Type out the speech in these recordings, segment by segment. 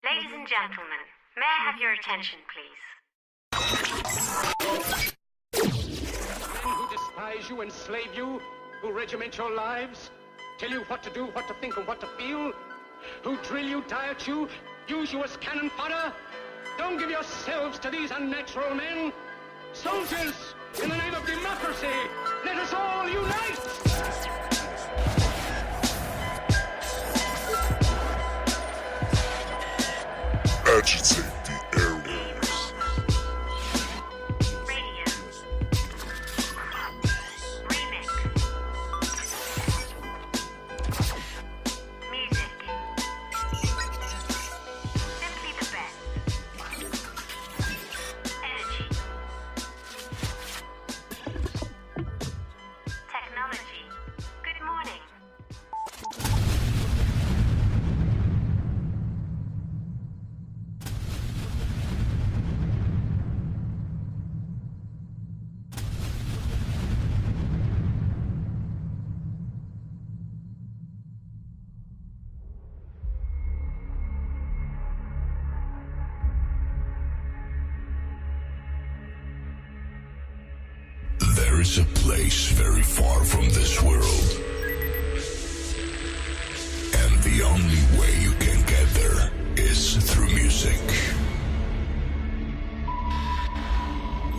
Ladies and gentlemen, may I have your attention, please? Men who despise you, enslave you, who regiment your lives, tell you what to do, what to think, and what to feel, who drill you, diet you, use you as cannon fodder. Don't give yourselves to these unnatural men. Soldiers, in the name of democracy, let us all unite! Agitate the airwaves. Radio. Remix. Music. Simply the best. Energy. Technology. Good morning. There is a place very far from this world, and the only way you can get there is through music.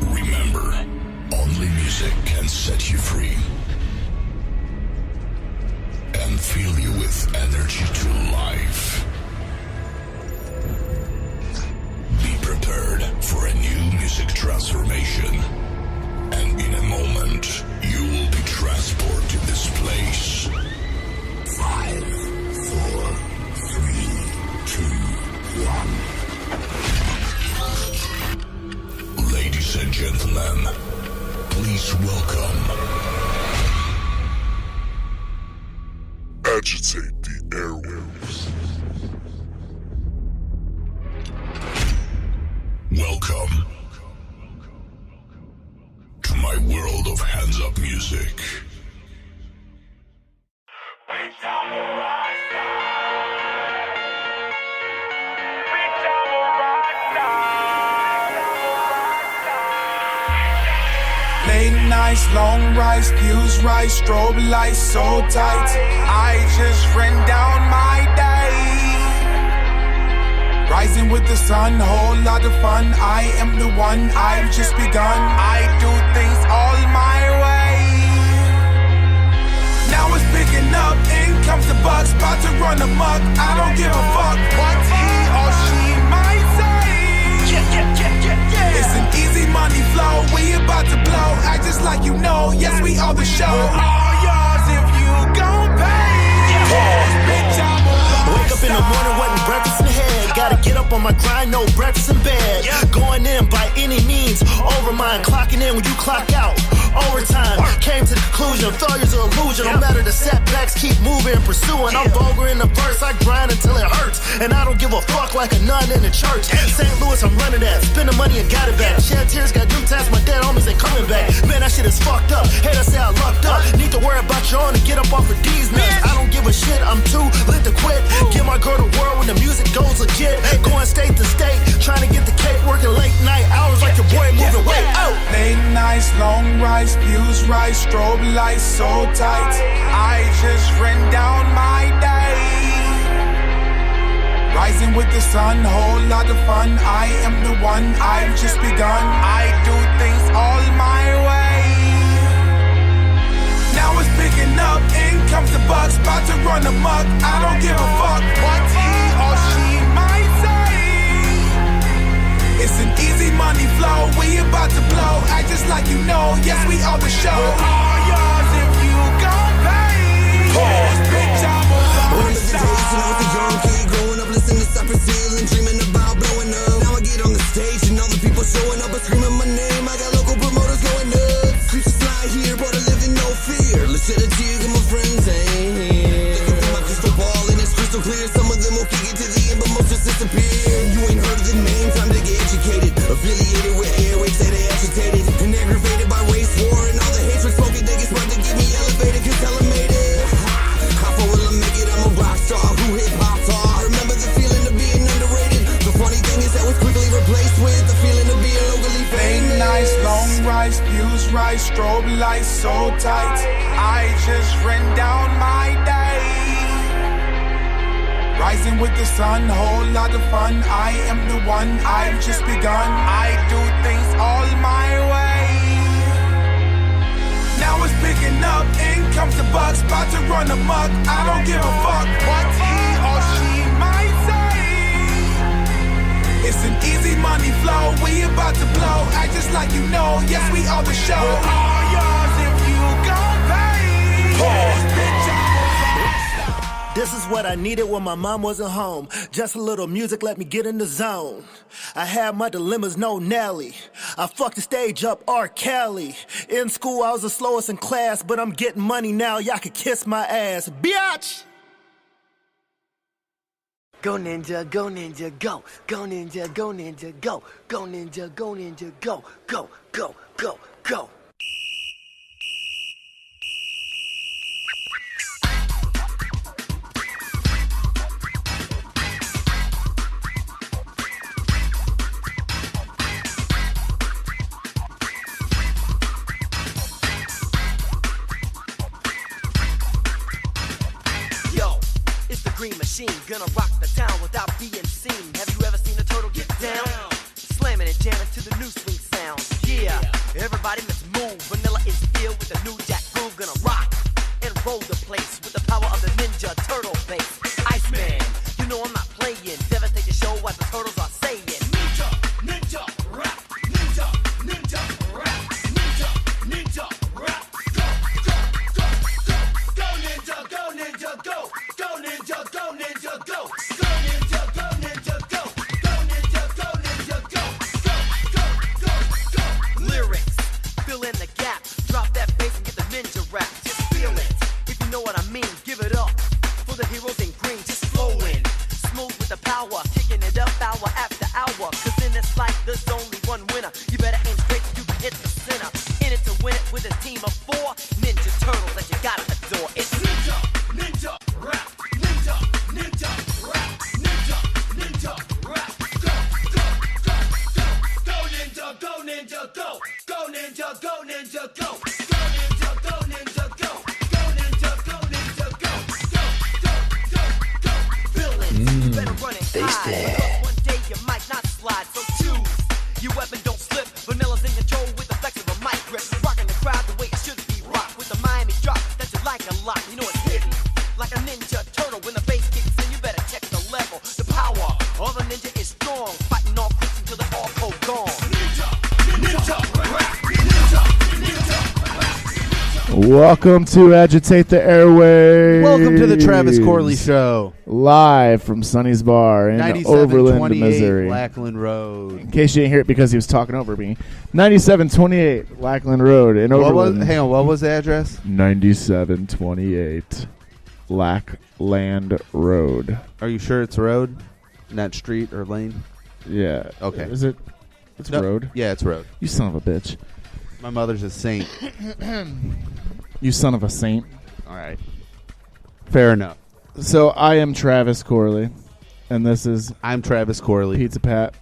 Remember, only music can set you free and fill you with energy to life. Be prepared for a new music transformation. And in a moment, you will be transported to this place. 5, 4, 3, 2, 1. Ladies and gentlemen, please welcome Agitate the airwaves. Welcome to my world of hands-up music. Late nights, long rice, views right, strobe lights so tight. I just ran down my day. Rising with the sun, whole lot of fun. I am the one, I've just begun. I do things all my way. Now it's picking up, in comes the bucks, about to run amok. I don't give a fuck what he or she might say. It's an easy money flow, we about to blow. Act just like you know, yes we are the show. We're all yours if you gon' pay. Bitch, I'm wake up in the morning, wasn't breakfast in the head. Gotta get up on my grind, no breakfast in bed. Going in by any means, over mine. Clocking in when you clock out. Overtime, came to the conclusion, failure's an illusion. No matter the setbacks, keep moving and pursuing. I'm vulgar in the verse, I grind until it hurts. And I don't give a fuck like a nun in the church. St. Louis, I'm running that, spending money and got it back. Shed tears, got new tats, my dead homies ain't coming back. Man, that shit is fucked up, haters say I lucked up. Need to worry about your own and get up off of these nuts. I don't give a shit, I'm too lit to quit. Give my girl the world when the music goes legit. Going state to state, trying to get the cake, working late night hours like your boy moving weight. Oh. Late nights, long rice, views right, strobe lights so tight. I just ran down my day. Rising with the sun, whole lot of fun. I am the one, I've just begun. I do things all my way. Now it's picking up, in comes the bucks, about to run amok. I don't give a fuck what he or she might say. It's an easy money flow, we about to blow. Act just like you know, yes we are the show. We're all yours if you gon' pay. Bitch, I'm a remember the days when I was a young kid, growing up listening to Cypress Hill and dreaming about blowing up. Now I get on the stage and all the people showing up and screaming my name. I got local promoters going nuts. Creatures fly here, but I live in no fear. Let's shed a tear, and my friends ain't here. Looking for my crystal ball and it's crystal clear. Some of them will kick it to the end, but most just disappear. You ain't heard of the name, time to get educated. Affiliated with airwaves, say they agitated and aggravated by race war and all the hatred spoken. They get smart to get me elevated, cause tell them made it. How far will I make it? I'm a rock star who hip hop star. Remember the feeling of being right, strobe lights so tight. I just ran down my day. Rising with the sun, whole lot of fun. I am the one, I've just begun. I do things all my way. Now it's picking up, in comes the bucks, about to run amok. I don't give a fuck what he or she might say. It's an easy money flow, we about to blow. Act just like you know, yes we are the show. We're all yours if you gon' pay. Pause, bitch. This is what I needed when my mom wasn't home. Just a little music, let me get in the zone. I had my dilemmas, no Nelly. I fucked the stage up, R. Kelly. In school, I was the slowest in class, but I'm getting money now, y'all can kiss my ass. Biatch! Go ninja, go ninja, go. Go ninja, go ninja, go. Go ninja, go ninja, go. Go, go, go, go. Green machine, gonna rock the town without being seen. Have you ever seen a turtle get down? Slamming and jamming to the new swing sound. Yeah, everybody let's move. Vanilla is filled with a new jack groove. Gonna rock and roll the place with the power of the ninja turtle bass. Iceman, you know I'm not playing. Devastate the show what the turtles are saying. Ninja, ninja, rap. Ninja, ninja, rap. Ninja, ninja, rap. Go, go, go, go. Go ninja, go ninja, go. Go ninja, go ninja, go. Go ninja, go ninja, go. Go ninja, go ninja, go. Go, go, go, go. Lyrics, fill in the gap. Drop that bass and get the ninja rap. Just feel it, if you know what I mean. Give it up for the heroes in green. Just flowing, smooth with the power. Kicking it up hour after hour. Cause in this life there's only one winner. You better aim straight so you can hit the center. In it to win it with a team of 4 Ninja Turtles that you gotta adore. It's ninja, ninja, rap. Ninja, ninja, rap. Ninja, ninja, rap. Go, go, go, go. Go ninja, go ninja, go. Go ninja, go ninja, go. Go ninja, go ninja, go. Go ninja, go ninja, go. Go, go, go, go. Villains, you better run it high. One day you might not slide, so choose your weapon, don't slip. Vanilla's in control with the flex of a mic grip. Rocking the crowd the way it should be rocked. With the Miami drop that you like a lot. You know it's hidden like a ninja turtle. When the bass kicks in, you better check the level. The power of a ninja is strong. Fighting all crooks until they're all cold gone. Ninja, ninja, rap. Ninja, ninja, rap. Welcome to Agitate the Airwaves. Welcome to the Travis Corley Show. Live from Sonny's Bar in Overland, Missouri. Lackland Road. In case you didn't hear it because he was talking over me. 9728 Lackland Road in Overland. Hang on, what was the address? 9728 Lackland Road. Are you sure it's road? Not street or lane? Yeah. Okay. Is it? It's road? Yeah, it's road. You son of a bitch. My mother's a saint. You son of a saint. All right. Fair enough. So I am Travis Corley, and this is I'm Travis Corley. Pizza Pat.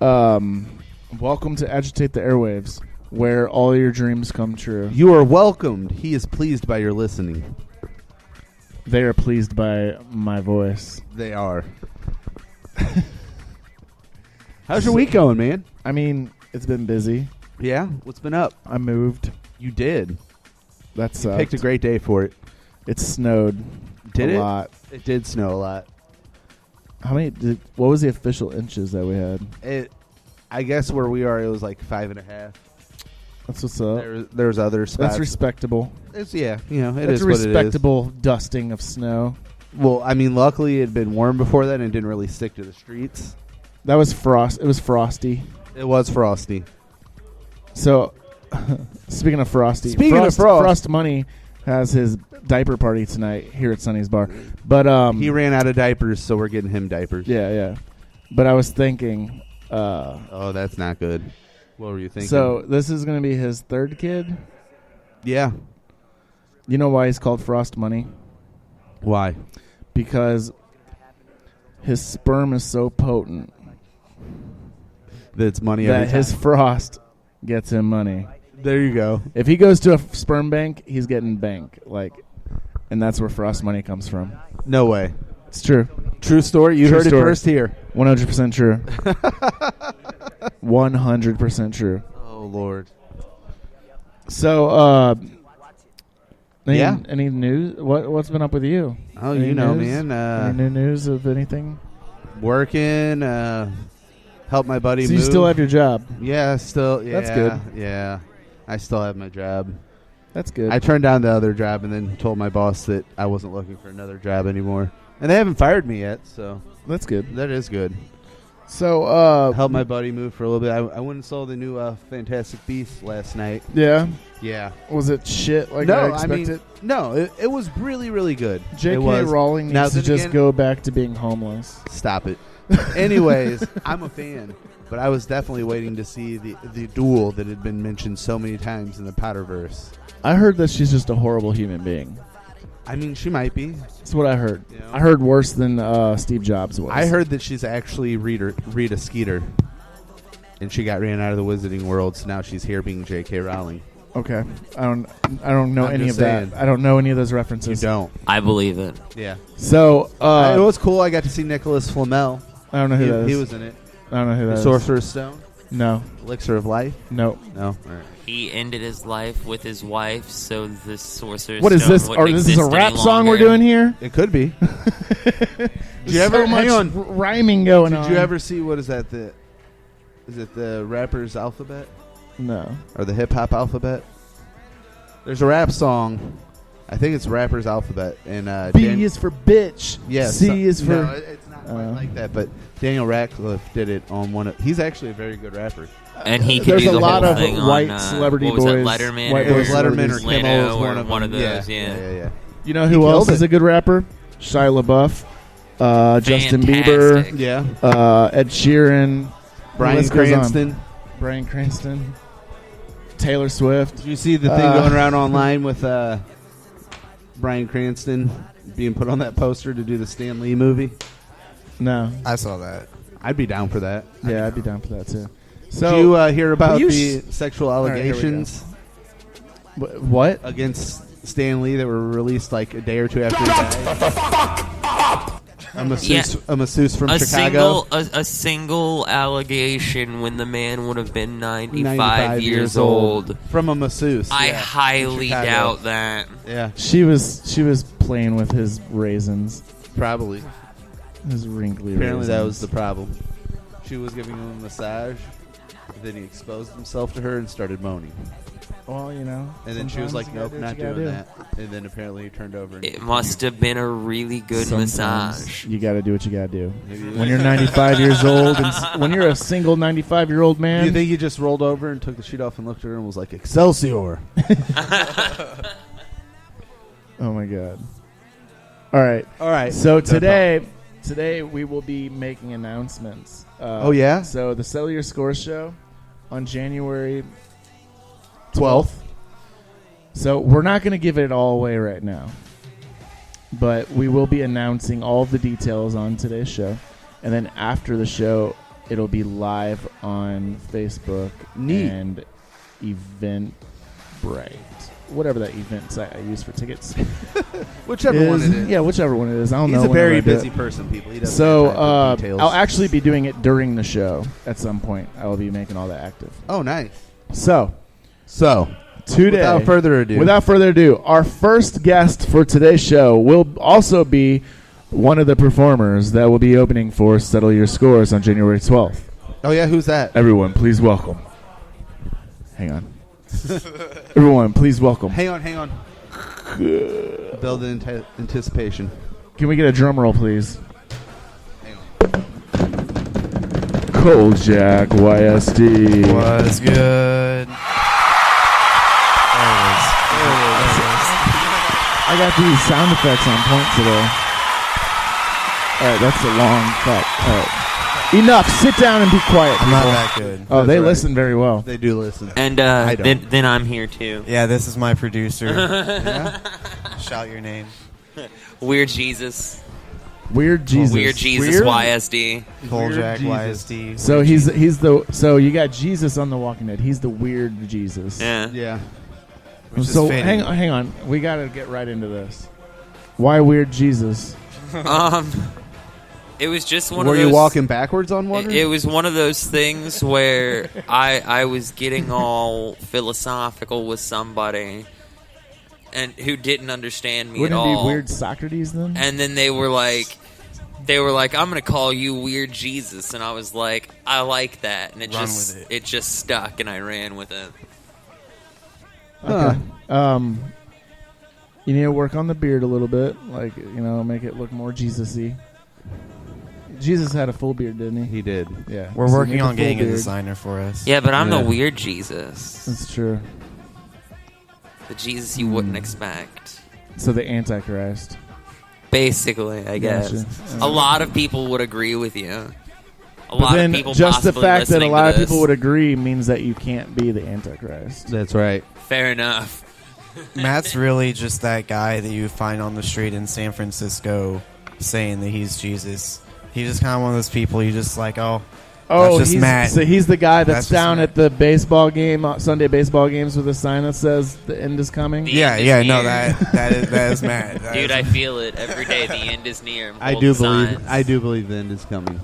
Welcome to Agitate the Airwaves, where all your dreams come true. You are welcomed. He is pleased by your listening. They are pleased by my voice. They are. How's your week going, man? I mean, it's been busy. Yeah? What's been up? I moved. You did. That sucked. Picked a great day for it. It snowed. Did a it? lot. It did snow a lot. How many? What was the official inches that we had? I guess where we are, it was like 5.5. That's what's up. There's other spots. That's respectable. It's it is what it is. That's a respectable dusting of snow. Well, I mean, luckily it had been warm before that and it didn't really stick to the streets. That was frost. It was frosty. It was frosty. So, speaking of frosty, Frost Money has his diaper party tonight here at Sonny's Bar. But he ran out of diapers, so we're getting him diapers. Yeah. But I was thinking. Oh, that's not good. What were you thinking? So this is going to be his third kid. Yeah. You know why he's called Frost Money? Why? Because his sperm is so potent that it's money that every time. his frost gets him money. There you go. If he goes to a sperm bank, he's getting bank. And that's where Frost money comes from. No way. It's true. True story. You heard it first here. 100% true. 100% true. Oh, Lord. So, yeah. Any news? What's been up with you? Oh, any you know, news? man. Any new news of anything? Working. Help my buddy So move. you still have your job? Yeah, still. Yeah, that's good. Yeah, I still have my job. That's good. I turned down the other job and then told my boss that I wasn't looking for another job anymore. And they haven't fired me yet, so that's good. That is good. So, help my buddy move for a little bit. I went and saw the new Fantastic Beasts last night. Yeah? Yeah. Was it shit I expected? No, it was really, really good. J.K. Rowling needs to just go back to being homeless. Stop it. Anyways, I'm a fan, but I was definitely waiting to see the duel that had been mentioned so many times in the Potterverse. I heard that she's just a horrible human being. I mean, she might be. That's what I heard. You know? I heard worse than Steve Jobs was. I heard that she's actually Rita Skeeter, and she got ran out of the Wizarding World, so now she's here being J.K. Rowling. Okay, I don't know any of saying. that. I don't know any of those references. You don't. I believe it. Yeah. So it was cool. I got to see Nicholas Flamel. I don't know who that is. He was in it. I don't know who that is. Sorcerer's Stone. No. Elixir of Life. No. No. All right. He ended his life with his wife, so the Sorcerer's What is Stone this? wouldn't Or this is a exist rap any song we're longer. doing here? It could be. Did you ever hang on? Rhyming going on. Did you ever see what is that? Is it the rapper's alphabet? No. Or the hip hop alphabet? There's a rap song. I think it's rapper's alphabet. And B is for bitch. Yes. C is for. No, it's not quite like that. But Daniel Radcliffe did it on one of. He's actually a very good rapper. And he could There's do a the lot whole of thing white on, celebrity what was boys. That, Letterman White or boys Letterman or Leno Kimmel or was one of those. Yeah. You know who else is a good rapper? Shia LaBeouf, Justin Bieber, Ed Sheeran, Bryan Cranston, Taylor Swift. Did you see the thing going around online with Bryan Cranston being put on that poster to do the Stan Lee movie? No, I saw that. I'd be down for that. Yeah, I'd be down for that too. So, did you hear about the sexual allegations? What against Stan Lee that were released like a day or two after he died? A masseuse from Chicago. A single allegation when the man would have been 95 years old. From a masseuse. I highly doubt that. Yeah. She was playing with his raisins. Probably. His wrinkly Apparently raisins. that was the problem. She was giving him a massage. Then he exposed himself to her and started moaning. Well, you know. And then she was like, nope, not doing that. And then apparently he turned over. And It must have been a really good massage. You got to do what you got to do. When you're 95 years old, and when you're a single 95-year-old man. Do you think he just rolled over and took the sheet off and looked at her and was like, Excelsior? Oh, my God. All right. So today we will be making announcements. Oh, yeah? So the Settle Your Scores show on January 12th. So we're not going to give it all away right now. But we will be announcing all of the details on today's show. And then after the show, it'll be live on Facebook and Eventbrite. Whatever that event site I use for tickets. Whichever one it is. Yeah, whichever one it is. I don't know. He's a very whenever I do busy it. person, people. He doesn't So have time for details. I'll actually be doing it during the show at some point. I will be making all that active. Oh, nice. So today, without further ado, our first guest for today's show will also be one of the performers that will be opening for Settle Your Scores on January 12th. Oh, yeah? Who's that? Everyone, please welcome. Hang on. Everyone, please welcome. Hang on. Build anticipation. Can we get a drum roll, please? Hang on. Coljac YSD. Was good. There it is. I got these sound effects on point today. All right, that's a long cut. All right. Enough. Sit down and be quiet. I'm not people. that good. Oh, they right. listen very well. They do listen. And then I'm here too. Yeah, this is my producer. Shout your name. Weird Jesus. Weird Jesus. Weird Jesus YSD. Coljac YSD. So he's the so you got Jesus on The Walking Dead. He's the weird Jesus. Yeah. So hang on. We got to get right into this. Why weird Jesus? It was just one Were of those... you walking backwards on water? It was one of those things where I was getting all philosophical with somebody and who didn't understand me Wouldn't at it all. be weird Socrates then? And then they were like, I'm going to call you Weird Jesus. And I was like, I like that. And it just stuck and I ran with it. Okay. You need to work on the beard a little bit. Like, make it look more Jesus-y. Jesus had a full beard, didn't he? He did. Yeah. We're working on getting beard. a designer for us. Yeah, but I'm the Weird Jesus. That's true. The Jesus you wouldn't expect. So the Antichrist. Basically, I guess. Gotcha. A lot of people would agree with you. A But lot then of people just the possibly fact that a listening lot to of people this. would agree means that you can't be the Antichrist. That's right. Fair enough. Matt's really just that guy that you find on the street in San Francisco saying that he's Jesus. He's just kind of one of those people you just like, that's just Matt. So he's the guy that's That's just down Matt. at the baseball game, Sunday baseball games, with a sign that says "The end is coming." Yeah, no, that is Matt. Dude, I feel it every day. The end is near. I do believe the end is coming.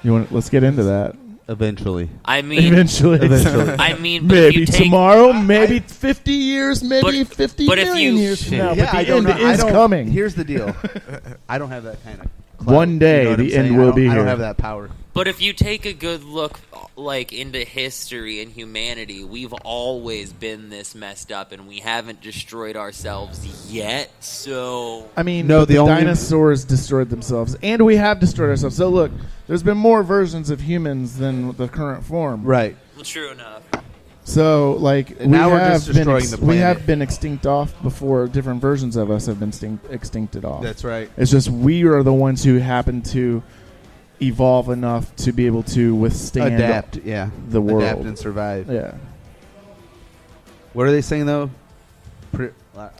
Let's get into that. Eventually. I mean, I mean, but maybe if you take, tomorrow, maybe 50 years, maybe 50 million years from now. But the end is coming. Here's the deal. I don't have that kind of clout. One day, the end will be here. I don't have that power. But if you take a good look, into history and humanity, we've always been this messed up, and we haven't destroyed ourselves yet. So I mean, the dinosaurs destroyed themselves, and we have destroyed ourselves. So look, there's been more versions of humans than the current form. Right. Well, true enough. So, now we're just destroying the planet. We have been extinct off before. Different versions of us have been extincted off. That's right. It's just we are the ones who happen to evolve enough to be able to withstand the world. Adapt and survive. Yeah. What are they saying, though?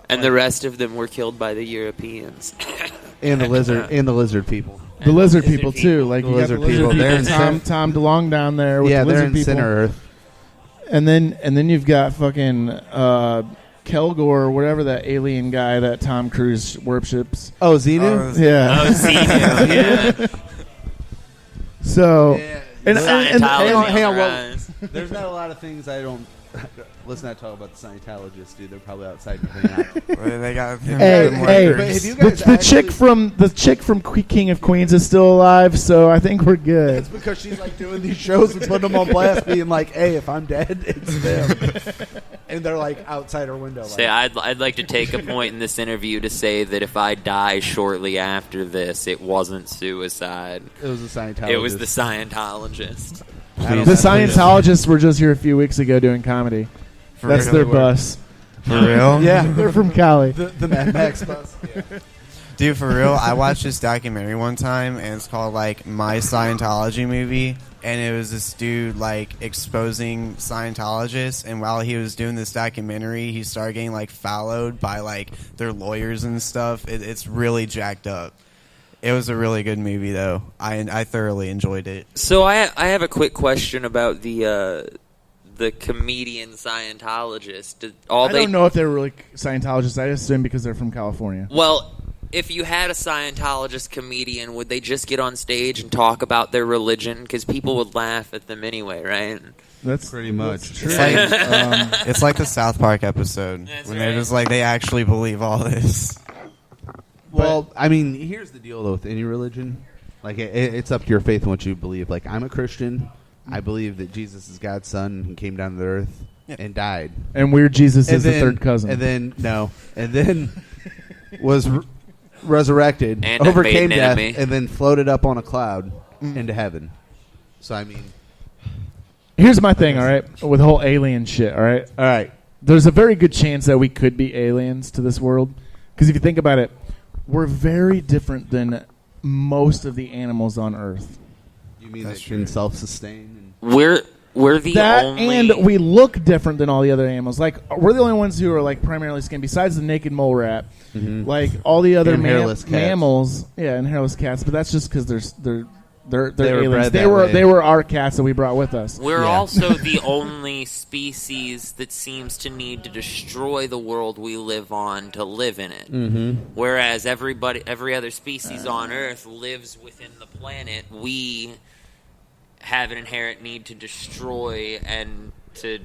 And the rest of them were killed by the Europeans. And the lizard people. The lizard people, too. Like, the you got the lizard people. They're in Tom DeLonge down there with the lizard they're in people. Center Earth. And then you've got fucking Kelgor, whatever that alien guy that Tom Cruise worships. Oh, Xenu? Yeah. Oh, Xenu. Yeah. So, and hang on. There's not a lot of things I don't. Let's not talk about the Scientologists, dude. They're probably outside looking out. They got the chick from King of Queens is still alive, so I think we're good. It's because she's like doing these shows and putting them on blast, being like, "Hey, if I'm dead, it's them," and they're like outside her window. Say, I'd like to take a point in this interview to say that if I die shortly after this, it wasn't suicide. It was a Scientologist. It was the Scientologist. The Scientologists were just here a few weeks ago doing comedy. That's their bus. For real? Yeah, they're from Cali. The Mad Max bus. Yeah. Dude, for real, I watched this documentary one time, and it's called, My Scientology Movie, and it was this dude, exposing Scientologists, and while he was doing this documentary, he started getting, followed by, their lawyers and stuff. It's really jacked up. It was a really good movie, though. I thoroughly enjoyed it. So I have a quick question about the comedian Scientologist. I don't know if they're really Scientologists. I assume because they're from California. Well, if you had a Scientologist comedian, would they just get on stage and talk about their religion? Because people would laugh at them anyway, right? That's pretty much true. It's like the South Park episode when they're just they actually believe all this. Well, I mean, here's the deal, though, with any religion. It's up to your faith and what you believe. I'm a Christian. I believe that Jesus is God's son and came down to the earth and died. And weird Jesus is the third cousin. And then was resurrected, and overcame death, enemy. and then floated up on a cloud into heaven. So, I mean... Here's my thing, all right, with the whole alien shit, all right? All right. There's a very good chance that we could be aliens to this world. Because if you think about it, we're very different than most of the animals on Earth. You mean that can self-sustain? We're We're the that, only... and we look different than all the other animals. Like, we're the only ones who are like primarily skinned, besides the naked mole rat. Like all the other And hairless cats. mammals, and hairless cats. But that's just because they're They were aliens. bred They that were way. they were our cats that we brought with us. We're also the only species that seems to need to destroy the world we live on to live in it. Whereas every other species on Earth lives within the planet, we have an inherent need to destroy and to,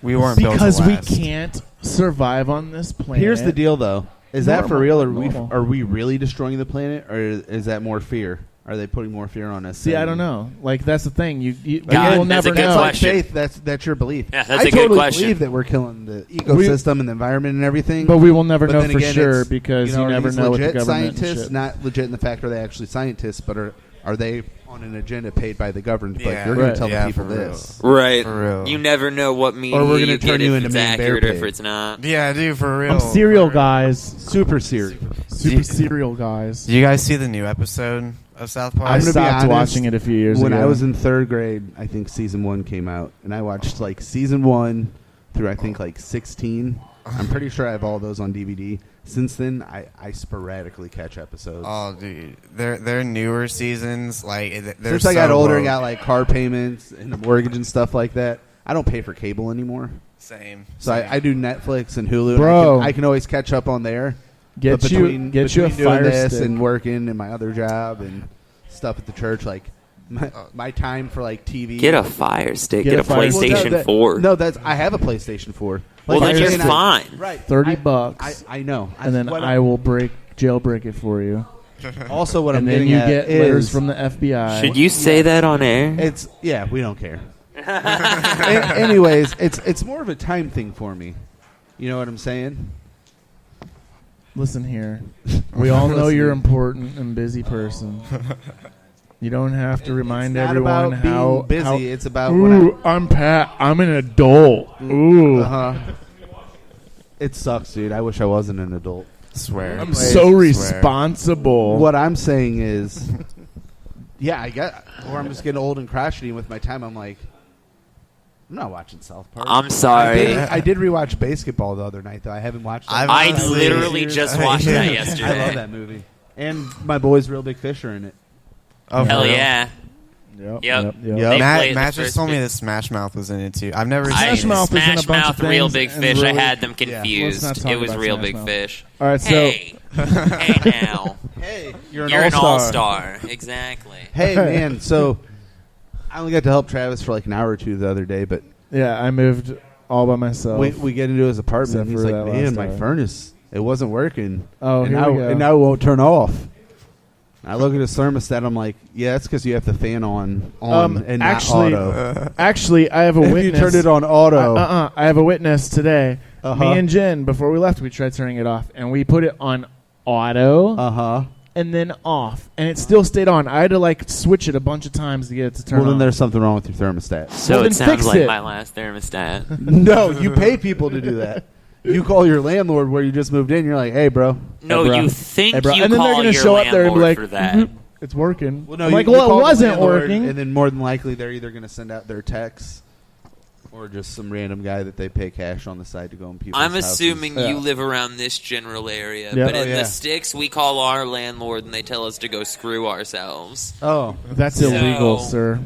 We weren't built to Because we last. can't survive on this planet. Here's the deal, though. Is that for Normal, real? normal. Are we really destroying the planet, or is that more fear? Are they putting more fear on us? See, I don't know. Like, that's the thing. You God, will that's never a good know. question. Faith, that's your belief. Yeah, that's I a good totally question. believe that we're killing the ecosystem and the environment and everything. But we will never know then for again, sure it's, because you are never these know with the legit government and scientists, shit. not legit in the fact are they actually scientists, but are they on an agenda paid by the government? Yeah. Like, you're going Right. to tell Yeah, the people for real. this. Right. For real. You never know what media Or we're gonna you turn get you if into it's Maine Bear accurate or if Pig. it's not. Yeah, I do, for real. I'm serial guys. Super serious. Super serial guys. Do you guys see the new episode of South Park? I I'm gonna be stopped honest, watching it a few years when ago. I was in 3rd grade, I think season 1 came out, and I watched like season 1 through I think like 16. I'm pretty sure I have all those on DVD. Since then, I sporadically catch episodes. Oh, dude, they're newer seasons. Like, they're Since I got so older woke. and got like car payments and a mortgage and stuff like that, I don't pay for cable anymore. Same. So I do Netflix and Hulu. Bro. And I can always catch up on there. Get But you between a doing Fire this Stick. and working and my other job and stuff at the church, like my time for like TV. Get a Fire Stick. Get a Fire Stick. PlayStation 4. No, I have a PlayStation 4. Well, Like, then you're and I- fine. Right. $30, I know. and then What I will jailbreak it for you. Also, what And I'm then getting you at get is letters from the FBI. Should you say that on air? It's we don't care. Anyways, it's more of a time thing for me. You know what I'm saying? Listen here. We all know Listen you're here. important and busy person. You don't have to remind It's not everyone about how being busy. how- It's about Ooh, I'm Pat. I'm an adult. Ooh, It sucks, dude. I wish I wasn't an adult. Swear. I'm so responsible. What I'm saying is, or I'm just getting old and crotchety with my time. I'm like, I'm not watching South Park. I'm sorry. I did rewatch Basketball the other night, though. I haven't watched that. I honestly- literally just watched that yesterday. I love that movie. And my boy's Real Big Fish are in it. Oh, Hell for real? yeah. Yep. Yep. They Matt, played Matt the just first told me bit. that Smash Mouth was in it too. I've never Smash seen Mouth it. is in a Smash bunch Mouth, of Real things Big and Fish. really- I had them Let's not confused. talk It was about Real Smash Big Mouth. Fish. All right, so Hey, hey now. Hey, You're an all-star. Exactly. Hey, man. So I only got to help Travis for like an hour or two the other day, but yeah, I moved all by myself. we get into his apartment. Except And he's for like, that man, last my hour." furnace, it wasn't working. Oh, and here now, we go. and now it won't turn off. I look at his thermostat. I'm like, yeah, that's because you have the fan on and actually, not auto. Actually, I have a If witness. you turned it on auto. I have a witness today. Uh-huh. Me and Jen, before we left, we tried turning it off, and we put it on auto and then off, and it still stayed on. I had to like switch it a bunch of times to get it to turn Well, then on. there's something wrong with your thermostat. So Well, it then sounds fix like it. my last thermostat. No, you pay people to do that. You call your landlord where you just moved in. You're like, hey, bro. No, Hey, bro. you think Hey, bro. you And then they're call gonna your show up there and be landlord like, for that. "Mhm, it's working." Well, no, I'm like, you well, call it the wasn't landlord, working. and then more than likely they're either going to send out their techs or just some random guy that they pay cash on the side to go in people's I'm houses. assuming Yeah. you live around this general area, Yep. but Oh, in yeah. the sticks, we call our landlord and they tell us to go screw ourselves. Oh, That's So- illegal, sir.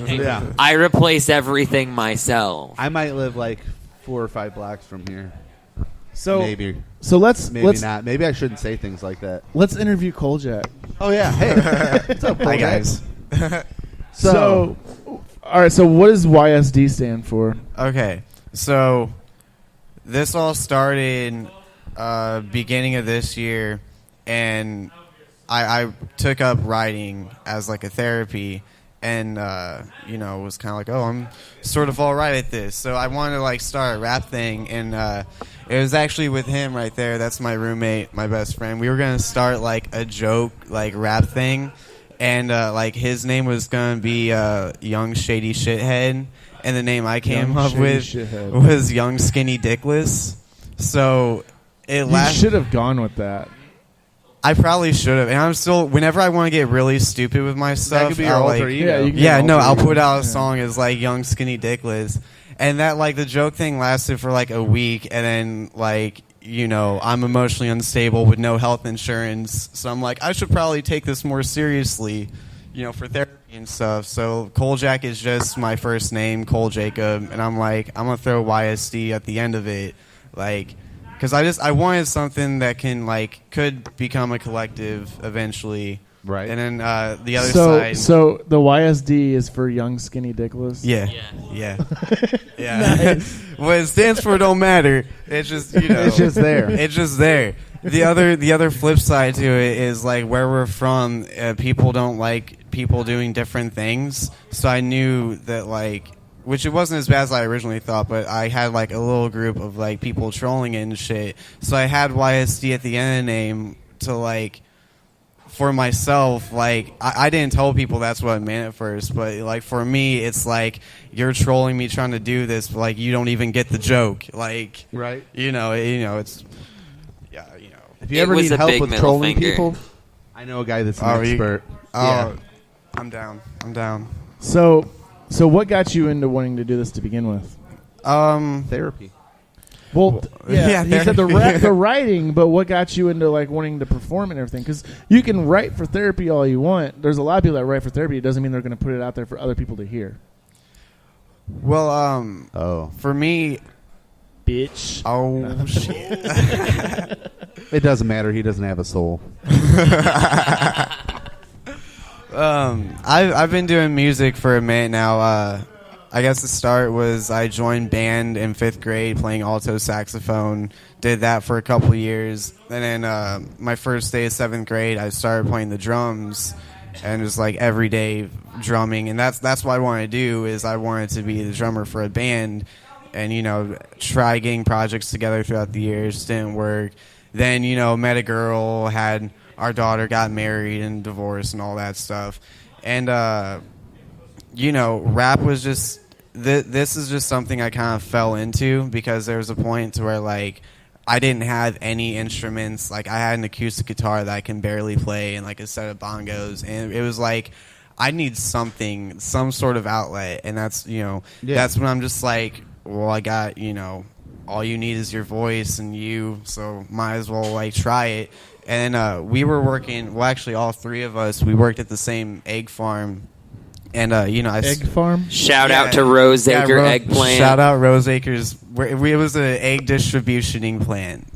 yeah. I replace everything myself. I might live like 4 or 5 blocks from here. So Maybe. So let's Not. Maybe I shouldn't say things like that. let's interview Coljac. Oh, yeah. Hey. What's up, Hi, Coljac? guys. So, all right. So, what does YSD stand for? Okay, so this all started beginning of this year, and I took up writing as like a therapy, and was kind of like, oh, I'm sort of all right at this, so I wanted to like start a rap thing, and it was actually with him right there. That's my roommate, my best friend. We were gonna start like a joke like rap thing. And like his name was gonna be Young Shady Shithead, and the name I came Young up Shady with Shithead. was Young Skinny Dickless. So it You lasted. should have gone with that. I probably should have. And I'm still, whenever I want to get really stupid with my stuff, could be your I'll, alter like, ego. I'll put out a song as like Young Skinny Dickless. And that, like, the joke thing lasted for like a week, and then, like, you know, I'm emotionally unstable with no health insurance, so I'm like, I should probably take this more seriously, you know, for therapy and stuff. So Coljac is just my first name, Cole Jacob, and I'm like, I'm gonna throw YSD at the end of it, like, because I wanted something that could become a collective eventually. Right. And then the other side. So the YSD is for Young Skinny Dickless? Yeah. Nice. What it stands for don't matter. It's just, you know. It's just there. It's just there. The other flip side to it is, like, where we're from, people don't like people doing different things. So I knew that, like, which it wasn't as bad as I originally thought, but I had, like, a little group of, like, people trolling it and shit. So I had YSD at the end of the name to, like, for myself, like, I didn't tell people that's what I meant at first, but, like, for me, it's like, you're trolling me trying to do this, but, like, you don't even get the joke. Like, right. You know, it's, yeah, you know. If you ever need help with trolling people, I know a guy that's an expert. Yeah. I'm down. So what got you into wanting to do this to begin with? Therapy. Well, yeah, you said the writing, but what got you into, like, wanting to perform and everything? Because you can write for therapy all you want. There's a lot of people that write for therapy. It doesn't mean they're going to put it out there for other people to hear. Well, for me, bitch. Oh, shit. It doesn't matter. He doesn't have a soul. I've been doing music for a minute now. I guess the start was I joined band in 5th grade playing alto saxophone. Did that for a couple of years. And then my first day of 7th grade, I started playing the drums and just like every day drumming. And that's what I wanted to do is I wanted to be the drummer for a band and, you know, try getting projects together throughout the years. Didn't work. Then, you know, met a girl, had our daughter, got married and divorced and all that stuff. And, you know, rap was just... This is just something I kind of fell into because there was a point to where, like, I didn't have any instruments. Like, I had an acoustic guitar that I can barely play and, like, a set of bongos. And it was like, I need something, some sort of outlet. And that's, you know, that's when I'm just like, well, I got, you know, all you need is your voice and you, so might as well, like, try it. And we were working, well, actually, all three of us, we worked at the same egg farm. And, you know, egg farm? Shout out to Roseacre Eggplant. Shout out Roseacre's. It was an egg distributioning plant.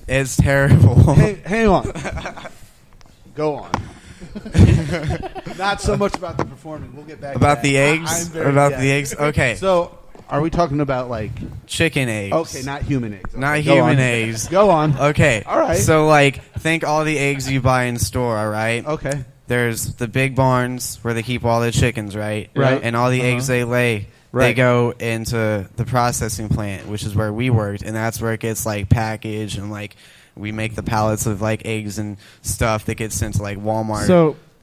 It's terrible. Hey, hang on. Go on. Not so much about the performing. We'll get back about to the that. eggs? About the eggs? Okay. So, are we talking about, like... chicken eggs. Okay, not human eggs. Okay, not human eggs. Go on. Okay. All right. So, like, think all the eggs you buy in store, all right? Okay. There's the big barns where they keep all the chickens, right? Right. And all the eggs they lay, they go into the processing plant, which is where we worked, and that's where it gets, like, packaged, and, like, we make the pallets of, like, eggs and stuff that gets sent to, like, Walmart.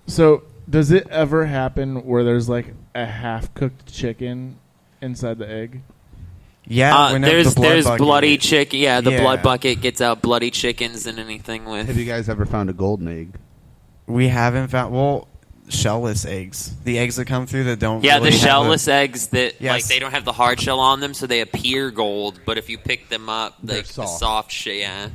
So does it ever happen where there's, like, a half-cooked chicken inside the egg? Yeah, there's bloody chicken. Yeah, the blood bucket gets out bloody chickens and anything with. Have you guys ever found a golden egg? We haven't found... Well, shellless eggs. The eggs that come through that don't Yeah, really the shellless eggs that, Yes. like, they don't have the hard shell on them, so they appear gold, but if you pick them up, like, the soft shit, yeah.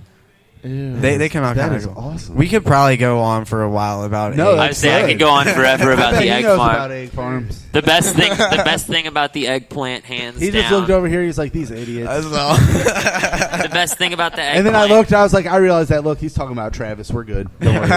Ew. They come out That kind is of awesome. We could probably go on for a while about No, eggs. I say I could go on forever about the egg farm. About egg farms. The best thing about the eggplant, hands He down. just looked over here. He's like, these idiots. That's all. The best thing about the eggplant. And then I looked. I was like, I realized that. Look, he's talking about Travis. We're good. Don't worry.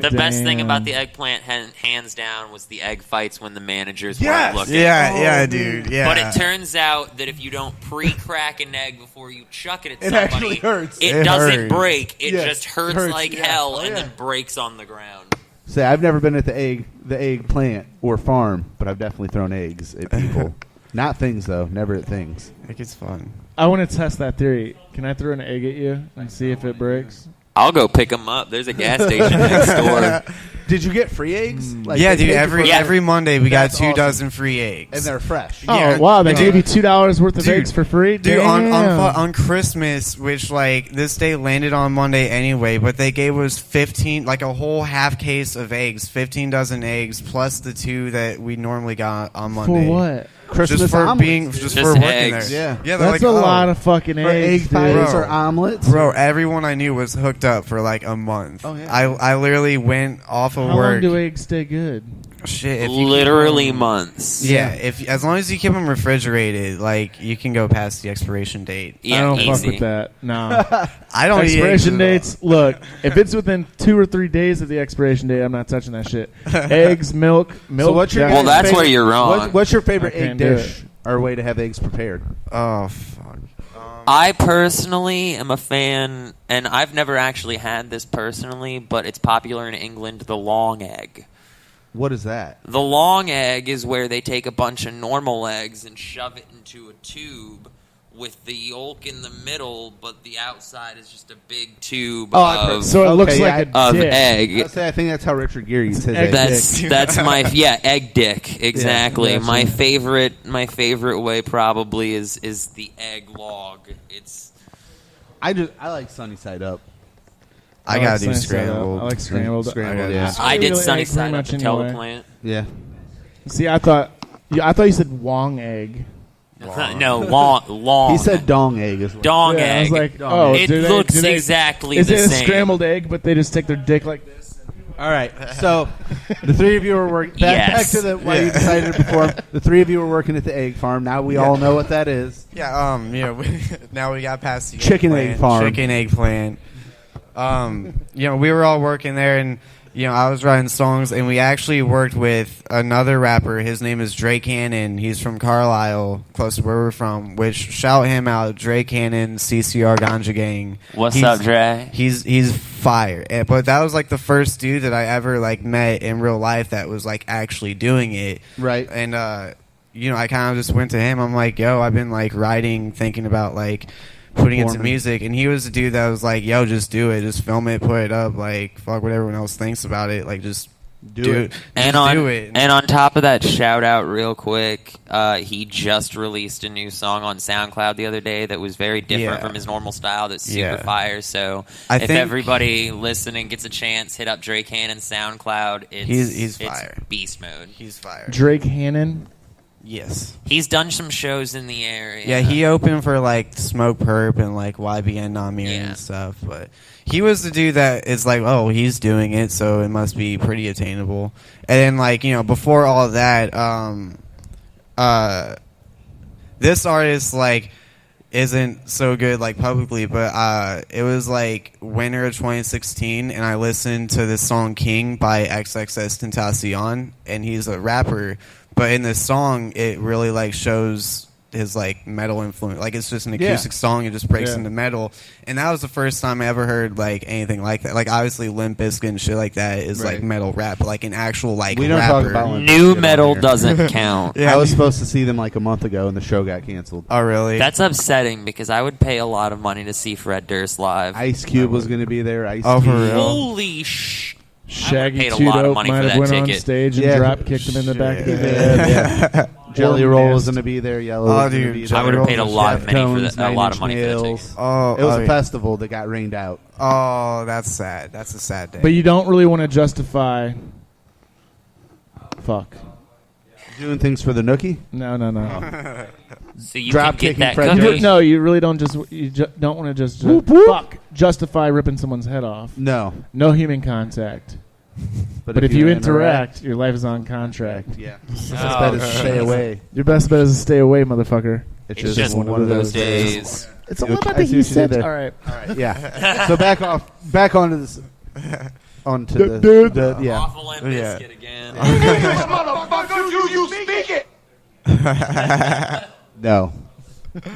The best thing about the eggplant, hands down, was the egg fights when the managers Yes! weren't looking. Yeah, dude. Yeah. But it turns out that if you don't pre-crack an egg before you chuck it at It somebody, actually hurts. It It doesn't hurts. break. It Yes, just hurts like yeah. hell Oh, and yeah. then breaks on the ground. Say, I've never been at the egg plant or farm, but I've definitely thrown eggs at people. Not things though. Never at things. I think it's fun. I want to test that theory. Can I throw an egg at you and see if it breaks? I'll go pick them up. There's a gas station next door. Did you get free eggs? Like, yeah, they dude. take it Every Monday we got That's 2 awesome. dozen free eggs, and they're fresh. Oh wow! They gave you $2 worth of Dude, eggs for free, dude. Damn. On Christmas, which like this day landed on Monday anyway, but they gave us 15, like a whole half case of eggs, 15 dozen eggs plus the 2 that we normally got on Monday. For what? Christmas just for omelets, being dude. just Just for working eggs. there. Yeah. they're That's like, a oh. lot of fucking For eggs, egg pies Bro. or omelets. Bro, everyone I knew was hooked up for like a month. Oh, yeah. I literally went off of How long work. do eggs stay good? Shit, if you Literally keep 'em- months. Yeah, if as long as you keep them refrigerated, like you can go past the expiration date. Yeah, I don't easy. fuck with that. No. I don't eat eggs Expiration at all. dates. Look, if it's within 2 or 3 days of the expiration date, I'm not touching that shit. Eggs, milk. So what's your Well, guys' that's favorite- where you're wrong. What's your favorite I egg can't do dish or way to have eggs prepared? Oh fuck. I personally am a fan, and I've never actually had this personally, but it's popular in England, the long egg. What is that? The long egg is where they take a bunch of normal eggs and shove it into a tube with the yolk in the middle, but the outside is just a big tube of, So it looks like a of dick. egg. I think that's how Richard Gere eats his Egg eggs. That's my egg dick, exactly. Yeah, my favorite way probably is the egg log. It's I like sunny side up. I gotta do sunny side up. scrambled. I like scrambled. Scrambled, yeah. I did really sunny egg side pretty up to much tell the anyway. plant. Yeah. See, I thought you said Wong egg. No, long. He said dong egg as well. Dong Yeah, I was egg. like, Dong oh, it do they- looks do they- exactly Is the it a same. scrambled egg, but they just stick their dick like this? All right. So the three of you were working. Back Yes. to the why you decided to perform. The three of you were working at the egg farm. Now we all know what that is. Yeah, now we got past the Chicken egg plant, farm. Chicken egg plant. We were all working there, and I was writing songs, and we actually worked with another rapper. His name is Drake Hannon. He's from Carlisle, close to where we're from. Which shout him out, Drake Hannon, CCR Ganja Gang. What's up, Dre? He's fire. But that was like the first dude that I ever like met in real life that was like actually doing it. Right. And I kind of just went to him. I'm like, yo, I've been like writing, thinking about like putting it to Performing. music, and he was the dude that was like, yo, just do it, just film it, put it up, like fuck what everyone else thinks about it, like just do it. And Just on do it. and on top of that, shout out real quick. He just released a new song on SoundCloud the other day that was very different Yeah. from his normal style. That's super Yeah. fire. So I if think- everybody listening gets a chance, hit up Drake Hannon's SoundCloud. He's it's fire. beast mode. He's fire. Drake Hannon. Yes. He's done some shows in the area. Yeah, he opened for like Smoke Perp and like YBN Namir and stuff, but he was the dude that is like, oh, he's doing it, so it must be pretty attainable. And then before all of that, this artist like isn't so good like publicly, but it was like winter of 2016, and I listened to this song King by XXXTentacion, and he's a rapper. But in this song, it really like shows his like metal influence. Like it's just an acoustic song. It just breaks into metal, and that was the first time I ever heard like anything like that. Like obviously Limp Bizkit and shit like that is like metal rap, but like an actual like We don't rapper. talk about Limp New Bizkit metal on here. doesn't count. I was supposed to see them like a month ago, and the show got canceled. Oh really? That's upsetting because I would pay a lot of money to see Fred Durst live. Ice Cube was going to be there. Ice Oh, for Cube. real? Holy sh! Shaggy paid a Two lot of Dope money for might have that went on ticket. stage and Yeah. drop kicked him in the back of the Yeah, head. yeah. Jelly Or Roll was missed. going to be there. Yellow Oh, was going to dude, be Jelly I would have paid a Roll, lot of money for Deftones, that. A lot of 9 money Inch for the Nails. ticket. Oh, It was oh, a festival that got rained out. Oh, that's sad. That's a sad day. But you don't really want to justify. Fuck. Doing things for the nookie? No. So you Drop can get kicking that Fred cookie. Durst? No, you really don't don't want to just Whoop, whoop. fuck justify ripping someone's head off. No. No human contact. But if you interact, your life is on contract. Yeah. Best bet is to stay away. Your best bet is to stay away, motherfucker. It's just one of those days. It's a Okay, little bit I that see he what you did said. there. All right. Yeah. So back onto this. Onto Dude. the yeah. Awful Limp Yeah. Bizkit again. Motherfucker, you speak it. No.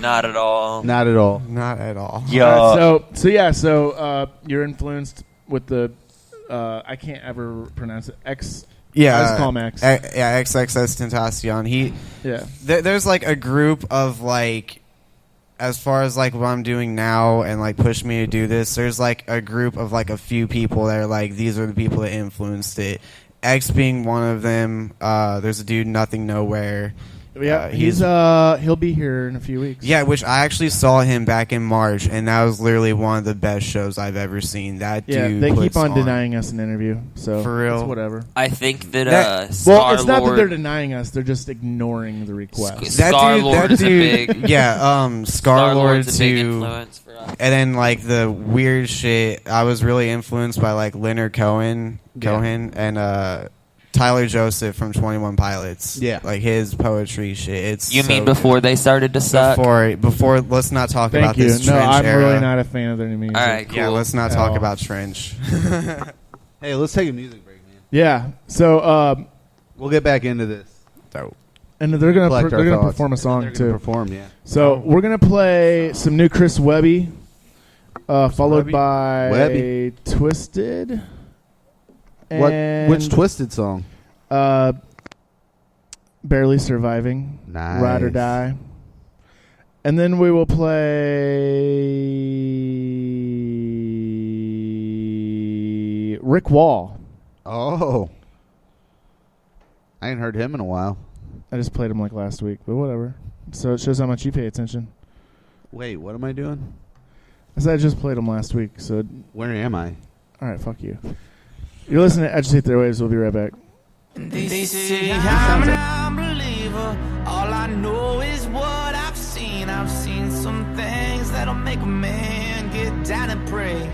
Not at all. Not at all. Not at all. Yo. So you're influenced with the I can't ever pronounce it. X. Yeah, I just call him X. XXXTentacion. Yeah. There's like a group of like as far as like what I'm doing now and like push me to do this, there's like a group of like a few people that are like, these are the people that influenced it. X being one of them. There's a dude, Nothing Nowhere. Yeah, he'll be here in a few weeks. Yeah, which I actually saw him back in March, and that was literally one of the best shows I've ever seen. That dude, they keep on denying us an interview. So for real, it's whatever. I think that well, it's not that they're denying us; they're just ignoring the request. That dude, big, yeah, Star-Lord's a big too. influence for us. And then like the weird shit, I was really influenced by like Leonard Cohen, and Tyler Joseph from 21 Pilots. Yeah. Like his poetry shit. You mean before they started to suck? Before let's not talk about this No, Trench I'm era. really not a fan of their new music. All right, cool. Yeah, let's not talk about Trench. Hey, let's take a music break, man. Yeah. So we'll get back into this. Dope. And they're gonna Collect our thoughts. perform a song They're too. gonna perform, yeah. So we're gonna play some new Chris Webby, followed by Webby. Twisted. Which Twisted song? Barely Surviving. Nice. Ride or Die. And then we will play Rick Wall. Oh. I ain't heard him in a while. I just played him like last week, but whatever. So it shows how much you pay attention. Wait, what am I doing? I said I just played him last week, so... Where am I? All right, fuck you. You're listening to Agitate the Airwaves. We'll be right back. They say I'm an unbeliever. All I know is what I've seen. I've seen some things that'll make a man get down and pray.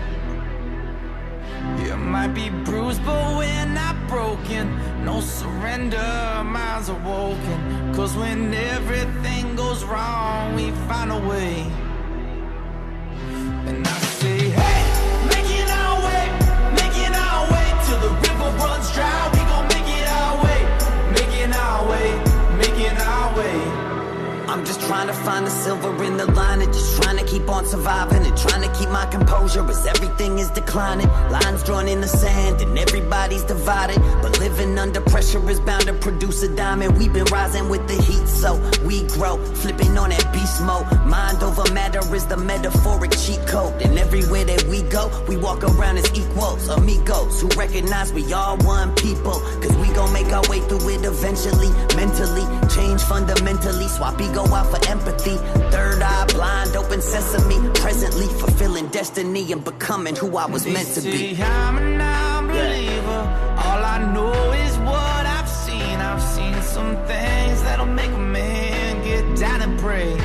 You might be bruised, but we're not broken. No surrender, minds are woken. 'Cause when everything goes wrong, we find a way. And I say, hey, making our way till the river runs dry. We gon' make it our way, making our way, making our way. I'm just trying to find the silver in the line and just trying to keep on surviving and trying to keep my composure as everything is declining. Lines drawn in the sand and everybody's divided, but living under pressure is bound to produce a diamond. We've been rising with the heat, so we grow, flipping on that beast mode. Mind over matter is the metaphoric cheat code, and everywhere that we go, we walk around as equals, amigos who recognize we all one people. 'Cause we gon' make our way through it eventually, mentally, change fundamentally, swap ego out for empathy. Third eye blind, open sesame, presently fulfilling destiny and becoming who I was meant to be. See, I'm an unbeliever. All I know is what I've seen. I've seen some things that'll make a man get down and pray.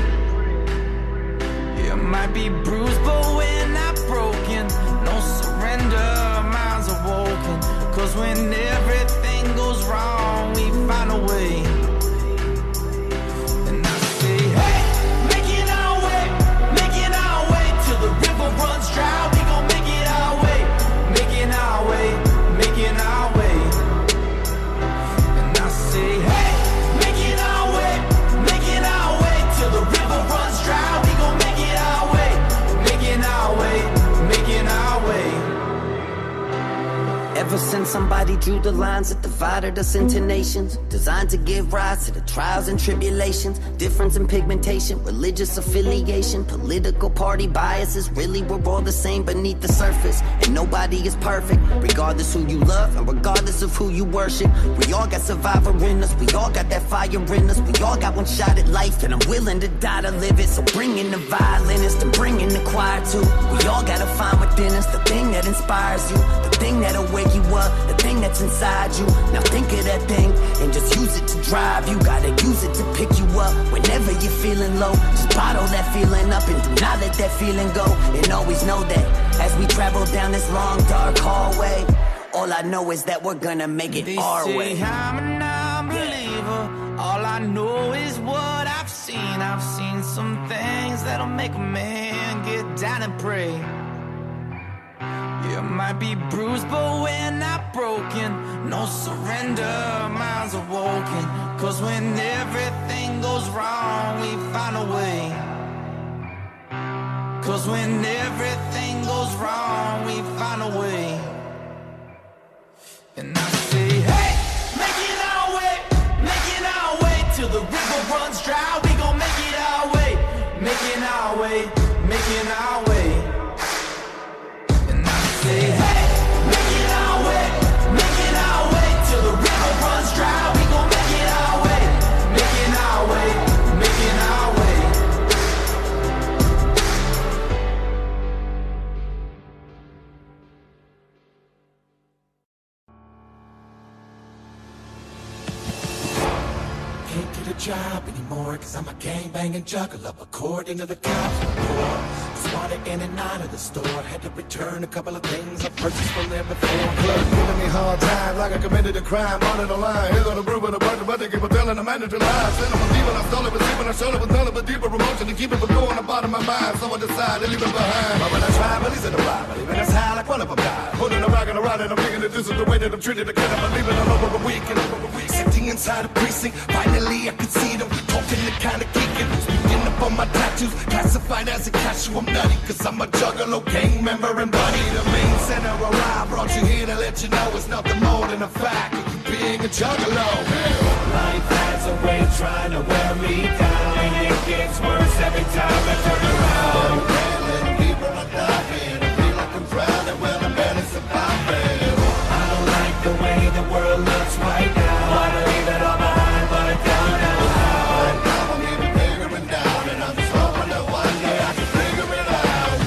You might be bruised, but we're not broken. No surrender, minds are woken. 'Cause when everything goes wrong, we find a way. Runs dry, we gon' make it our way, making our way, making our way. And I say, hey, making our way till the river runs dry. We gon' make it our way, making our way, making our way. Ever since somebody drew the lines that divided us into nations, designed to give rise to the trials and tribulations, difference in pigmentation, religious affiliation, political party biases, really we're all the same beneath the surface, and nobody is perfect, regardless who you love and regardless of who you worship. We all got survivor in us, we all got that fire in us, we all got one shot at life, and I'm willing to die to live it. So bring in the violinist and bring in the choir too. We all gotta find within us the thing that inspires you, the thing that'll wake you up, the thing that's inside you. Now think of that thing and just use it to drive you. Gotta use it to pick you up whenever you're feeling low. Just bottle that feeling up and do not let that feeling go. And always know that as we travel down this long dark hallway, all I know is that we're gonna make it our way. I'm an unbeliever. All I know is what I've seen. I've seen some things that'll make a man get down and pray. You might be bruised, but we're not broken. No surrender, minds are woken. 'Cause when everything goes wrong, we find a way. 'Cause when everything goes wrong, we find a way. And I say, hey, making our way till the river runs dry. We gon' make it our way, making our our way, making our way. And I say, hey, making our way, till the river runs dry. We gon' make it our way, making our way, making our way. Can't get a job anymore, cause I'm a gangbanging juggler, according to the cops report. Swatted in and out of the store, had to return a couple of things I purchased from there before. Clerk giving me hard time like I committed a crime. On the line, here's on the brew with a bunch of but they keep on telling the manager lies. Send them a demon, I stole it, but sleeping, I showed it with none of a deeper emotion to keep it from going about in my mind. So I decided to leave it behind. But when I try, but he's in the ride, believing it's high like one of them died. Putting a rock in the ride and I'm thinking that this is the way that I'm treated. I can't believe it all over a week and over a week. Sitting inside a precinct, finally I could see them talking the kind of geeking. Speaking up on my tattoos, classified as a cashew. I'm nutty, cause I'm a juggalo, gang member and buddy. The main center where I brought you here to let you know it's nothing more than a fact of you being a juggalo. Life has a way of trying to wear me down, and it gets worse every time I turn around. Little deeper I dive in, I feel like I'm drowning, well I'm barely surviving. I don't like the way the world looks right now. I believe it all behind, but I don't know how. Right now I'm even bigger and down, and I'm just hoping that one day I can figure it out.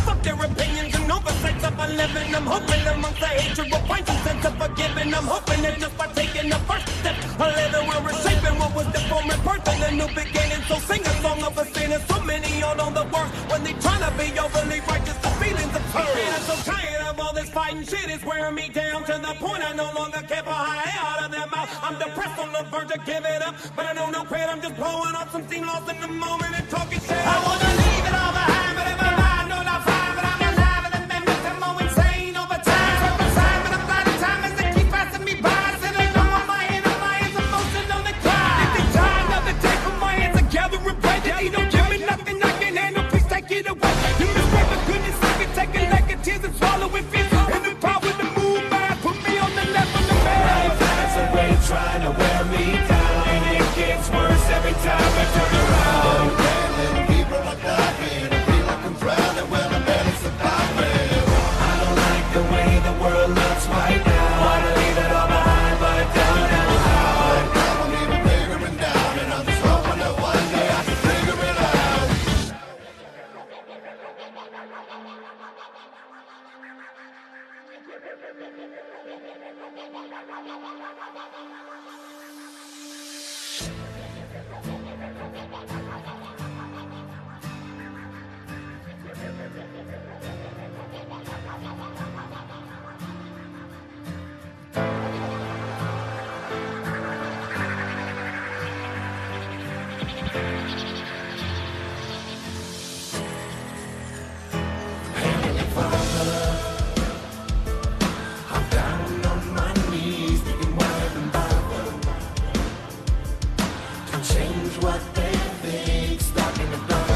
Fuck their opinions and oversights of my living. I'm hoping amongst the hatred will find some sense of forgiving. I'm hoping that just by taking the first step, a living will reshaping what was the former birth and a new beginning. So sing a song of a sinner. So many all know the worst when they trying to be overly righteous. The feelings of hurt. And I'm so tired of all this fighting shit. It's wearing me down to the point I no longer care for how I out of their mouth. I'm depressed on the verge of give it up, but I know no quit. I'm just blowing off some steam, lost in the moment and talking shit. I wanna leave it all behind, but in my mind, no, not fine. But I'm alive and the memories are more insane over time. So beside, but I'm glad the time as they keep passing me by. Still I know on my hands, emotional decline. If they die another day from my hands together and break it, you don't give me nothing I can handle. Please take it away. You respect the goodness, I can take a leg of tears and swallow it. And the power to move mine, put me on the left of the bed. Life has a way of trying to wear me down, and it gets worse every time I turn around. Little deeper I dive in, I feel like I'm drowning, well I'm barely surviving. I don't like the way the world looks right now. I wanna leave it all behind, but I don't know how. Right now I'm even bigger and down, and I'm just hoping that one day I can figure it out. I'm down on my knees, thinking word and Bible to change what they think, stuck in the dark.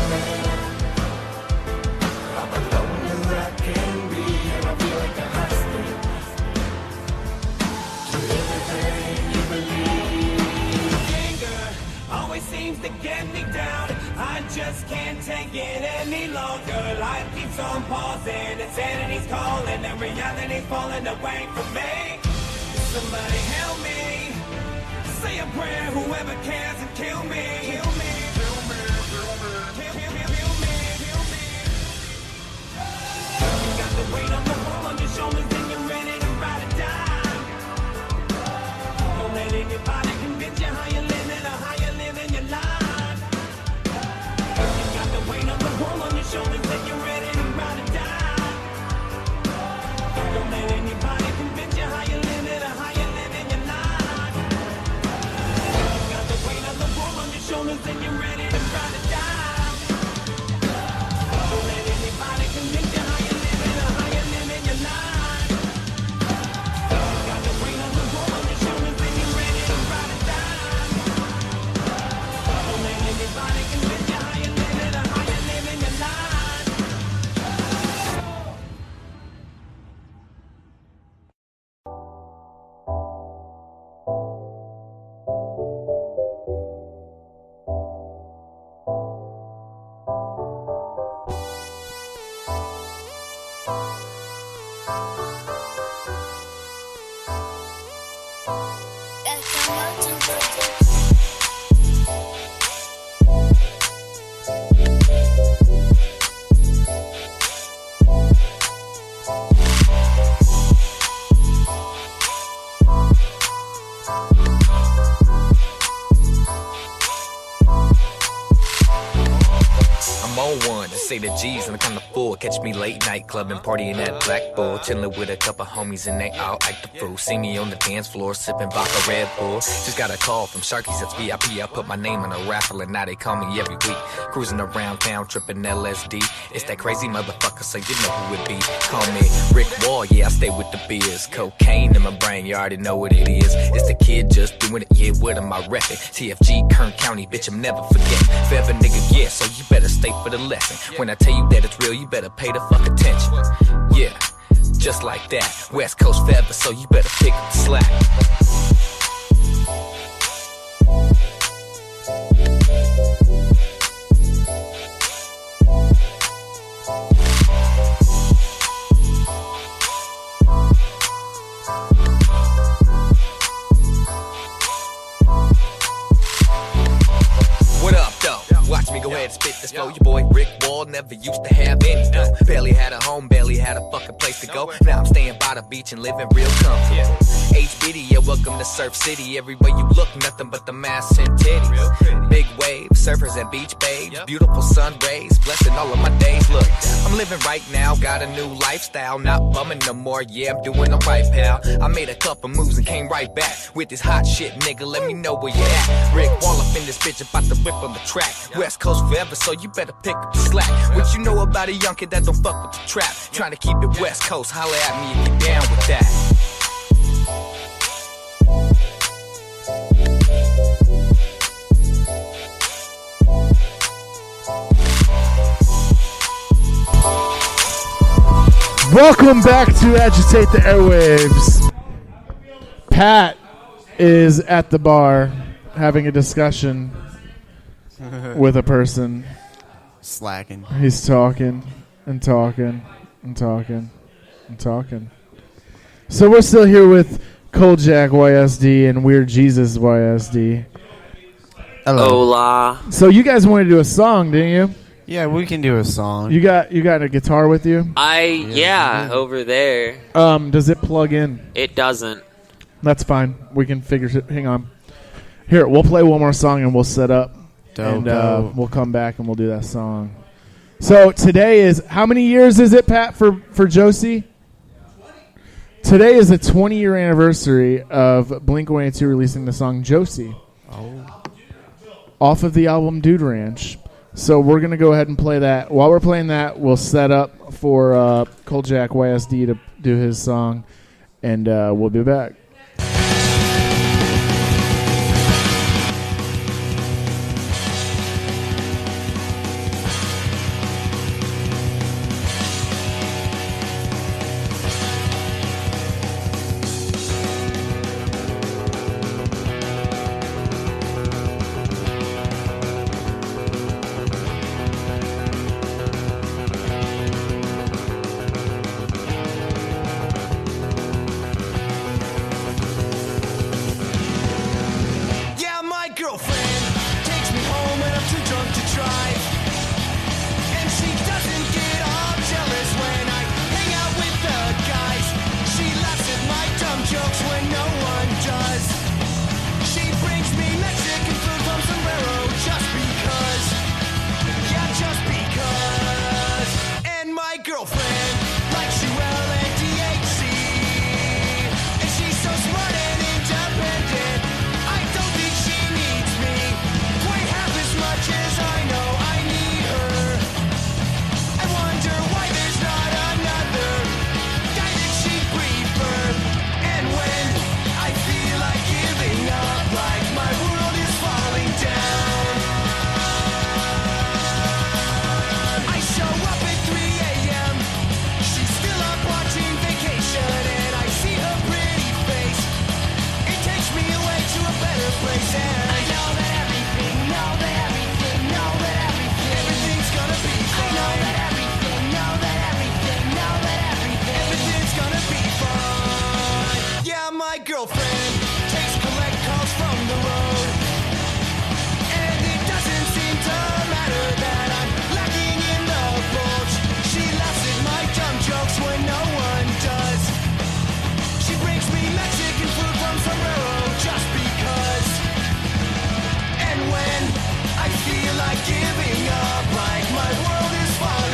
I'm alone as I can be, and I feel like a hostage to everything you believe. Anger always seems to get me down. I just can't take it any longer. Life keeps on pausing, insanity's calling, and reality's falling away from me. Somebody help me, say a prayer, whoever cares, and kill me. Kill me, kill me, kill me, kill me, kill me, kill me. You got the weight of the world on your shoulders, and you're ready to ride or die. Don't let anybody convince you how you're living or how you're living your life. You got the weight of the world on your shoulders, and you're ready to ride or die. Don't let anybody convince you how you're living or how you're living your life. You got the weight of the world on your shoulders, and you're ready to ride or die. Don't let anybody convince you how you're living or how you're living your life. say the G's and I count to 4. Catch me late night clubbing, partying at Black Bull, chilling with a couple homies and they all act the fool. See me on the dance floor sipping vodka Red Bull. Just got a call from Sharky's, that's VIP. I put my name on a raffle and now they call me every week. Cruising around town, tripping LSD. It's that crazy motherfucker, so you know who it be. Call me Rick Wall, yeah, I stay with the beers. Cocaine in my brain, you already know what it is. It's the kid just doing it, yeah, with him I rep it. TFG, Kern County, bitch, I'm never forgetting. Forever nigga, yeah, so you better stay for the lesson. When I tell you that it's real, you better pay the fuck attention. Yeah, just like that. West Coast forever, so you better pick up the slack. What up, though? Watch me go ahead and spit this flow. Your boy Rick Wall never used to have any dough. Barely had a home, barely had a fucking place to go. Now I'm staying by the beach and living real comfortable. HBD, yeah, welcome to Surf City. Everywhere you look, nothing but the mass and titties. Big waves, surfers and beach babes. Beautiful sun rays, blessing all of my days. Look, I'm living right now, got a new lifestyle. Not bumming no more, yeah, I'm doing alright, pal. I made a couple moves and came right back with this hot shit, nigga, let me know where you at. Rick Wall up in this bitch, about to rip on the track. West Coast forever, so you better pick up the slack. What you know about a young kid that don't fuck with the trap? Trying to keep it West Coast, holla at me if you down with that. Welcome back to Agitate the Airwaves. Pat is at the bar having a discussion with a person. Slacking. He's talking and talking and talking and talking. So we're still here with Coljac YSD and Weird Jesus YSD. Hello. Hola. So you guys wanted to do a song, didn't you? Yeah, we can do a song. You got a guitar with you? Yeah, over there. Does it plug in? It doesn't. That's fine. We can figure it. Hang on. Here, we'll play one more song and we'll set up. Dope. We'll come back and we'll do that song. So today is, how many years is it, Pat, for Josie? Today is the 20-year anniversary of Blink-182 releasing the song Josie. Oh. Off of the album Dude Ranch. So we're going to go ahead and play that. While we're playing that, we'll set up for Coljac YSD to do his song, and we'll be back. Giving up like my world is falling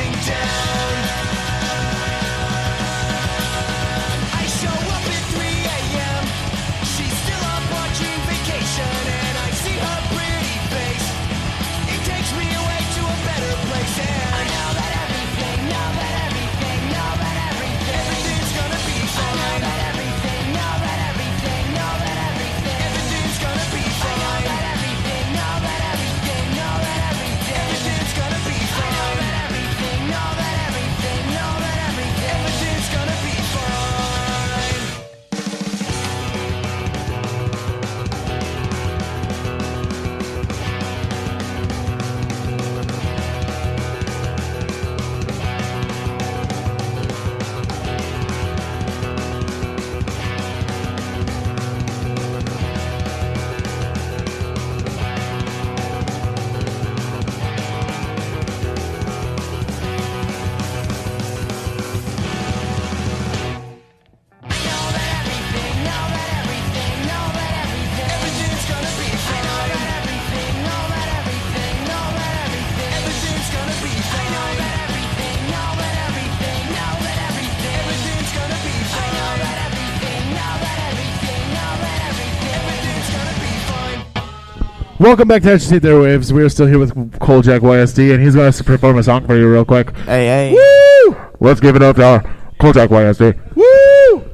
Welcome back to Agitate the Airwaves. We are still here with Coljac YSD, and he's going to perform a song for you real quick. Hey. Woo! Let's give it up to our Coljac YSD. Woo!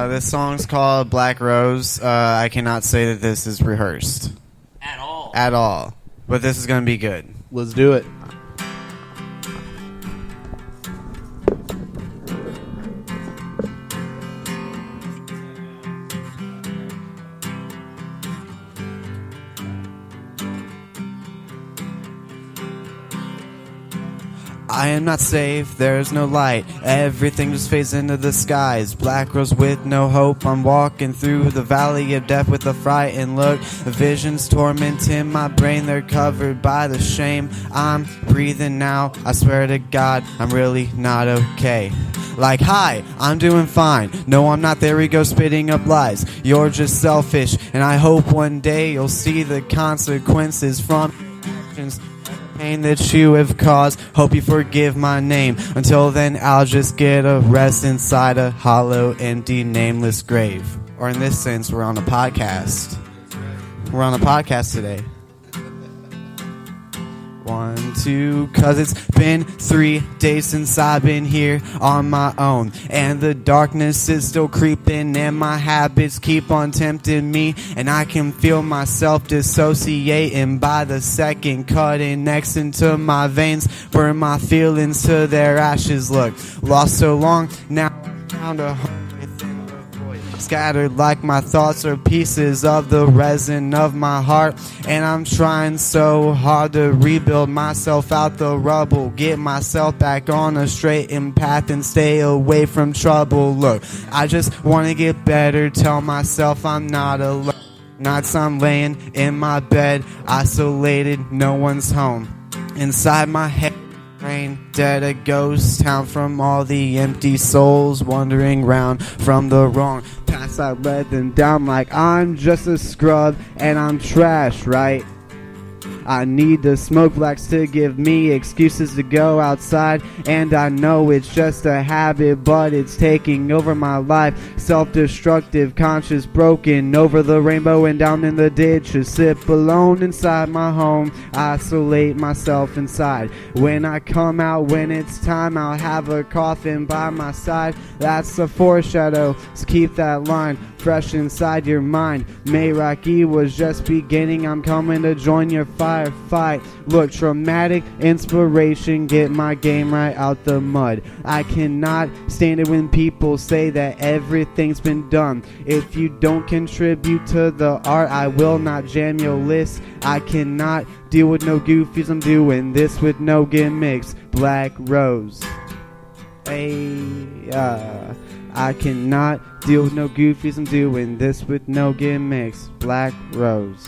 This song's called Black Rose. I cannot say that this is rehearsed. At all. But this is going to be good. Let's do it. I am not safe, there's no light. Everything just fades into the skies. Black rose with no hope. I'm walking through the valley of death with a frightened look. The visions tormenting my brain, they're covered by the shame. I'm breathing now, I swear to God, I'm really not okay. Like, hi, I'm doing fine. No, I'm not. There we go, spitting up lies. You're just selfish, and I hope one day you'll see the consequences from actions. Pain that you have caused. Hope you forgive my name. Until then, I'll just get a rest inside a hollow, empty, nameless grave. Or in this sense, we're on a podcast. We're on a podcast today. 1, 2, 'cause it's been 3 days since I've been here on my own, and the darkness is still creeping, and my habits keep on tempting me, and I can feel myself dissociating by the second, cutting next into my veins, burn my feelings to their ashes. Look, lost so long, now I found a home. Scattered like my thoughts are pieces of the resin of my heart, and I'm trying so hard to rebuild myself out the rubble, get myself back on a straightened path and stay away from trouble. Look, I just want to get better, tell myself I'm not alone. Nights I'm laying in my bed, isolated, no one's home. Inside my head, brain dead, a ghost town from all the empty souls wandering round from the wrong past. I let them down like I'm just a scrub and I'm trash, right? I need the smoke blacks to give me excuses to go outside, and I know it's just a habit, but it's taking over my life. Self-destructive, conscious broken, over the rainbow and down in the ditch. A sip alone inside my home, isolate myself inside. When I come out, when it's time, I'll have a coffin by my side. That's a foreshadow, so keep that line fresh inside your mind. Mayraki was just beginning, I'm coming to join your firefight. Look, traumatic inspiration, get my game right out the mud. I cannot stand it when people say that everything's been done. If you don't contribute to the art, I will not jam your list. I cannot deal with no goofies, I'm doing this with no gimmicks. Black Rose. I cannot deal with no goofies, I'm doing this with no gimmicks. Black Rose.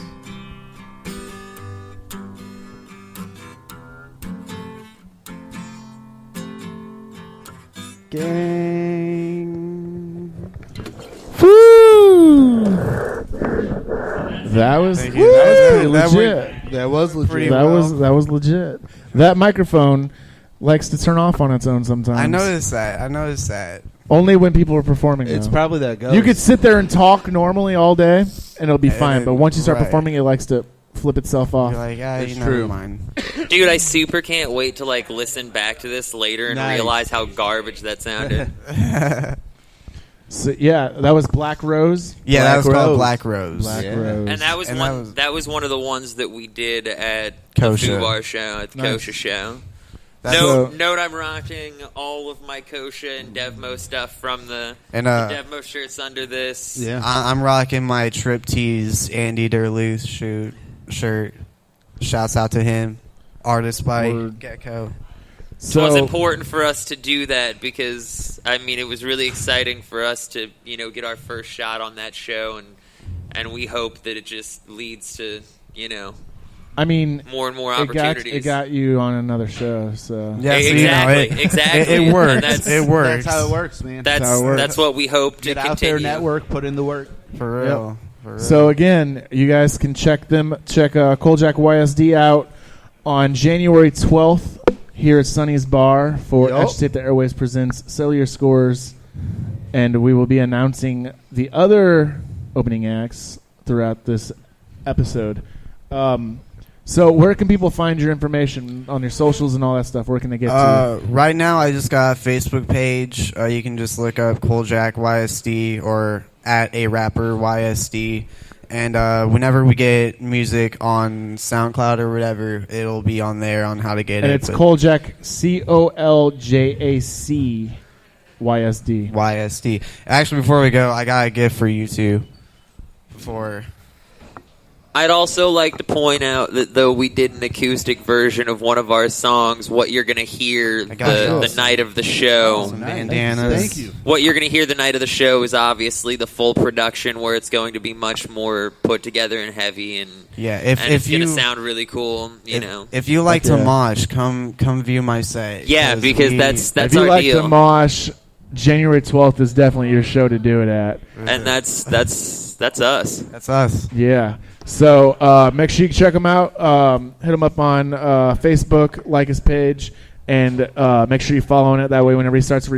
Gang. Woo! That was pretty legit. That was legit. That was legit. That microphone likes to turn off on its own sometimes. I noticed that. Only when people are performing. It's though. probably that ghost. You could sit there and talk normally all day, and it'll be fine. But once you start right. performing, it likes to flip itself off. You're like, It's never true. mind. Dude, I super can't wait to listen back to this later and Nice. realize how garbage that sounded. So, yeah, that was Black Rose. Yeah, that was Black called Rose. Black Rose. Black Yeah. Rose. And that was And one. that was- That was one of the ones that we did at Kosha. the Fubar show, at the Nice. Kosha show. So- Note I'm rocking all of my Kosha and Devmo stuff from the And Devmo shirts under this. Yeah. I'm rocking my Trip Tease Andy Derluth shirt. Shouts out to him. Artist by Word. Gecko. So it was important for us to do that because, it was really exciting for us to, get our first shot on that show, and we hope that it just leads to, more and more opportunities. It got you on another show, so Yeah, so, Exactly. It works. That's- It works. That's how it works, man. That's what we hope to Get out there, continue. network, put in the work. For real. For real. So again, you guys can check Coljac YSD out on January 12th here at Sonny's Bar for Yup. Agitate the Airwaves presents Sell Your Scores, and we will be announcing the other opening acts throughout this episode. So where can people find your information on your socials and all that stuff? Where can they get to you? Right now, I just got a Facebook page. You can just look up Coljac YSD or at a rapper YSD. And whenever we get music on SoundCloud or whatever, it'll be on there on how to get and it. It's Coljac, COLJAC YSD. YSD. Actually, before we go, I got a gift for you two. I'd also like to point out that though we did an acoustic version of one of our songs, what you're going to hear the night of the show. Some bandanas. Thank you. What you're going to hear the night of the show is obviously the full production, where it's going to be much more put together and heavy, and if it's going to you sound really cool. You know, if you like to mosh, come view my set. Yeah, because that's if you our like deal. to mosh, January 12th is definitely your show to do it at. And that's us. That's us. Yeah. So make sure you check him out. Hit him up on Facebook, like his page, and make sure you're following it. That way, whenever he starts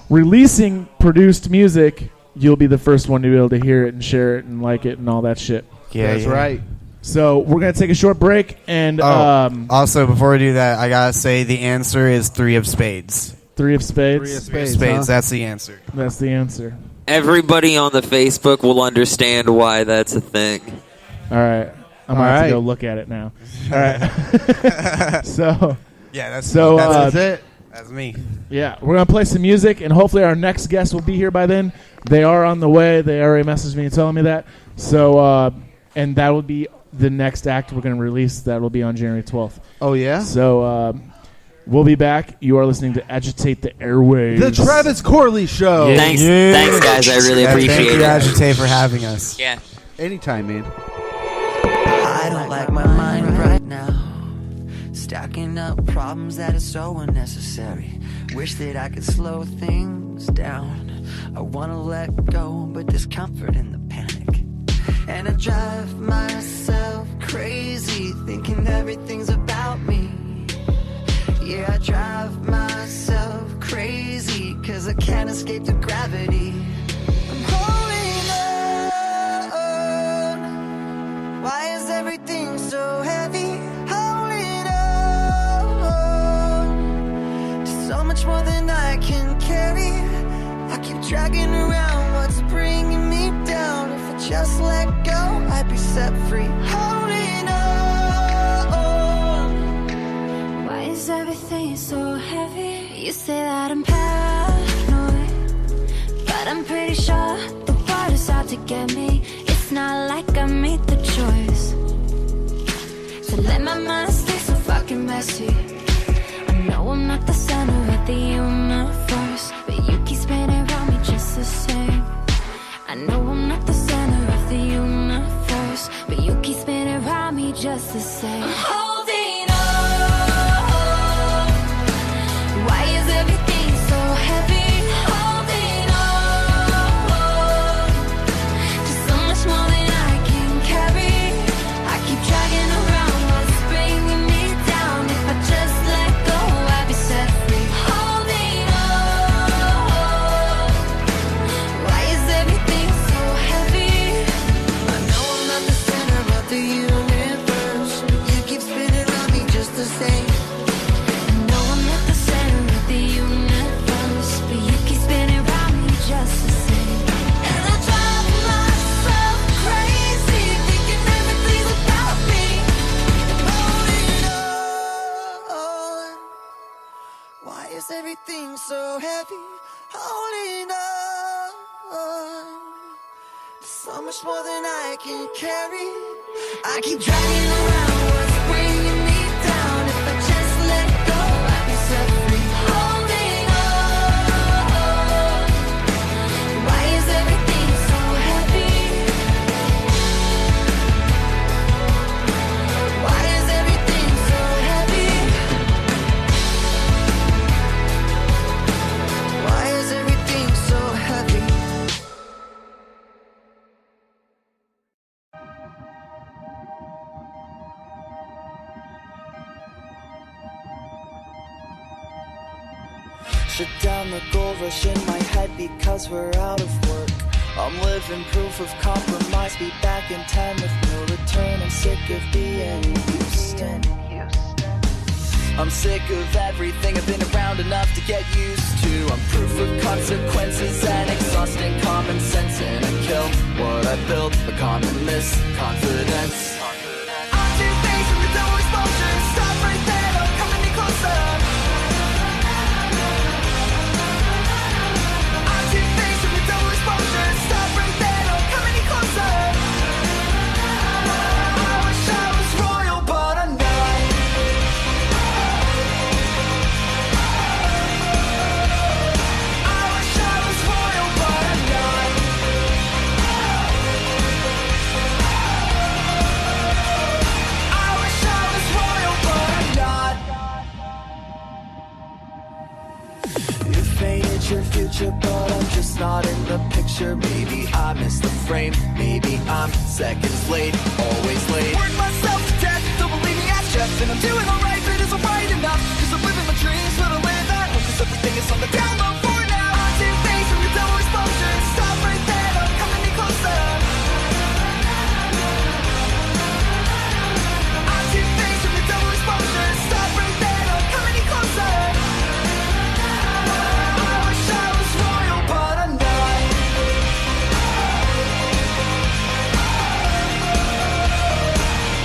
releasing produced music, you'll be the first one to be able to hear it and share it and like it and all that shit. Yeah, That's right. So we're going to take a short break. And also, before we do that, I got to say the answer is 3 of spades. 3 of spades? 3 of Spades, huh? that's the answer. That's the answer. Everybody on the Facebook will understand why that's a thing. All right. I'm going to have to go look at it now. All right. So that's it. That's me. Yeah, we're going to play some music, and hopefully our next guest will be here by then. They are on the way. They already messaged me and telling me that. So, and that will be the next act we're going to release. That will be on January 12th. Oh, yeah? So, we'll be back. You are listening to Agitate the Airwaves. The Travis Corley Show. Yeah. Thanks, guys. I really appreciate thank it. you, Agitate, for having us. Yeah. Anytime, man. I don't like my mind right now. Stacking up problems that are so unnecessary. Wish that I could slow things down. I wanna let go, but there's comfort in the panic. And I drive myself crazy, thinking everything's about me. Yeah, I drive myself crazy, 'cause I can't escape the gravity. I'm holding on. Why is everything so heavy? Holding on to so much more than I can carry. I keep dragging around what's bringing me down. If I just let go, I'd be set free. Holding on. Why is everything so heavy? You say that I'm paranoid, but I'm pretty sure the water's out to get me. It's not like I made the choice to let my mind stay so fucking messy. I know I'm not the center of the universe, but you keep spinning around me just the same. I know I'm not the center of the universe, but you keep spinning around me just the same. I'm holding on. Why is everything so heavy? Holding on to so much more than I can carry. I keep dragging around what's bringing me down. If I just let go, I'd be set free. Holding on. Why is everything so heavy? I know I'm not the center of the universe, but you keep spinning around me just the same. I know I'm not the center of the universe, but you keep spinning around me just the same. And I drive myself crazy, thinking everything's about me. Holding on. Why is everything so heavy? Holding on. So much more than I can carry. I keep dragging around what's bringing me down. If I just let go, I'd be set free. Holding on. Why is everything so heavy? Why is everything so heavy? Why is everything so heavy? Shut down the gold rush in my head because we're out of work. I'm living proof of compromise. Be back in time with no return. I'm sick of being Houston. I'm sick of everything. I've been around enough to get used to. I'm proof of consequences and exhausting common sense. And I kill what I built, a common misconfidence. I'm two-faced with the double exposure. Stop right there, don't come any closer. I'm two-faced with the double exposure. Stop right there, don't come any closer. I wish I was royal, but I'm not. I wish I was royal, but I'm not. I wish I was royal, but I'm not. You faded your future, but I'm just not in the picture. Maybe I missed the frame. Maybe I'm seconds late, always late. Work myself to death, don't believe me, ask Jeff. And I'm doing alright, but it's alright enough. Cause I'm living my dreams, but I live at home. Cause everything is on the down low for now. I'm two-faced with the double exposure. Stop right there, don't come any closer. I'm two-faced with the double exposure. Stop right there, don't come any closer. I wish I was royal, but I'm not.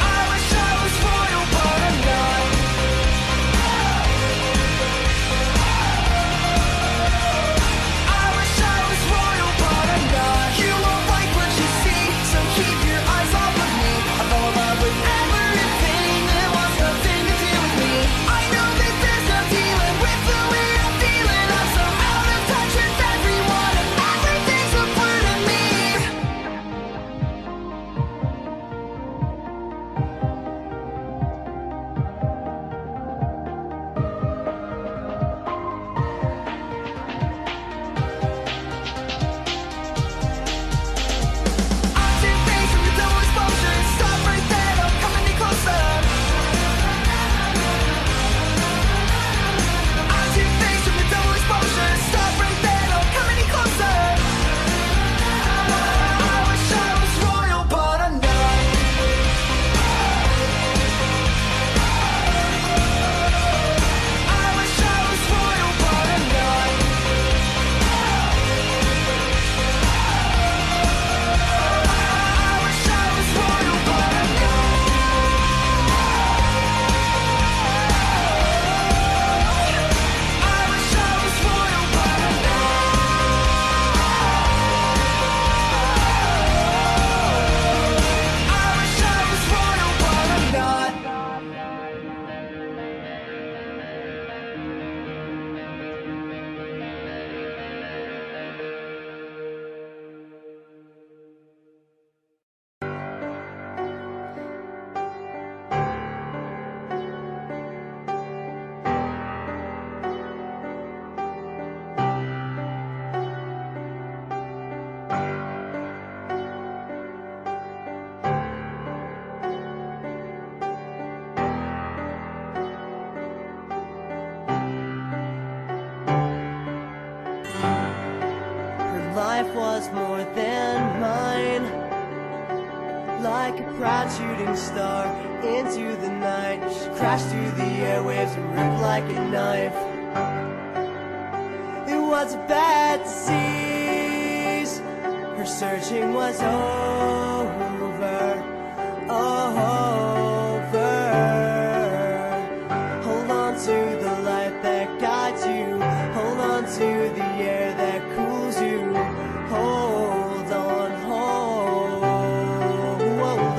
I wish I was royal, but I'm not. I wish I was royal, but I'm not. You won't like what you see, so keep your eyes off of me. I fell in love with everything that wants nothing to do with me. I know that there's no dealing with the way I'm feeling. I'm so out of touch with everyone, and everything's a part of me. I'm two-faced with the double exposure. Stop right there, don't come any closer. I'm two-faced with the double exposure. Stop right there, don't come any closer. I wish I was royal, but I'm not. I wish I was royal, but I'm not. I wish I was royal, but I'm not. I wish I was royal, but I'm not. I wish I was royal, but I'm not. Her life was more than mine, like a proud shooting star into the night. She crashed through the airwaves and ripped like a knife. It was a bad disease. Her searching was over, over. Hold on to the light that guides you. Hold on to the air that cools you. Hold on, hold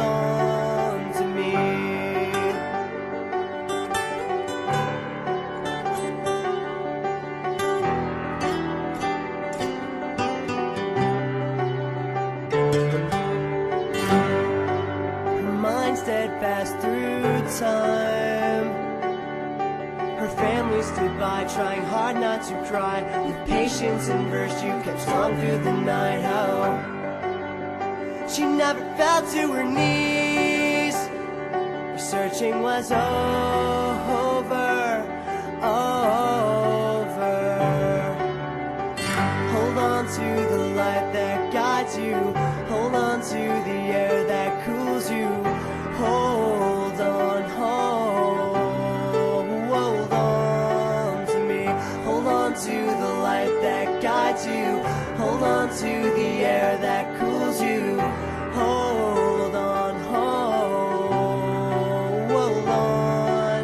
on to me. Her mind steadfast through time. Her family stood by, trying hard not to cry. With patience and virtue, kept strong through the night. How she never fell to her knees. Her searching was over, over. Hold on to the light that guides guides you. Hold on to the air that cools you. Hold on, hold on to me. Hold on to the light that guides you. Hold on to the air that cools you. Hold on, hold on.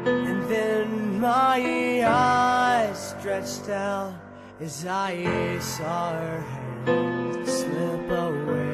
And then my eyes stretched out as I saw her hand slip away.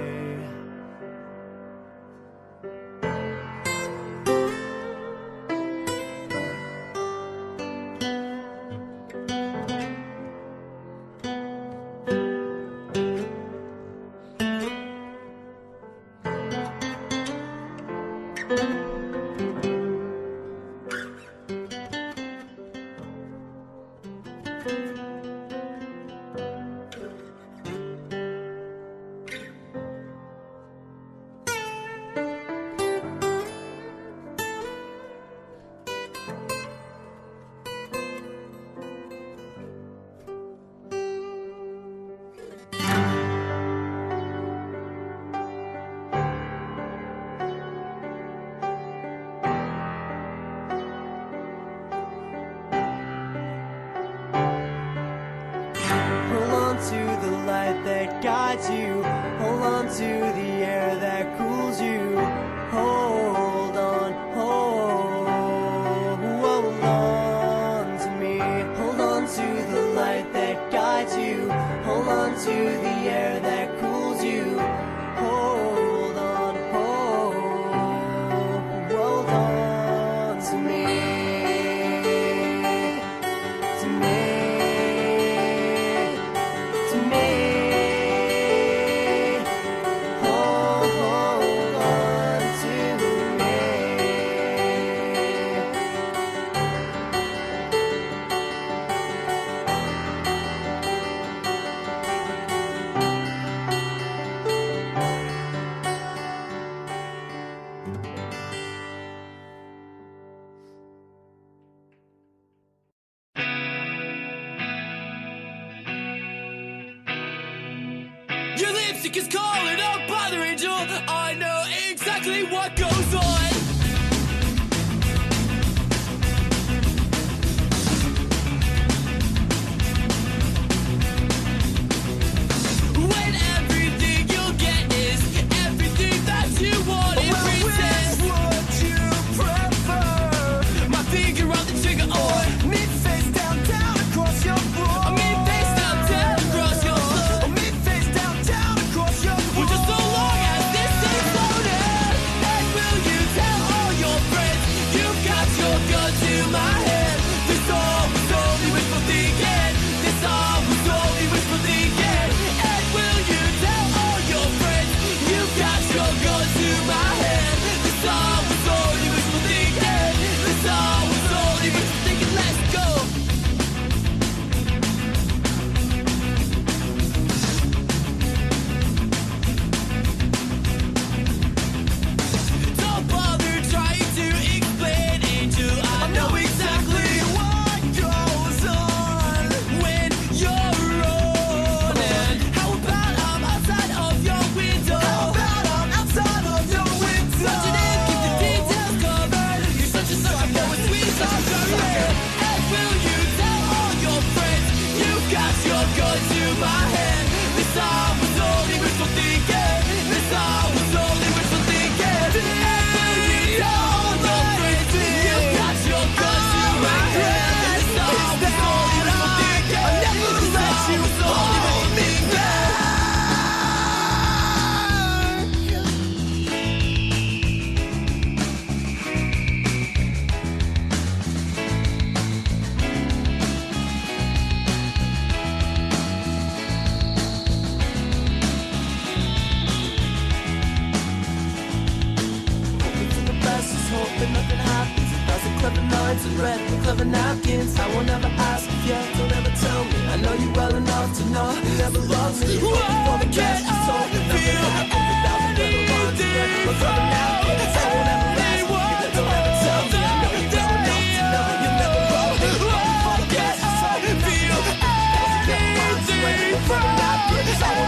That guides you. Hold on to the air that cools you. Hold on, hold on to me. Hold on to the light that guides you. Hold on to the air that cools you. Hold on, hold on to me. To me. To me. Your lipstick is calling, don't bother, angel. I know exactly what goes on. When everything you'll get is everything that you want in return. Would you prefer my finger on the trigger or me face down, down across your floor? Me face down, down across your floor. Me face down, down across your floor. Well, just so long as this thing's loaded. And will you tell all your friends you've got your gun to my head? This all was only wishful thinking. This all was only wishful thinking. And will you tell all your friends you've got your gun to my head? This all was only wishful thinking. This all was only wishful thinking. Let's go. Don't bother trying to explain, angel. I know exactly what goes on when you're running. How about I'm outside of your window? How about I'm outside of your window? Watching it, keep the details covered. You're such a sucker for a sweet talk, girl. And will you tell all your friends you've got your gun to my head? This all was only wishful thinking. This all was only wishful thinking. And will you tell all your friends you've got your gun to my head? This all was only wishful thinking. I never let you hold me back. Hoping for the best, just hoping nothing happens. 1,000 clever lines and red and clever napkins. I will never ask if you don't ever tell me. I know you well enough to know you never loved me. Hoping for the best, just hoping nothing happens. 1,000 clever lines and red and clever napkins. I will never ask if you don't ever tell me. I know you well enough to know you never loved me. Hoping for the best, just hoping nothing happens. 1,000 clever lines and red and clever napkins. I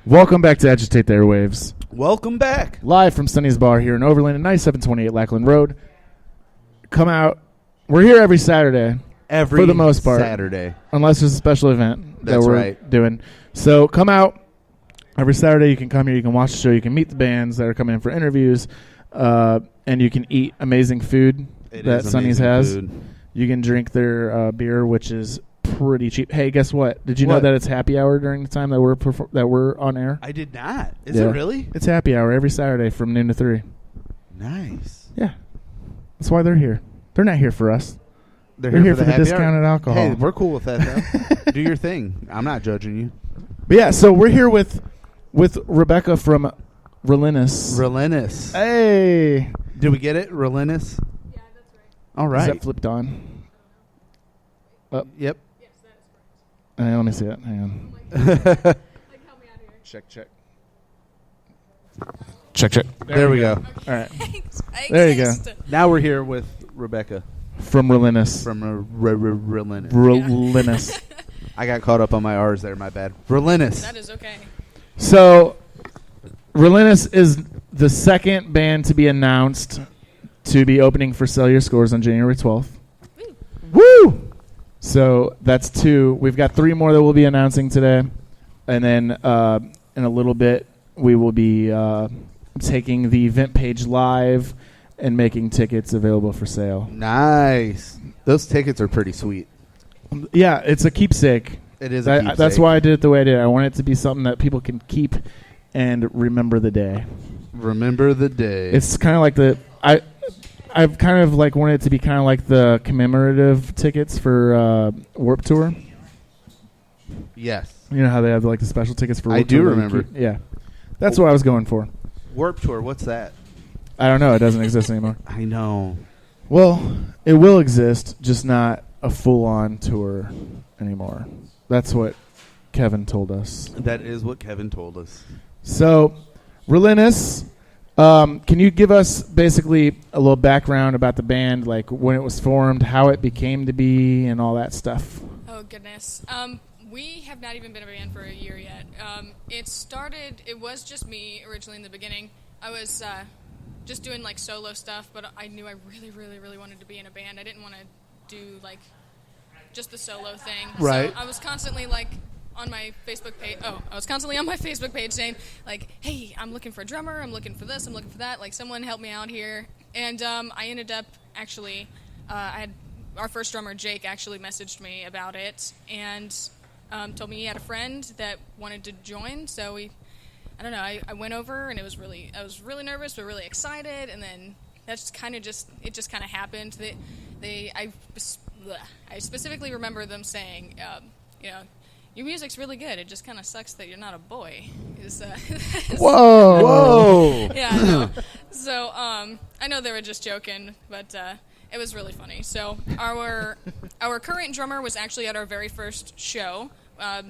Welcome back to Agitate the Airwaves. Welcome back. Live from Sonny's Bar here in Overland at 9728 Lackland Road. Come out. We're here every Saturday. For the most part. Saturday. Unless there's a special event that That's we're right. doing. So come out. Every Saturday you can come here. You can watch the show. You can meet the bands that are coming in for interviews. And you can eat amazing food that Sonny's has. Food. You can drink their beer, which is pretty cheap. Hey, guess what? Did you know that it's happy hour during the time that we're on air? I did not. Is it really? It's happy hour every Saturday from noon to 3. Nice. Yeah. That's why they're here. They're not here for us. They're here for the happy discounted hour. alcohol. Hey, we're cool with that, though. Do your thing. I'm not judging you. But yeah, so we're here with Rebecca from Relynness. Relynness. Hey. Did we get it? Relynness? Yeah, that's right. All right. Is that flipped on? Yep. Let me see it. Hang on. Check. Check. There we go. All right. I There you go. exist. Now we're here with Rebecca. From Relynness. From Relynness. Relynness. I got caught up on my R's there. My bad. Relynness. That is okay. So, Relynness is the second band to be announced to be opening for Sell Your Scores on January 12th. Woo! So that's 2. We've got 3 more that we'll be announcing today. And then in a little bit, we will be taking the event page live and making tickets available for sale. Nice. Those tickets are pretty sweet. Yeah, it's a keepsake. It is a keepsake. That's why I did it the way I did. I want it to be something that people can keep and remember the day. Remember the day. It's kind of like I've kind of like wanted it to be kind of like the commemorative tickets for Warped Tour. Yes. You know how they have like the special tickets for Warped I do Tour? remember. Yeah. That's what I was going for. Warped Tour, what's that? I don't know. It doesn't exist anymore. I know. Well, it will exist, just not a full-on tour anymore. That's what Kevin told us. That is what Kevin told us. So, Relynness, can you give us basically a little background about the band, like when it was formed, how it became to be, and all that stuff? Oh, goodness. We have not even been a band for a year yet. It was just me originally in the beginning. I was just doing like solo stuff, but I knew I really, really, really wanted to be in a band. I didn't want to do like just the solo thing. Right. So I was constantly like on my Facebook page. I was constantly on my Facebook page saying like, "Hey, I'm looking for a drummer. I'm looking for this. I'm looking for that. Like, someone help me out here." And I ended up actually, I had our first drummer Jake actually messaged me about it and told me he had a friend that wanted to join. So I don't know. I went over and I was really nervous but really excited. And then that's kind of just happened. I specifically remember them saying, your music's really good. It just kind of sucks that you're not a boy. Whoa! Yeah, I know. So I know they were just joking, but it was really funny. So our current drummer was actually at our very first show.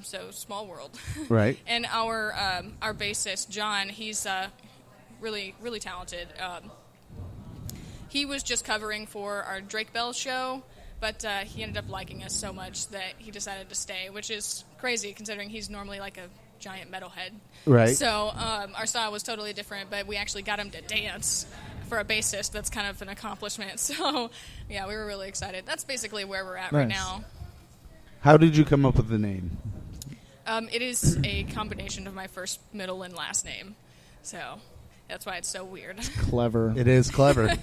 So small world. Right. And our bassist John, he's really, really talented. He was just covering for our Drake Bell show, but he ended up liking us so much that he decided to stay, which is crazy considering he's normally like a giant metalhead. Right. So our style was totally different, but we actually got him to dance. For a bassist, that's kind of an accomplishment. So, yeah, we were really excited. That's basically where we're at right now. How did you come up with the name? It is a combination of my first, middle, and last name. So that's why it's so weird. Clever. It is clever. It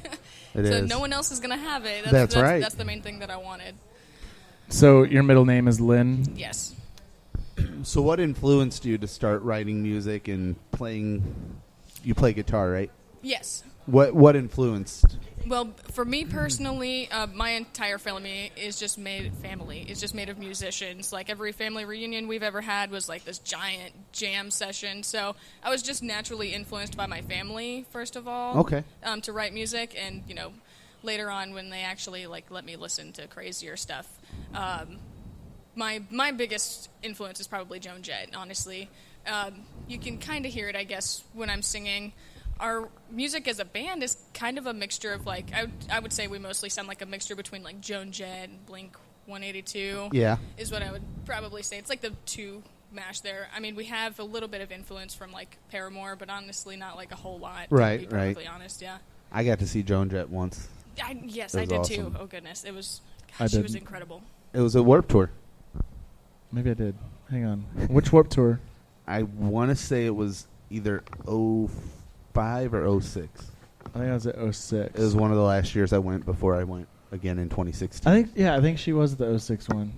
so is. no one else is going to have it. That's right. That's the main thing that I wanted. So your middle name is Lynn? Yes. So what influenced you to start writing music and playing? You play guitar, right? Yes. What influenced? Well, for me personally, my entire family is just made of musicians. Like every family reunion we've ever had was like this giant jam session. So I was just naturally influenced by my family, first of all. Okay. To write music, and later on when they actually like let me listen to crazier stuff. My biggest influence is probably Joan Jett. Honestly, you can kind of hear it, I guess, when I'm singing. Our music as a band is kind of a mixture of like I would say we mostly sound like a mixture between like Joan Jett and Blink 182. Yeah, is what I would probably say. It's like the two mash there. I mean, we have a little bit of influence from like Paramore, but honestly, not like a whole lot. Right, to be right. perfectly honest, yeah. I got to see Joan Jett once. Yes, It I was did awesome. too. Oh goodness, it was. I Gosh, she was didn't. incredible. It was a Warped Tour. Maybe I did. Hang on. Which Warped Tour? I want to say it was either 05 or 06. I think I was at 06. It was one of the last years I went before I went again in 2016. I think she was the 06 one.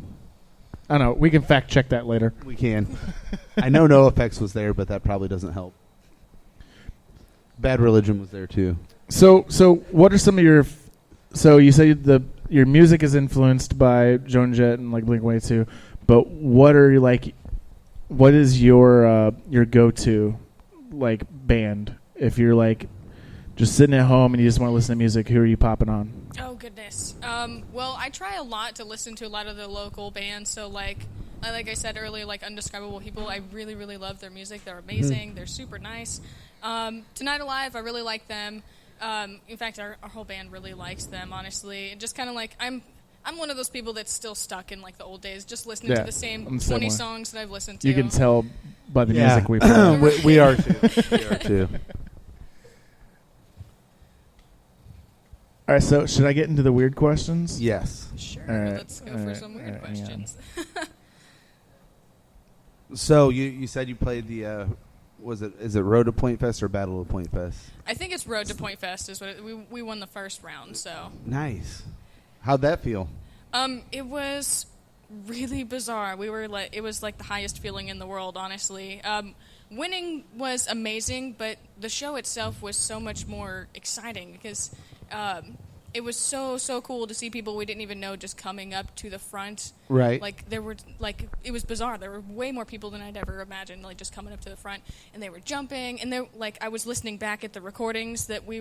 I don't know. We can fact check that later. We can. I know NoFX was there, but that probably doesn't help. Bad Religion was there too. So what are some of your? So you say your music is influenced by Joan Jett and like Blink-182, but what are you like? What is your go-to like band if you're like just sitting at home and you just want to listen to music? Who are you popping on? Oh goodness. Well, I try a lot to listen to a lot of the local bands. So like I said earlier, like Undescribable People, I really really love their music. They're amazing. They're super nice. Tonight Alive, I really like them. In fact, our whole band really likes them. Honestly, and just kind of like I'm one of those people that's still stuck in like the old days, just listening to the same I'm 20 similar. songs that I've listened to. You can tell by the music we play. we are too. We are too. All right, so should I get into the weird questions? Yes. Sure. All right, Let's go for some weird questions. So you said you played the is it Road to Point Fest or Battle of Point Fest? I think it's Road to Point Fest is what we won the first round. So Nice. How'd that feel? It was really bizarre. We were like, it was like the highest feeling in the world, honestly. Winning was amazing, but the show itself was so much more exciting because it was so cool to see people we didn't even know just coming up to the front. Right. Like there were it was bizarre. There were way more people than I'd ever imagined, like just coming up to the front, and they were jumping, and they like I was listening back at the recordings that we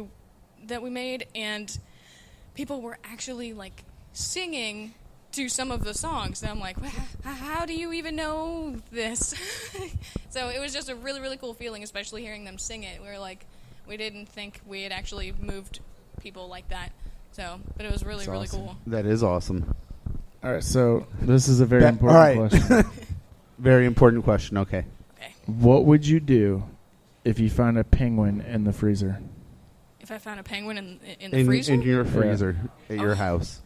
made, and people were actually like singing to some of the songs, and I'm like, how do you even know this? So it was just a really really cool feeling, especially hearing them sing it. We were like, we didn't think we had actually moved people like that. So, but it was really, That's really awesome. cool. That is awesome. All right, so this is a very important question. Very important question. Okay. What would you do if you found a penguin in the freezer? If I found a penguin in the freezer? In your freezer at your house.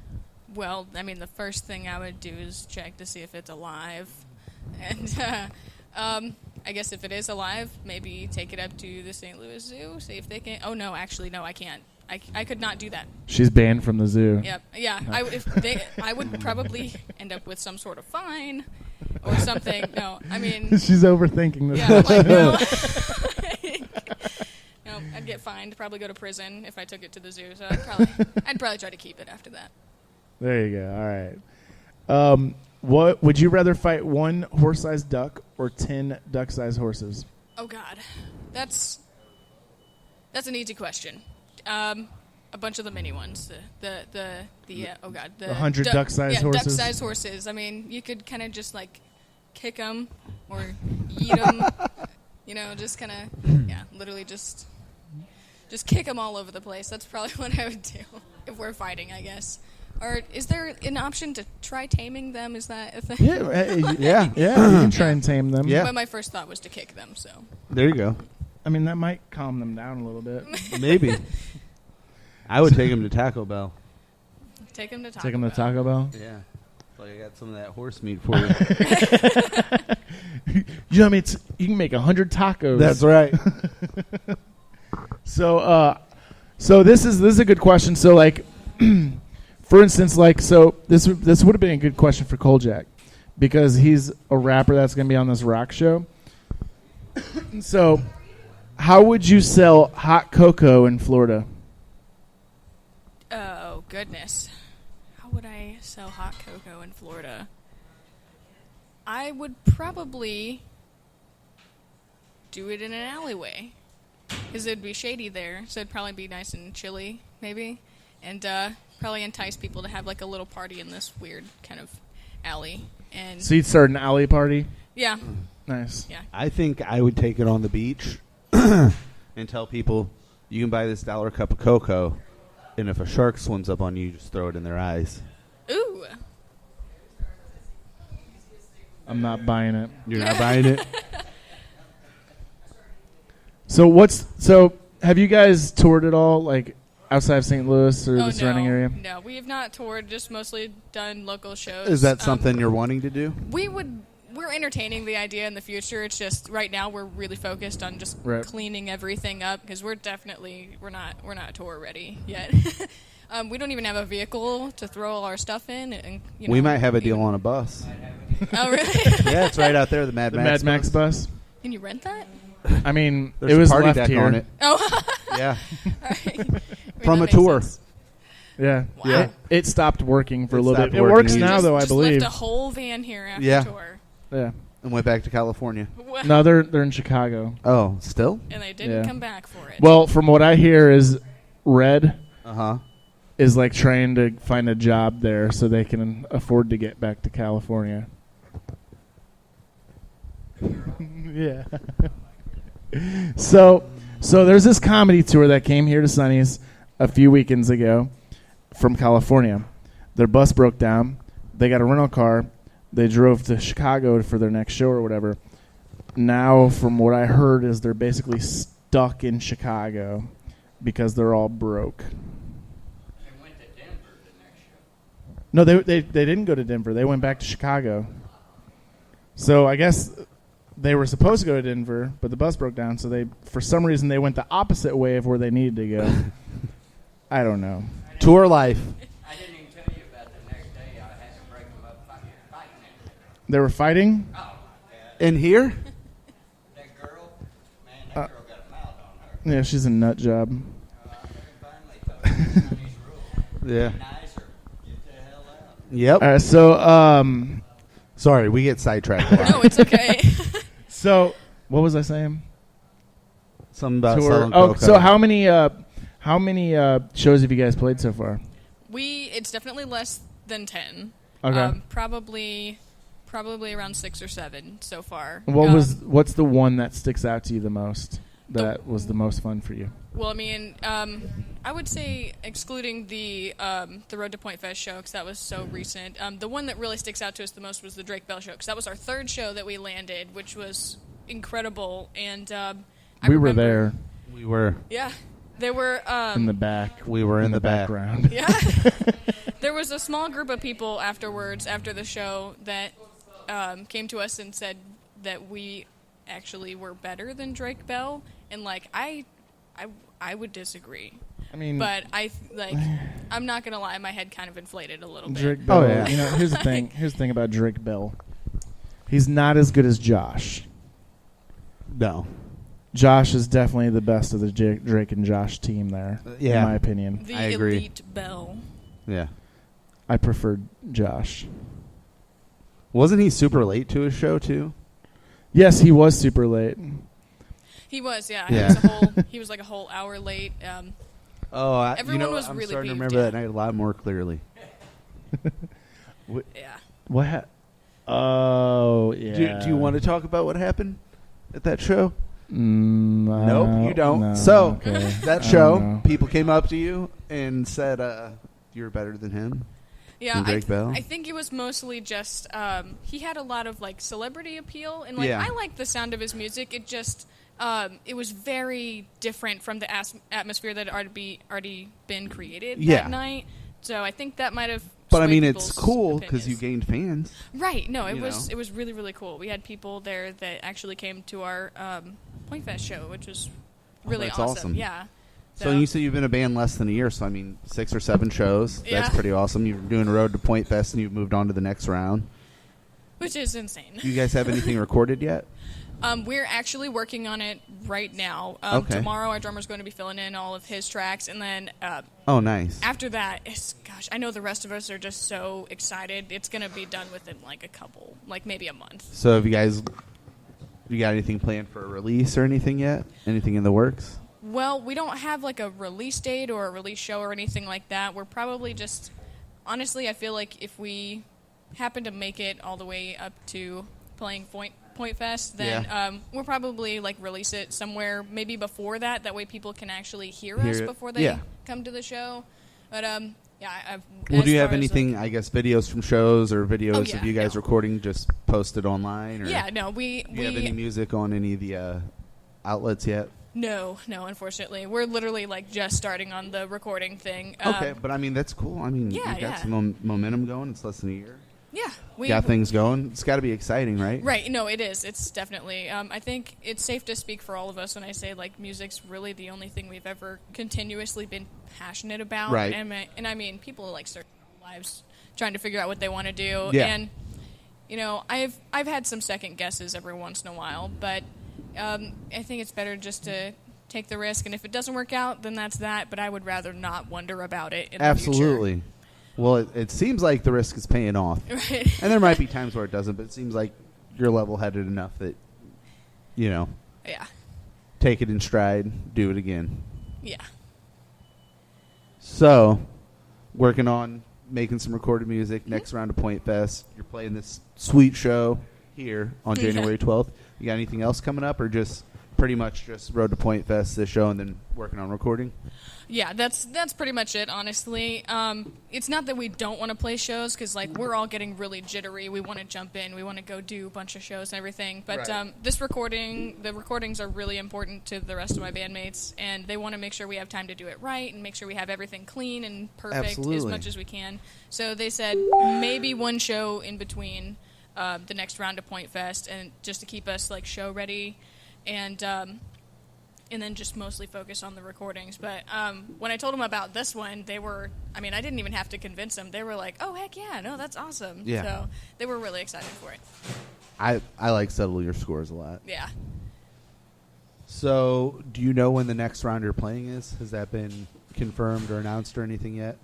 Well, I mean, the first thing I would do is check to see if it's alive. And I guess if it is alive, maybe take it up to the St. Louis Zoo, see if they can... Oh, no, actually, no, I can't. I could not do that. She's banned from the zoo. Yep. Yeah. I would probably end up with some sort of fine or something. No, I mean... She's overthinking this. Yeah, like, no. I'd get fined, probably go to prison if I took it to the zoo. So I'd probably try to keep it after that. There you go. All right. What would you rather fight, one horse-sized duck or 10 duck-sized horses? Oh God, that's an easy question. A bunch of the mini ones. The 100 duck-sized horses. Duck-sized horses. I mean, you could kind of just like kick them or eat them. You know, just kind of literally just kick them all over the place. That's probably what I would do if we're fighting, I guess. Or is there an option to try taming them? Is that a thing? Yeah. You can try and tame them. Yeah. But my first thought was to kick them. So. There you go. I mean, that might calm them down a little bit. Maybe. I would take him to Taco Bell. Take him to Taco Bell. Take him to Taco Bell? Yeah. Like I got some of that horse meat for you. You know what I mean? You can make 100 tacos. That's right. So this is a good question. So like, for instance, like this would have been a good question for Coljac because he's a rapper that's going to be on this rock show. So, how would you sell hot cocoa in Florida? Oh, goodness. How would I sell hot cocoa in Florida? I would probably do it in an alleyway. Because it'd be shady there, so it'd probably be nice and chilly, maybe. And probably entice people to have like a little party in this weird kind of alley. And So you'd start an alley party? Yeah. Nice. Yeah. I think I would take it on the beach and tell people you can buy this $1 cup of cocoa, and if a shark swims up on you, just throw it in their eyes. Ooh. I'm not buying it. You're not buying it? So have you guys toured at all, like outside of St. Louis or the surrounding area? No, we have not toured. Just mostly done local shows. Is that something you're wanting to do? We're entertaining the idea in the future. It's just right now we're really focused on just cleaning everything up because we're not tour ready yet. We don't even have a vehicle to throw all our stuff in. And, we might have a deal on a bus. Oh, really? Yeah, it's right out there, the Mad Max bus. Can you rent that? I mean, there's it was a party left deck here. on it. Oh. Yeah. Right. From a tour. Yeah. Wow. Yeah. It stopped working for a little bit. stopped It working. works You now, just- though, I Just believe. left a whole van here after Yeah. tour. Yeah. And went back to California. No, they're in Chicago. Oh, still? And they didn't come back for it. Well, from what I hear is Red Uh-huh. is like trying to find a job there so they can afford to get back to California. Yeah. So there's this comedy tour that came here to Sonny's a few weekends ago from California. Their bus broke down. They got a rental car. They drove to Chicago for their next show or whatever. Now, from what I heard, is they're basically stuck in Chicago because they're all broke. No, they didn't go to Denver. They went back to Chicago. So I guess they were supposed to go to Denver, but the bus broke down. So for some reason, they went the opposite way of where they needed to go. I don't know. Tour life. I didn't even tell you about the next day. I had to break them up fighting. They were fighting? In here? That girl, man, that girl got a mouth on her. Yeah, she's a nut job. Yeah. Nicer. Get the hell out. Yep. All right, so sorry, we get sidetracked a lot. No, it's okay. So what was I saying? Something about Tour. selling Oh, cocoa. so how many shows have you guys played so far? It's definitely less than 10. Okay. Probably around 6 or 7 so far. What's the one that sticks out to you the most? That was the most fun for you? Well, I mean, I would say excluding the Road to Point Fest show because that was so recent. The one that really sticks out to us the most was the Drake Bell show because that was our third show that we landed, which was incredible. And we were there. We were. Yeah, there were in the back. We were in the background. Yeah, there was a small group of people afterwards, after the show, that came to us and said that we actually were better than Drake Bell, and like I would disagree. I mean, but I'm not gonna lie, my head kind of inflated a little bit. Drake Bell. Oh, yeah. You know, here's the thing. Here's the thing about Drake Bell. He's not as good as Josh. No. Josh is definitely the best of the Drake and Josh team there, yeah. in my opinion. The I agree. elite Bell. Yeah. I preferred Josh. Wasn't he super late to his show, too? Yes, he was super late. He was, yeah. Yeah. He was like a whole hour late. Everyone was I'm really starting to peeved, remember yeah. that night a lot more clearly. Yeah. What? Oh, yeah. Do you want to talk about what happened at that show? Nope, you don't. No, so okay. that I show, don't know. people came up to you and said you're better than him. Yeah, than Drake Bell. I think it was mostly just he had a lot of like celebrity appeal, and like Yeah. I liked the sound of his music. It just it was very different from the atmosphere that had already been created that night. So I think that might have. But I swayed mean, it's people's cool because opinions. you gained fans. Right. No, it You was know. it was really, really cool. We had people there that actually came to our Point Fest show, which was really that's awesome. Yeah. So you said you've been a band less than a year, so I mean 6 or 7 shows. Yeah. That's pretty awesome. You're doing a Road to Point Fest and you've moved on to the next round. Which is insane. Do you guys have anything recorded yet? We're actually working on it right now. Okay. Tomorrow our drummer's going to be filling in all of his tracks, and then Oh, nice. after that, gosh, I know the rest of us are just so excited. It's going to be done within like a couple, like maybe a month. So have you got anything planned for a release or anything yet? Anything in the works? Well, we don't have like a release date or a release show or anything like that. We're probably just, honestly, I feel like if we happen to make it all the way up to playing Point Fest, then we'll probably like release it somewhere maybe before that. That way people can actually hear us Hear it. before they Yeah. come to the show. But Yeah, Well, as do you have far as, anything, I guess, videos from shows or videos yeah, of you guys recording just posted online? Or Yeah, no, do you have any music on any of the outlets yet? No, unfortunately. We're literally like just starting on the recording thing. Okay, but I mean, that's cool. I mean, Yeah, you got yeah. some momentum going. It's less than a year. Yeah. Got things going. It's got to be exciting, right? Right. No, it is. It's definitely. I think it's safe to speak for all of us when I say like music's really the only thing we've ever continuously been passionate about. Right. And I mean, people like start their lives trying to figure out what they want to do. Yeah. And you know, I've had some second guesses every once in a while, but I think it's better just to take the risk. And if it doesn't work out, then that's that. But I would rather not wonder about it in the future. Absolutely. Well, it seems like the risk is paying off. Right. And there might be times where it doesn't, but it seems like you're level-headed enough that, you know, take it in stride, do it again. Yeah. So, working on making some recorded music, next round of Point Fest. You're playing this sweet show here on January 12th. You got anything else coming up, or just pretty much just Road to Point Fest, this show, and then working on recording? Yeah, that's pretty much it, honestly. It's not that we don't want to play shows, because like we're all getting really jittery. We want to jump in. We want to go do a bunch of shows and everything. But Right. the recordings are really important to the rest of my bandmates, and they want to make sure we have time to do it right and make sure we have everything clean and perfect as Absolutely. much as we can. So they said maybe one show in between the next round of Point Fest, and just to keep us like show ready, and then just mostly focus on the recordings. But when I told them about this one, they were, I mean, I didn't even have to convince them. They were like, oh, heck yeah, no, that's awesome. Yeah. So they were really excited for it. I like Settle Your Scores a lot. Yeah. So, do you know when the next round you're playing is? Has that been confirmed or announced or anything yet?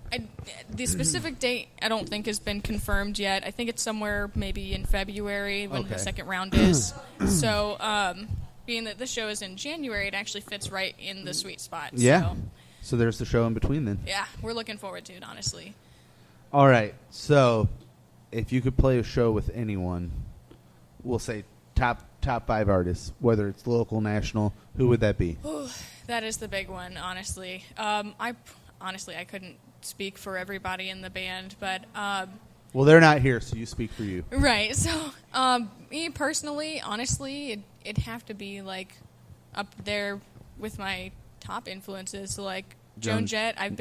The specific date, I don't think has been confirmed yet. I think it's somewhere maybe in February when the second round is. So, being that this show is in January, it actually fits right in the sweet spot. Yeah. So, So there's the show in between then. yeah, we're looking forward to it, honestly. All right. So, if you could play a show with anyone, we'll say top 5 artists, whether it's local, national, who would that be? Ooh, that is the big one, honestly. I couldn't speak for everybody in the band, but Well, they're not here, so you speak for you. right. So, me personally, honestly, it'd have to be like up there with my top influences. So, like Joan Jett, I've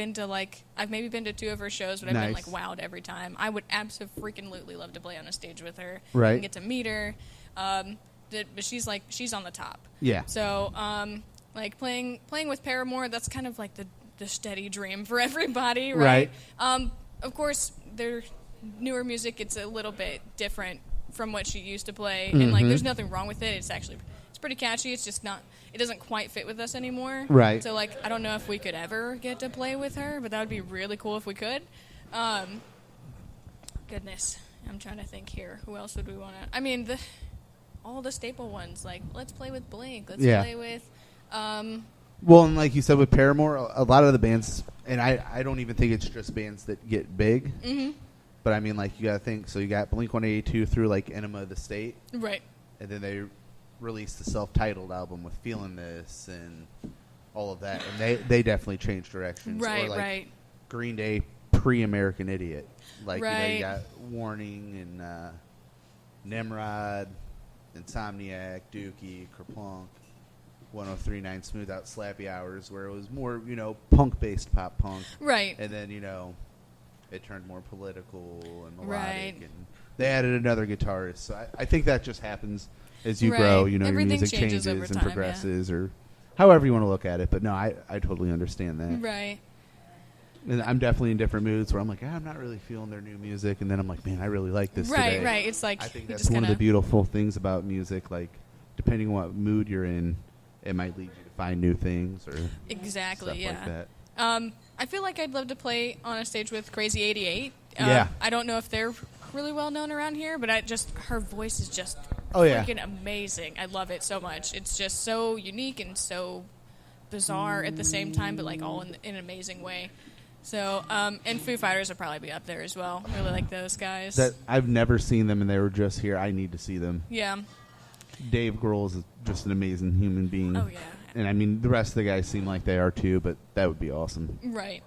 maybe been to 2 of her shows, but I've been like wowed every time. I would absolutely love to play on a stage with her Right. and get to meet her. But she's on the top. Yeah. So, like playing with Paramore, that's kind of like the steady dream for everybody, right? Of course, their newer music, it's a little bit different from what she used to play, and like there's nothing wrong with it. It's pretty catchy. It's just not. It doesn't quite fit with us anymore. Right. So like, I don't know if we could ever get to play with her, but that would be really cool if we could. Goodness, I'm trying to think here. Who else would we want to? I mean, all the staple ones, like let's play with Blink. Let's play with. Well, and like you said with Paramore, a lot of the bands, and I don't even think it's just bands that get big. Mm-hmm. But I mean, like, you got to think, so you got Blink-182 through, like, Enema of the State. Right. And then they released the self-titled album with Feelin' This and all of that. And they definitely changed directions. Right, or like right. Green Day pre-American Idiot. Like, you know, Right. you got Warning and Nimrod, Insomniac, Dookie, Kerplunk, 103.9 Smooth Out Slappy Hours, where it was more, you know, punk-based pop punk. Right. And then, you know, it turned more political and melodic. Right. And they added another guitarist. So I think that just happens as you Right. grow. You know, Everything your music changes changes over and time, progresses, or however you want to look at it. But no, I totally understand that. Right. And I'm definitely in different moods where I'm like, I'm not really feeling their new music. And then I'm like, man, I really like this Right, today. right. It's like I think you that's just one of the kinda- beautiful things about music. Like, depending on what mood you're in, it might lead you to find new things or Exactly, stuff yeah. like that. I feel like I'd love to play on a stage with Crazy 88. Yeah. I don't know if they're really well known around here, but her voice is just freaking amazing. I love it so much. It's just so unique and so bizarre at the same time, but like all in an amazing way. So, and Foo Fighters will probably be up there as well. I really like those guys. That I've never seen them, and they were just here. I need to see them. Yeah. Dave Grohl is just an amazing human being. Oh, yeah. And I mean, the rest of the guys seem like they are too, but that would be awesome. Right.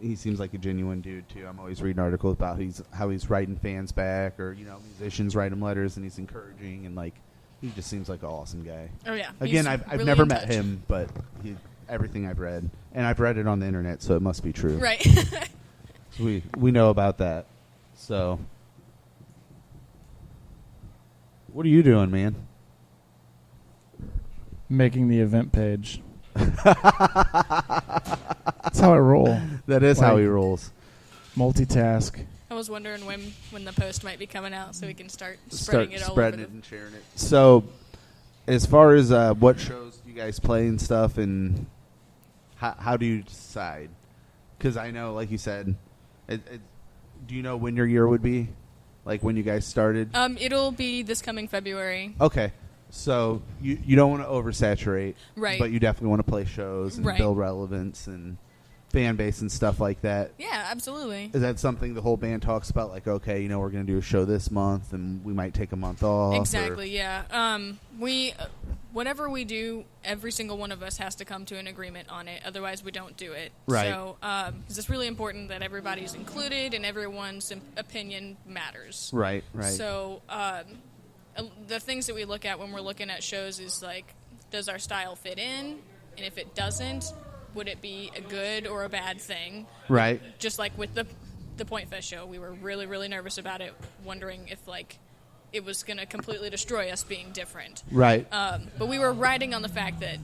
he seems like a genuine dude too. I'm always reading articles about how he's writing fans back, or musicians write him letters and he's encouraging, and like he just seems like an awesome guy. Oh yeah. Again, He's I've really never in met touch. him, but everything I've read, and I've read it on the internet, so it must be true. Right. So we know about that. So what are you doing, man? Making the event page. That's how I roll. That is how he rolls. Multitask. I was wondering when the post might be coming out so we can start spreading it all spreading over it and sharing it. So, as far as what shows do you guys play and stuff, and how do you decide? Because I know, like you said, do you know when your year would be? Like when you guys started? It'll be this coming February. Okay. So you don't want to oversaturate, Right. But you definitely want to play shows and Right. build relevance and fan base and stuff like that. Yeah, absolutely. Is that something the whole band talks about? Like, okay, we're going to do a show this month, and we might take a month off. Exactly. Yeah. We whatever we do, every single one of us has to come to an agreement on it. Otherwise, we don't do it. Right. So, because it's really important that everybody's included and everyone's opinion matters. Right. Right. So, the things that we look at when we're looking at shows is like, does our style fit in? And if it doesn't, would it be a good or a bad thing? Right. Just like with the Point Fest show, we were really, really nervous about it, wondering if like it was going to completely destroy us being different. Right. But we were riding on the fact that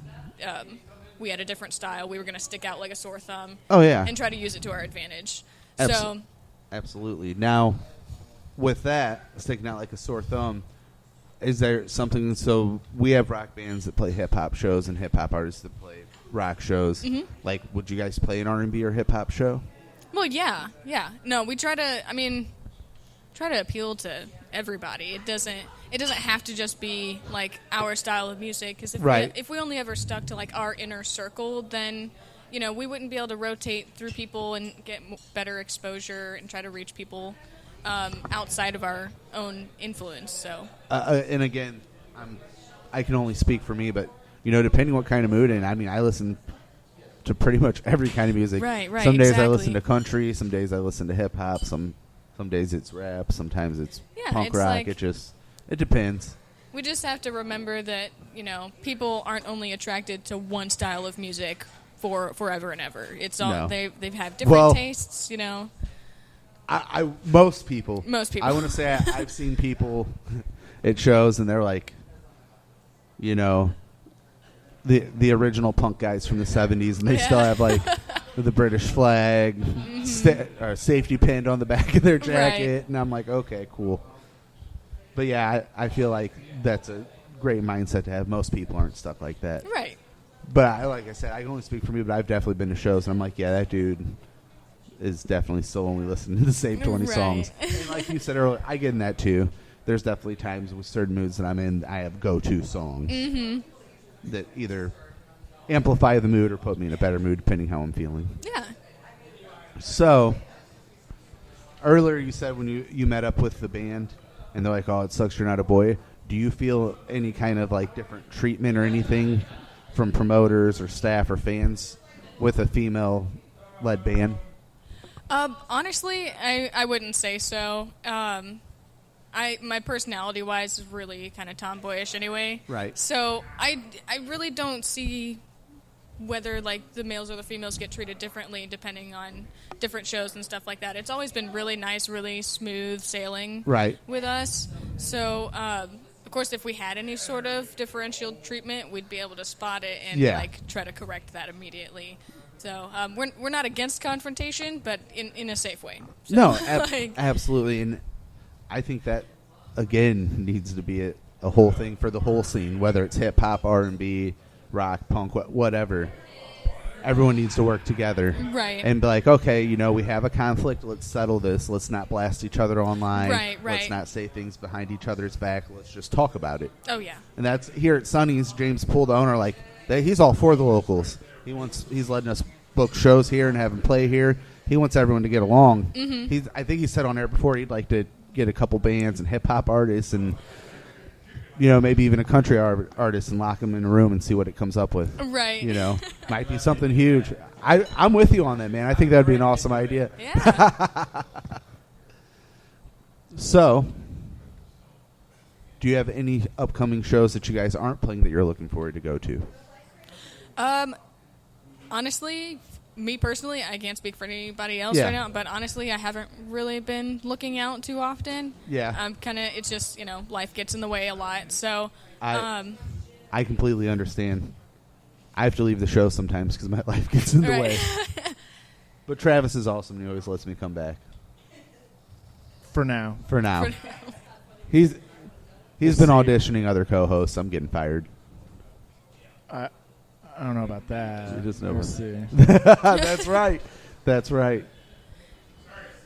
we had a different style. We were going to stick out like a sore thumb. Oh, yeah. And try to use it to our advantage. Absolutely. Now, with that, sticking out like a sore thumb, is there something? So we have rock bands that play hip hop shows and hip hop artists that play rock shows. Mhm. Like, would you guys play an R&B or hip hop show? Well, yeah. No, we try to appeal to everybody. It doesn't have to just be like our style of music, because if we only ever stuck to like our inner circle, then we wouldn't be able to rotate through people and get better exposure and try to reach people outside of our own influence. So and again, I can only speak for me, but depending what kind of mood, and I listen to pretty much every kind of music. Right, Some days exactly. I listen to country, some days I listen to hip hop, some days it's rap, sometimes it's punk rock. Like, it depends. We just have to remember that people aren't only attracted to one style of music for forever and ever. It's all they have different tastes. Most people. I want to say I've seen people at shows, and they're like, the original punk guys from the 70s, and they still have like the British flag or safety pinned on the back of their jacket, Right. and I'm like, okay, cool. But yeah, I feel like that's a great mindset to have. Most people aren't stuck like that. Right. But like I said, I can only speak for me, but I've definitely been to shows, and I'm like, yeah, that dude is definitely still only listening to the same 20 Right. songs. And like you said earlier, I get in that too. There's definitely times with certain moods that I'm in, I have go-to songs that either amplify the mood or put me in a better mood, depending how I'm feeling. Yeah. So, earlier you said when you met up with the band, and they're like, oh, it sucks you're not a boy. Do you feel any kind of like different treatment or anything from promoters or staff or fans with a female-led band? Honestly, I wouldn't say so. My personality-wise is really kind of tomboyish anyway. Right. So I really don't see whether like the males or the females get treated differently depending on different shows and stuff like that. It's always been really nice, really smooth sailing with us. So of course, if we had any sort of differential treatment, we'd be able to spot it and like try to correct that immediately. So we're not against confrontation, but in a safe way. So, No, absolutely. And I think that, again, needs to be a whole thing for the whole scene, whether it's hip-hop, R&B, rock, punk, whatever. Everyone needs to work together. Right. And be like, okay, we have a conflict. Let's settle this. Let's not blast each other online. Right. Let's not say things behind each other's back. Let's just talk about it. Oh, yeah. And that's here at Sonny's, James Poole, the owner, like, he's all for the locals. He's letting us book shows here and have them play here. He wants everyone to get along. I think he said on air before he'd like to get a couple bands and hip hop artists and maybe even a country artist and lock them in a room and see what it comes up with. Right. Might be something huge. I'm with you on that, man. I think that would be an awesome idea. Yeah. So, do you have any upcoming shows that you guys aren't playing that you're looking forward to go to? Honestly, me personally, I can't speak for anybody else right now, but honestly, I haven't really been looking out too often. Yeah. It's just, life gets in the way a lot. So, I completely understand. I have to leave the show sometimes because my life gets in the way. But Travis is awesome. He always lets me come back. For now. He's been auditioning other co-hosts. I'm getting fired. I don't know about that. You just We'll see. That's right. That's right.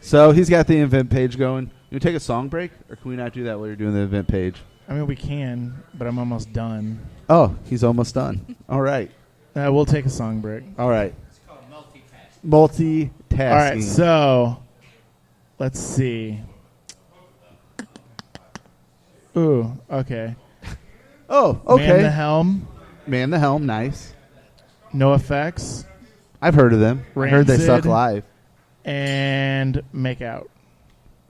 So he's got the event page going. You take a song break, or can we not do that while you're doing the event page? I mean, we can, but I'm almost done. Oh, he's almost done. All right. We'll take a song break. All right. It's called multitasking. All right, so let's see. Ooh, okay. Oh, okay. Man the Helm, nice. No Effects. I've heard of them. I heard they suck live. And Make Out.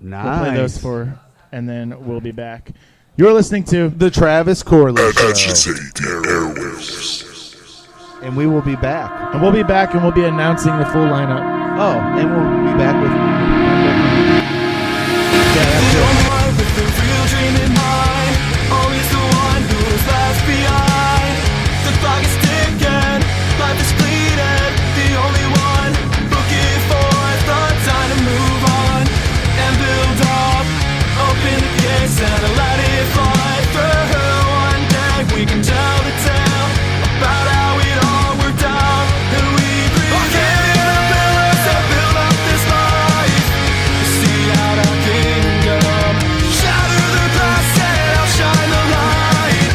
Nice. We'll play those four, and then we'll be back. You're listening to The Travis Corley Show. Agitate the Airwaves. And we will be back. And we'll be back, and we'll be announcing the full lineup. Oh, and we'll be back with... Yeah, that's it. With the real dream in mind, always the one who is left behind. The clock is ticking, life is fleeting. The only one looking for the time to move on and build up. Open the gates and let it fly through. One day we can tell the tale about how it all worked out. And we breathe in the pillars that build up this life. See out our kingdom. Shatter the glass and I'll shine the light.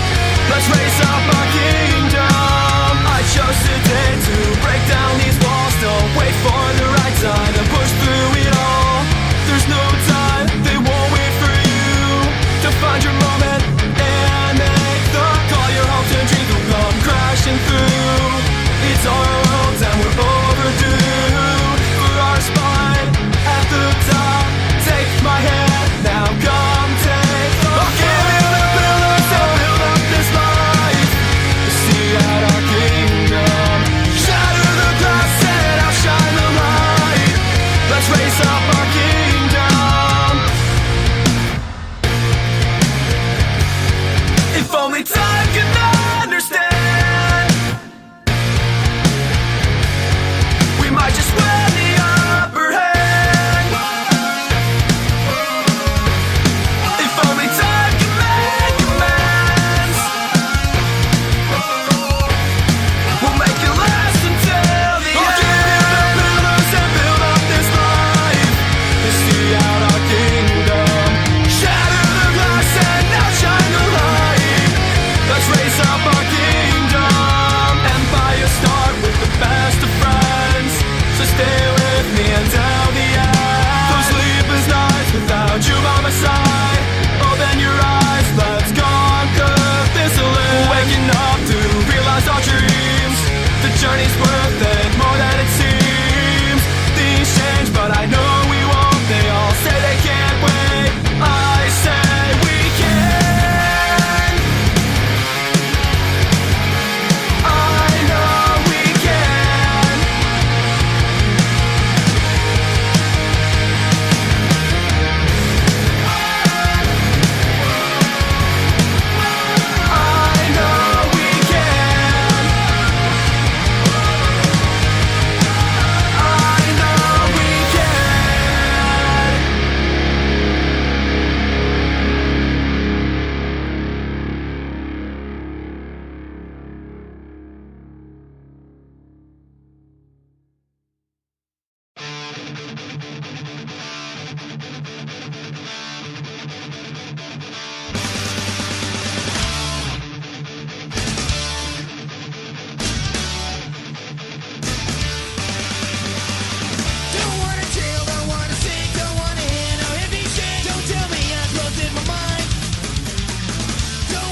Let's raise up our kingdom. I chose today to break down these walls. Don't wait for the right time to push through it all. There's no time, they won't wait for you to find your moment and make the call. Your hopes and dreams will come crashing through. It's our world and we're overdue for our spine at the top. Take my hand, now come take the I'll give you the pillars that build up this life. See out our kingdom. Shatter the glass and I'll shine the light. Let's raise up our kingdom. If only time can understand, we might just win the upper hand. If only time can make amends, we'll make it last until the end. I'll give you the pillars and build up this life. See out our kingdom. Shatter the glass and now shine the light. Let's raise up our kingdom. Empire start with the best of friends. So stay with me until the end. Those sleepless nights without you by my side. Open your eyes, let's conquer this land. Waking up to realize our dreams. The journey's worth it more than it seems. Things change, but I know we won't. They all say they can't wait. I say we can. I know we can. I know we can. I know we can. Don't wanna chill, don't wanna sing, don't wanna hear no hippie shit. Don't tell me I've lost in my mind. Don't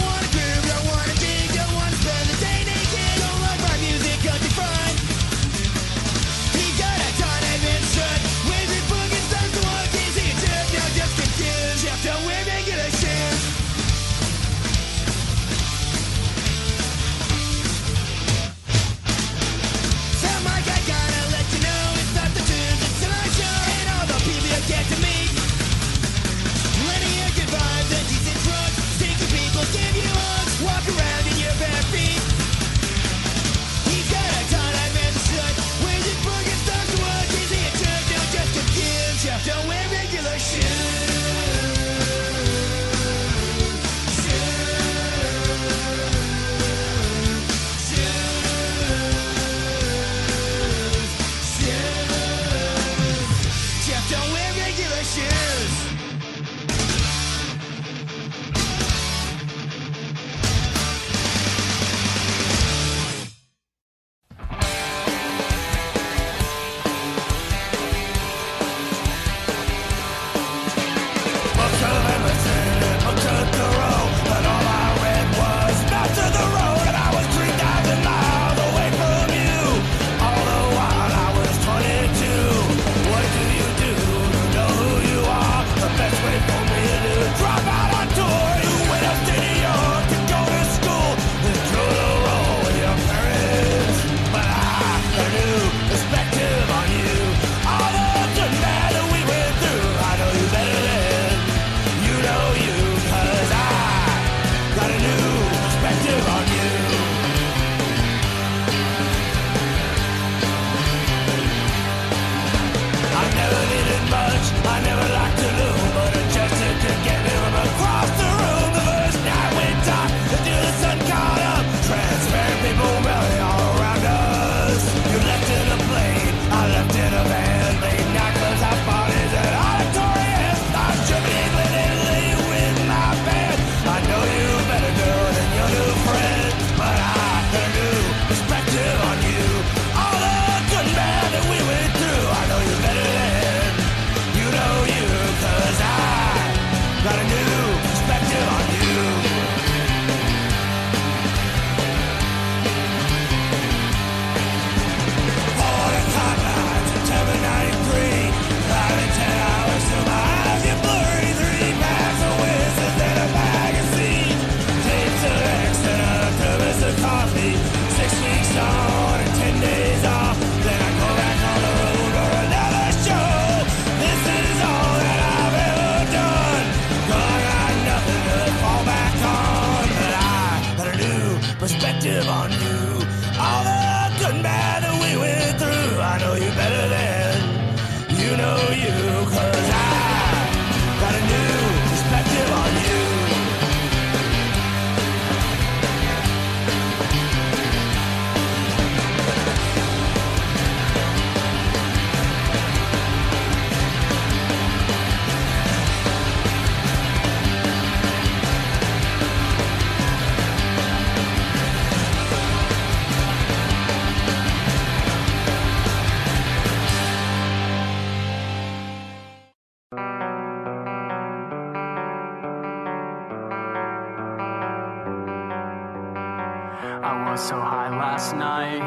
was so high last night.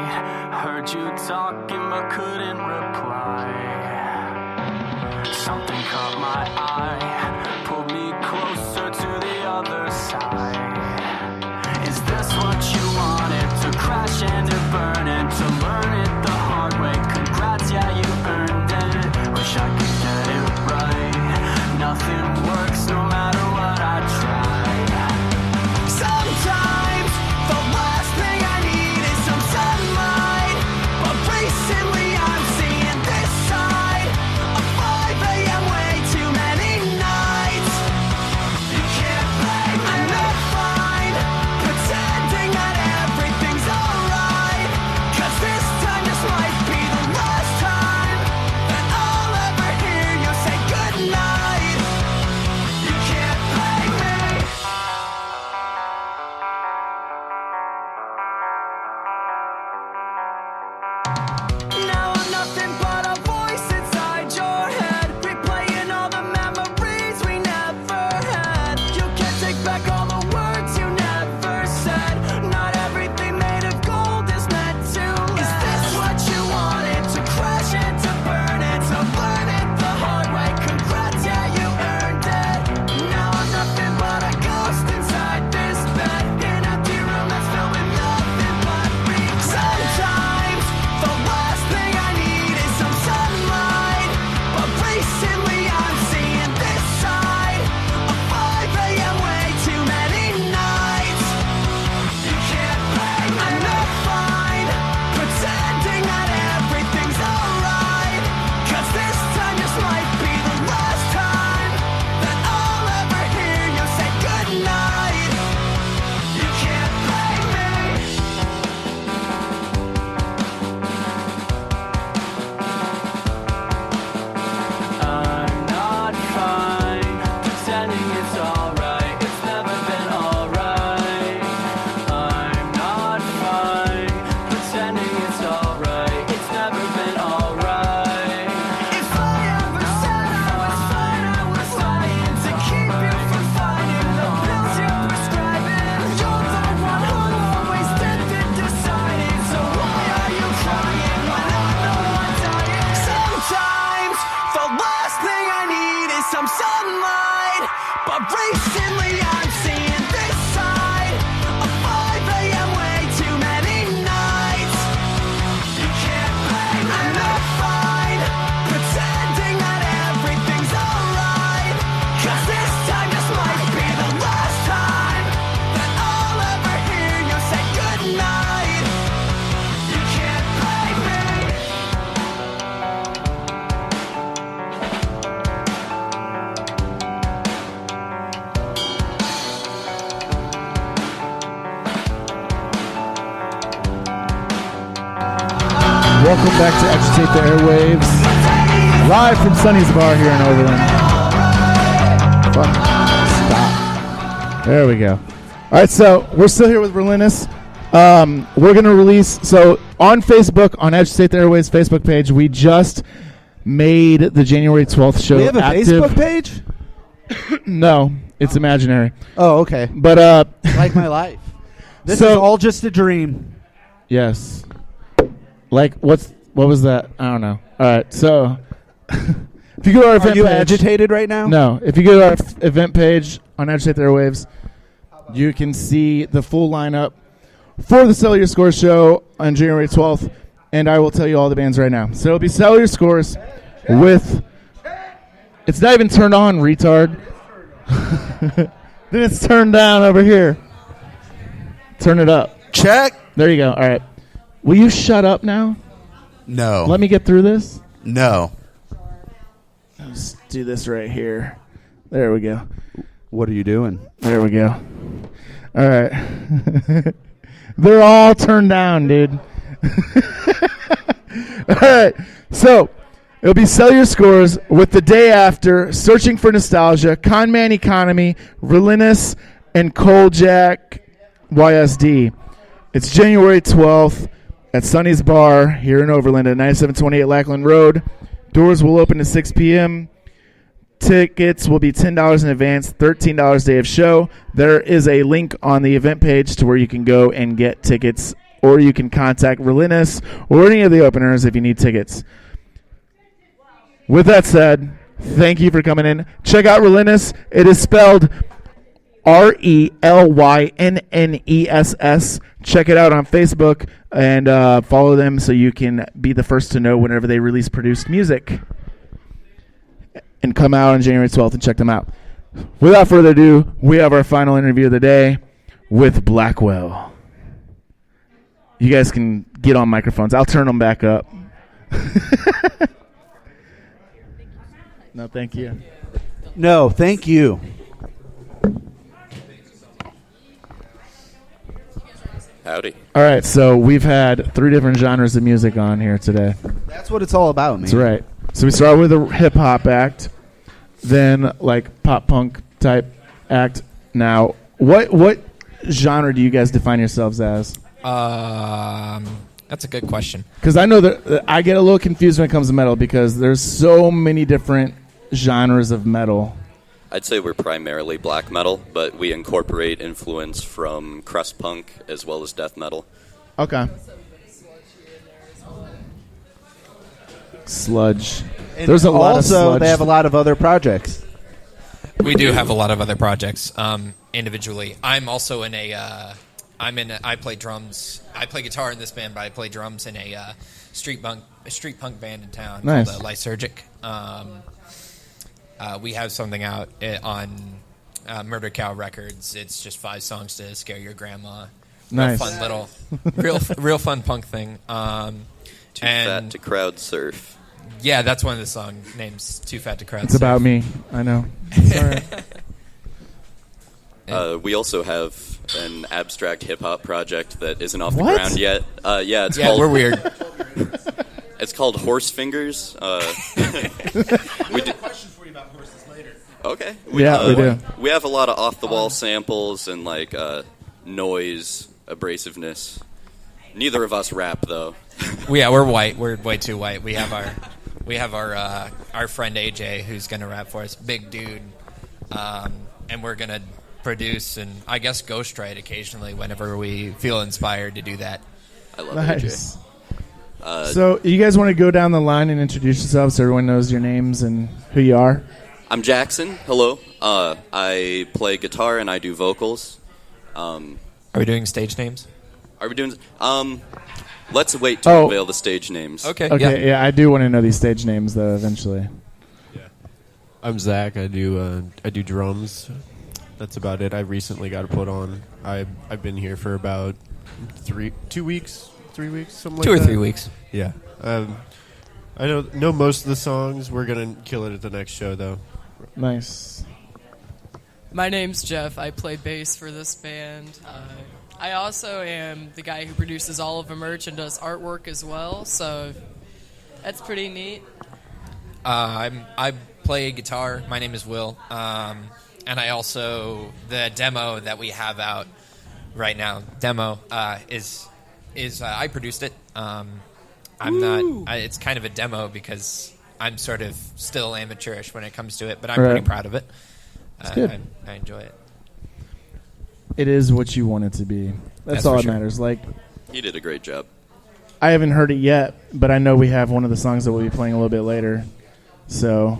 Heard you talking but couldn't reply. Something caught my eye, pulled me closer to the other side. Is this what you wanted? To crash and to burn and to learn it the hard way. Congrats, yeah, you earned it. Wish I could get it right. Nothing works no matter what I try. Sometimes the last thing I need is some sunlight, but recently I'm seeing this side of 5 a.m. way too many nights. You can't blame me. I'm not fine pretending that everything's alright, 'cause this time just might be the last time that I'll ever hear you say goodnight. You can't blame me. Now I'm nothing but a voice inside your head, replaying all the memories we never had. You can't take back all the words you never said. Not everything made of gold is meant to last. Is this what you wanted? To crash and to burn it, to learn it the hard way. Congrats, yeah, you earned it. Now I'm nothing but a ghost inside this bed, an empty room that's filled with nothing but regrets. Sometimes the last thing I need is some sunlight, but recently I'm seeing this side of 5 a.m. way too many nights. You can't blame me. I'm not fine pretending that everything's alright, 'cause this time just might be the last time that I'll ever hear you say goodnight. You can't blame me. I'm not fine pretending it's alright. It's never been alright. I'm not fine pretending it's alright. It's never been alright. If I ever said I was fine, I was lying to keep you from finding the pills you're prescribing. You're the one who always did the deciding, so why are you crying when I'm the one dying? Sometimes the last thing I need is some sunlight, but recently I'm seeing this side of 5 a.m. way too many nights. You can't blame me. I'm not fine pretending that everything's alright, 'cause this time just might be the last time that I'll ever hear you say goodnight. You can't blame me. Welcome back to Agitate the Airwaves, live from Sonny's Bar here in Overland. Fuck. Stop. There we go. All right, so we're still here with Relynness. We're going to release, so on Facebook, on Agitate the Airwaves Facebook page, we just made the January 12th show We have a active. Facebook page? No, it's imaginary. Oh, okay. But like my life. This So- is all just a dream. Yes. Like what was that? I don't know. All right. So if you go to our event you page, agitated right now? No. If you go to our event page on Agitate the Airwaves, you can see the full lineup for the Sell Your Scores show on January 12th, and I will tell you all the bands right now. So it'll be Sell Your Scores with. It's not even turned on, retard. Then it's turned down over here. Turn it up. Check. There you go. All right. Will you shut up now? No. Let me get through this. No. Let's do this right here. There we go. What are you doing? There we go. All right. They're all turned down, dude. All right. So it'll be Sell Your Scores with The Day After, Searching for Nostalgia, Con Man Economy, Relynness, and Coljac YSD. It's January 12th at Sonny's Bar here in Overland at 9728 Lackland Road. Doors will open at 6 p.m. Tickets will be $10 in advance, $13 day of show. There is a link on the event page to where you can go and get tickets, or you can contact Relynness or any of the openers if you need tickets. With that said, thank you for coming in. Check out Relynness. It is spelled RELYNNESS. Check it out on Facebook and follow them so you can be the first to know whenever they release produced music. And come out on January 12th and check them out. Without further ado, we have our final interview of the day with Blackwell. You guys can get on microphones. I'll turn them back up. No, thank you. No, thank you. Howdy. All right, so we've had 3 different genres of music on here today. That's what it's all about, man. That's right. So we start with a hip-hop act, then like pop-punk type act. Now, what genre do you guys define yourselves as? That's a good question. Because I know that I get a little confused when it comes to metal because there's so many different genres of metal. I'd say we're primarily black metal, but we incorporate influence from crust punk as well as death metal. Okay. Sludge. And there's a lot of also, sludge. they have a lot of other projects. We do have a lot of other projects individually. I'm also in a. I play drums. I play guitar in this band, but I play drums in a street punk band in town Nice. called Lysergic. We have something out on Murder Cow Records. It's just 5 songs to scare your grandma. Nice. Real fun little, real fun punk thing. Too fat to crowd surf. Yeah, that's one of the song names. Too fat to crowd. It's about me. I know. Sorry. We also have an abstract hip-hop project that isn't off the What? ground yet. Yeah, it's Yeah, called... we're weird. It's called Horse Fingers. We do... question for you about horses later. Okay. We do. We have a lot of off-the-wall samples and, like, noise, abrasiveness. Neither of us rap, though. We're white. We're way too white. We have our friend AJ who's gonna rap for us, big dude, and we're gonna produce and I guess ghostwrite occasionally whenever we feel inspired to do that. I love Nice. AJ. So you guys want to go down the line and introduce yourselves so everyone knows your names and who you are? I'm Jackson. Hello. I play guitar and I do vocals. Are we doing stage names? Are we doing... let's wait to unveil the stage names. Okay, yeah, I do want to know these stage names, though, eventually. I'm Zach. I do drums. That's about it. I recently got put on. I've been here for about 3 weeks, something like that. 2 or 3 weeks. Yeah. I know most of the songs. We're gonna kill it at the next show, though. Nice. My name's Jeff. I play bass for this band. I also am the guy who produces all of the merch and does artwork as well, so that's pretty neat. I play guitar. My name is Will, and I also the demo that we have out right now. Is I produced it. I'm not. It's kind of a demo because I'm sort of still amateurish when it comes to it, but I'm pretty proud of it. It's good. I enjoy it. It is what you want it to be. That's all that matters. Like, You did a great job. I haven't heard it yet, but I know we have one of the songs that we'll be playing a little bit later. So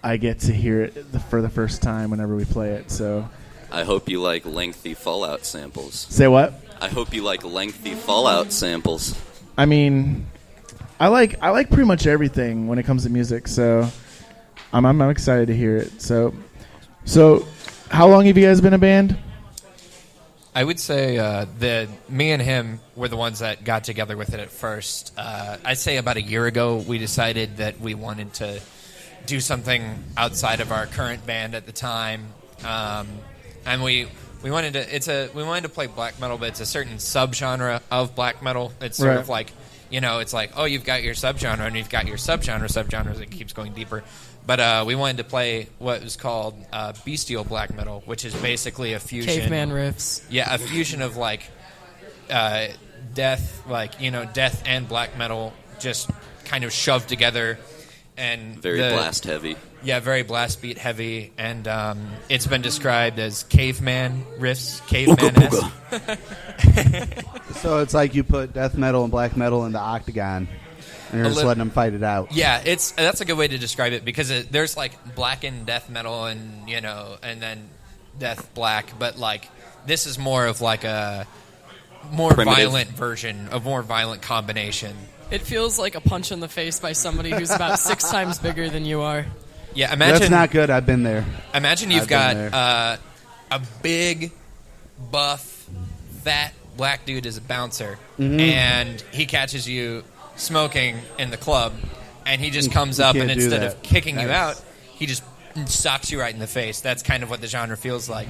I get to hear it for the first time whenever we play it. So I hope you like lengthy Fallout samples. Say what? I hope you like lengthy Fallout samples. I mean, I like pretty much everything when it comes to music. So I'm excited to hear it. So how long have you guys been a band? I would say me and him were the ones that got together with it at first. I'd say about a year ago we decided that we wanted to do something outside of our current band at the time, and we wanted to play black metal, but it's a certain subgenre of black metal. It's sort of like, it's like, oh, you've got your subgenre and you've got your subgenres. It keeps going deeper. But we wanted to play what was called bestial black metal, which is basically a fusion. Caveman riffs. Yeah, a fusion of death and black metal just kind of shoved together, and Very blast heavy. Yeah, very blast beat heavy, and it's been described as caveman riffs, caveman-esque. So it's like you put death metal and black metal in the octagon, and you're just letting them fight it out. Yeah, that's a good way to describe it, because there's like blackened death metal and and then death black, but like this is more of like a more Primitive. violent version, a more violent combination. It feels like a punch in the face by somebody who's about 6 times bigger than you are. Yeah, imagine That's not good. I've been there. Imagine you've got a big, buff, fat black dude as a bouncer, and he catches you smoking in the club, and he just comes up, and instead of kicking you out, he just socks you right in the face. That's kind of what the genre feels like.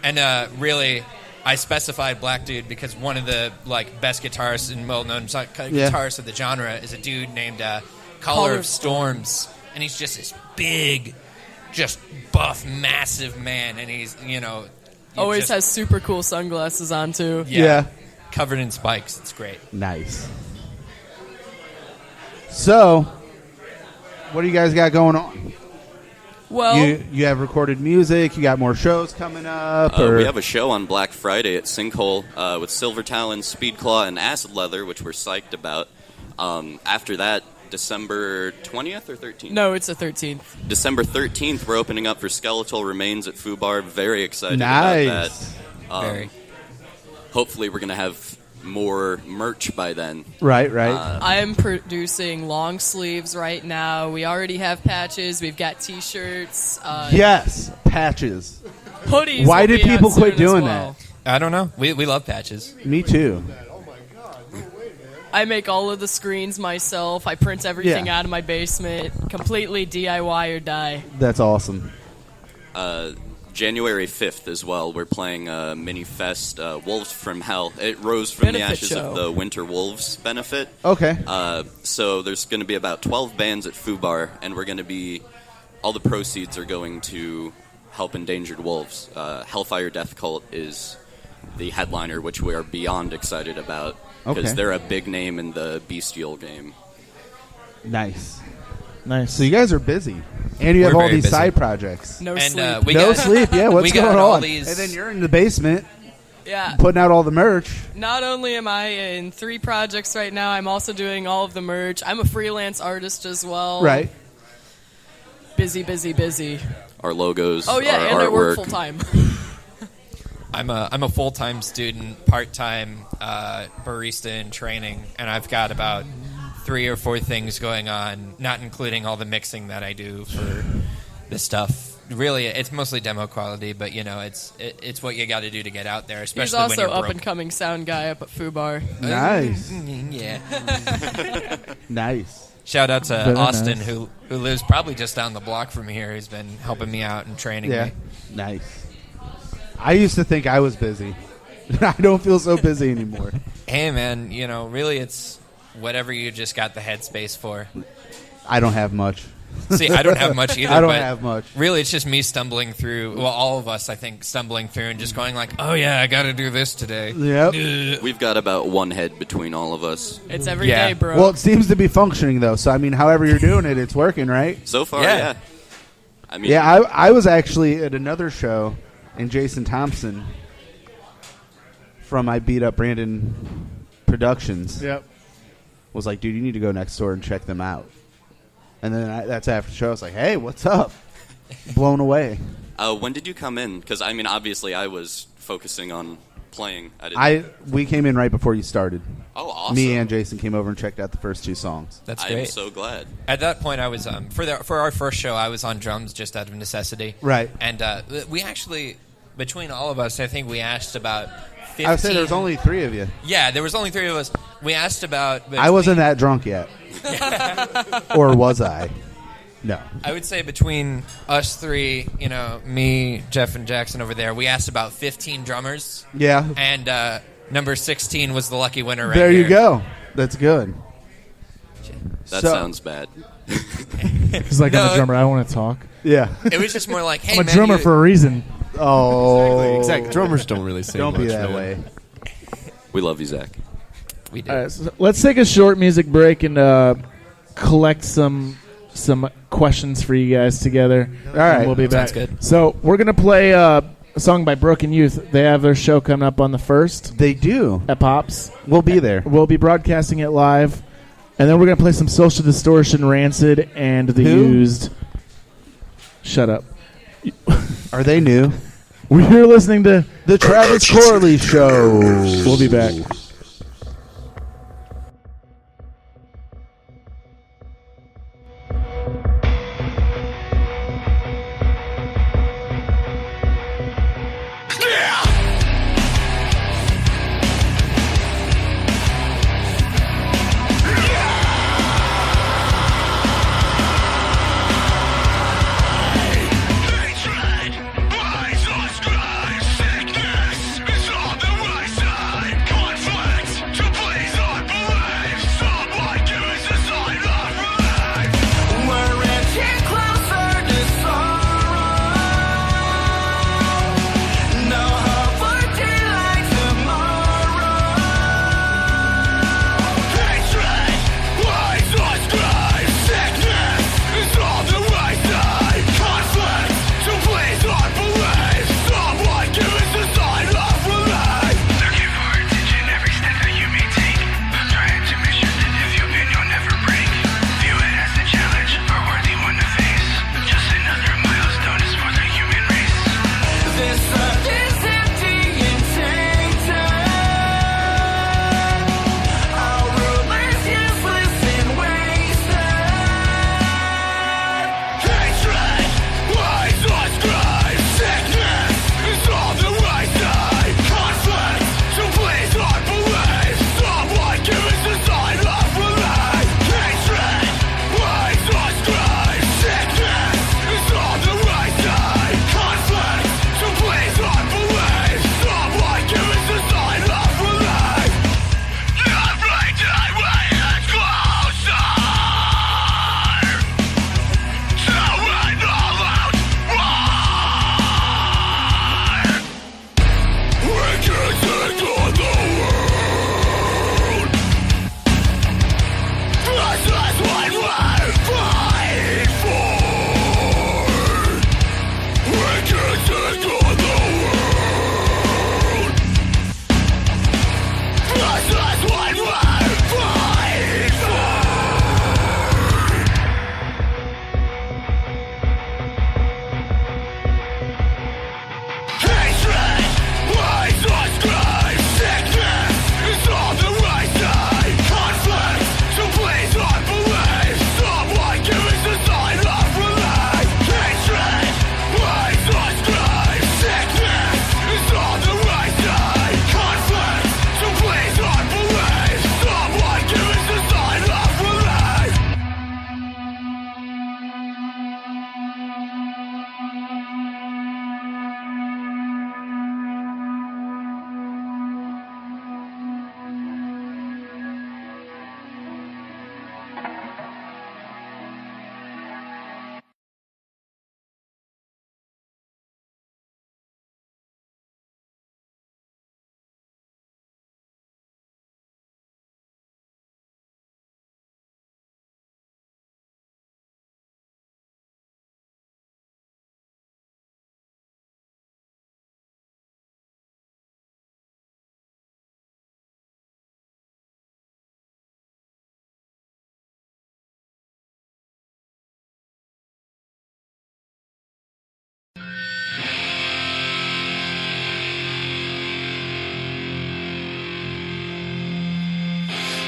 And really, I specified black dude because one of the best guitarists and well-known guitarists of the genre is a dude named Caller of Storms, and he's just this big, just buff, massive man, and he's always has super cool sunglasses on too. Yeah, covered in spikes. It's great. Nice. So, what do you guys got going on? Well, you have recorded music. You got more shows coming up. We have a show on Black Friday at Sinkhole with Silver Talon, Speedclaw, and Acid Leather, which we're psyched about. After that, December 20th or 13th? No, it's the 13th. December 13th, we're opening up for Skeletal Remains at Fubar. Very excited Nice. about that. Hopefully, we're going to have more merch by then. Right. I am producing long sleeves right now. We already have patches. We've got T-shirts. Yes, patches. Hoodies. Why will did be people out soon quit doing as well. that? I don't know. We love patches. Me too. I make all of the screens myself. I print everything out of my basement. Completely DIY or die. That's awesome. January 5th as well, we're playing a mini fest, Wolves from Hell. It rose from the ashes of the Winter Wolves benefit. Okay. So there's going to be about 12 bands at Fubar, and we're going to be, all the proceeds are going to help endangered wolves. Hellfire Death Cult is the headliner, which we are beyond excited about, because they're a big name in the bestial game. Nice. So you guys are busy. And you have all these side projects. No and, sleep. No sleep, yeah. What's going on? These... And then you're in the basement. Yeah. Putting out all the merch. Not only am I in 3 projects right now, I'm also doing all of the merch. I'm a freelance artist as well. Right. Busy. Our logos, oh, yeah, our and artwork. I work full-time. I'm a full-time student, part-time barista in training, and I've got about 3 or 4 things going on, not including all the mixing that I do for this stuff. Really, it's mostly demo quality, but it's what you got to do to get out there, especially He's also when you're broke. up-and-coming sound guy up at Fubar. Nice. Yeah. Nice. Shout out to Very Austin, nice. who lives probably just down the block from here. He's been helping me out and training me. Nice. I used to think I was busy. I don't feel so busy anymore. Hey, man, really it's whatever you just got the headspace for. I don't have much. See, I don't have much either. I don't but have much. Really, it's just me stumbling through. Well, all of us, I think, stumbling through and just going like, "Oh yeah, I got to do this today." Yep. We've got about one head between all of us. It's every day, bro. Well, it seems to be functioning though. So I mean, however you're doing it, it's working, right? So far, yeah. I mean, I was actually at another show, and Jason Thompson from I Beat Up Brandon Productions. Yep. Was like, dude, you need to go next door and check them out. And then that's after the show. I was like, hey, what's up? Blown away. When did you come in? Because, I mean, obviously I was focusing on playing. We came in right before you started. Oh, awesome. Me and Jason came over and checked out the first 2 songs. That's great. I'm so glad. At that point, I was for our first show, I was on drums just out of necessity. Right. And we actually, between all of us, I think we asked about 15. I would say there was only 3 of you. Yeah, there was only 3 of us. We asked about. I wasn't that drunk yet. Or was I? No. I would say between us 3, me, Jeff, and Jackson over there, we asked about 15 drummers. Yeah. And number 16 was the lucky winner right There here. you go. That's good. That sounds bad. He's like, I'm a drummer. I want to talk. Yeah. It was just more like, hey, I'm a man, drummer for a reason. Oh. Exactly. Drummers don't really say Don't much. be that man. way. We love you, Zach. We do. All right, so let's take a short music break and collect some some questions for you guys together. All right. And we'll be back. Sounds good. So we're going to play a song by Broken Youth. They have their show coming up on the 1st. They do. At Pops. We'll be there. We'll be broadcasting it live. And then we're going to play some Social Distortion, Rancid, and The Who? Used. Shut up. Are they new? We're listening to The Travis Corley Show. We'll be back.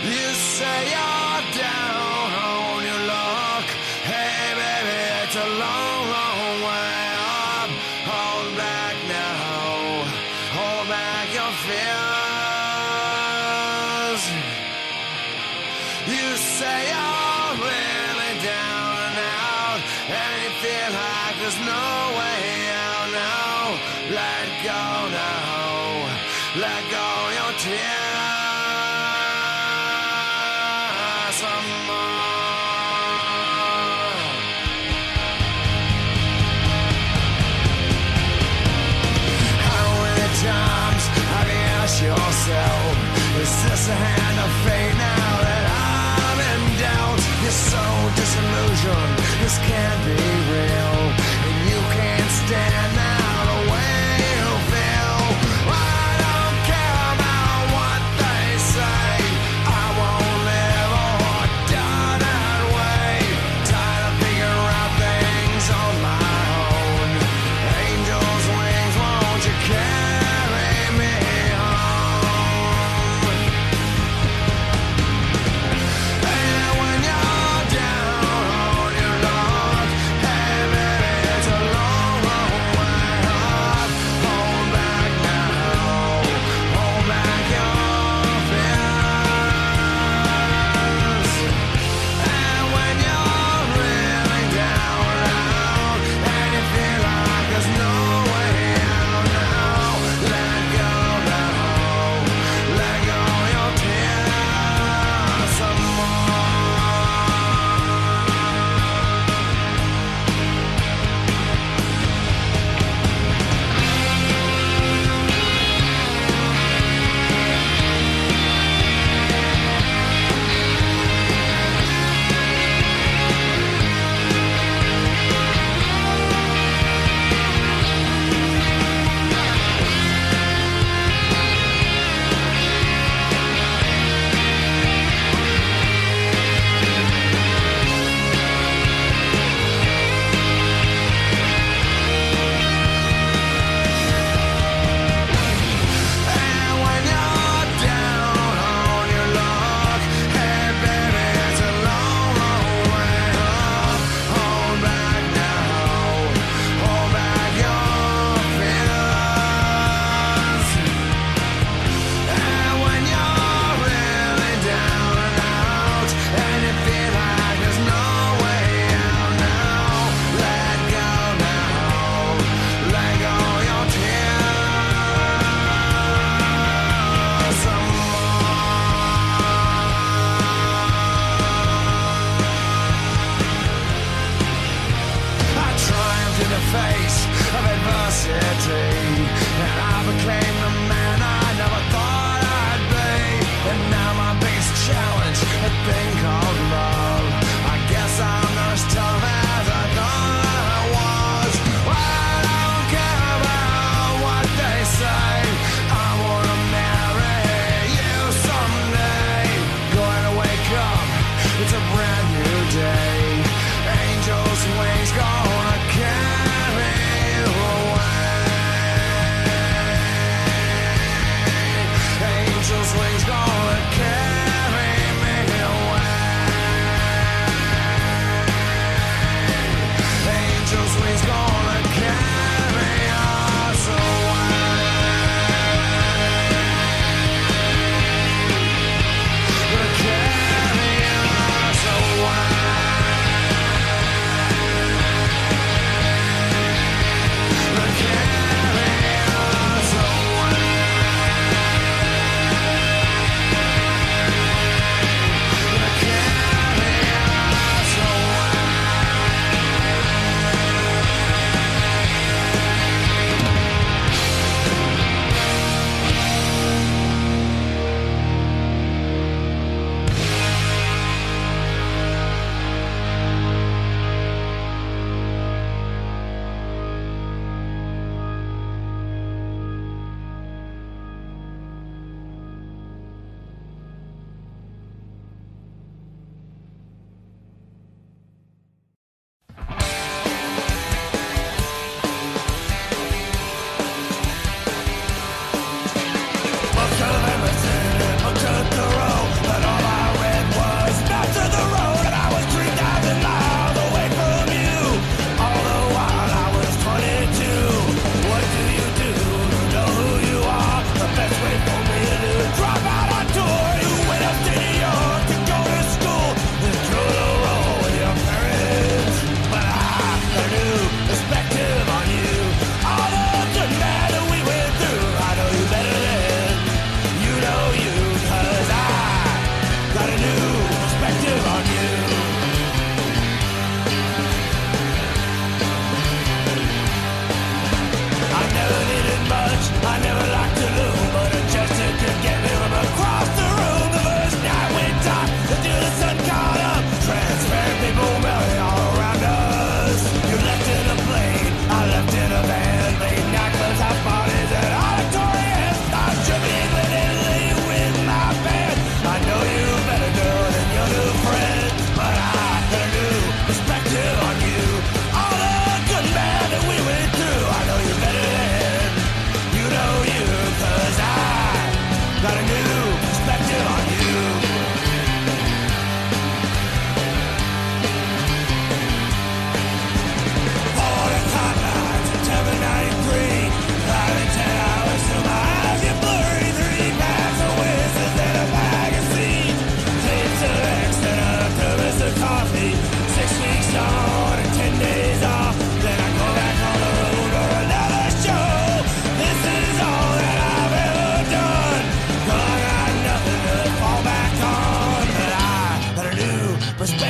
You say you're down on your luck. Hey, baby, it's a long, long way up. Hold back now. Hold back your fears. You say you're really down and out, and you feel like there's no way out now. Let go now. Let go your tears. Yourself, is this a hand of fate now that I'm in doubt? You're so disillusioned,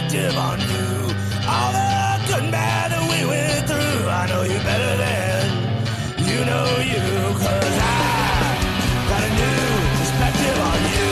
perspective on you. All the good and bad that we went through. I know you better than you know you. 'Cause I got a new perspective on you.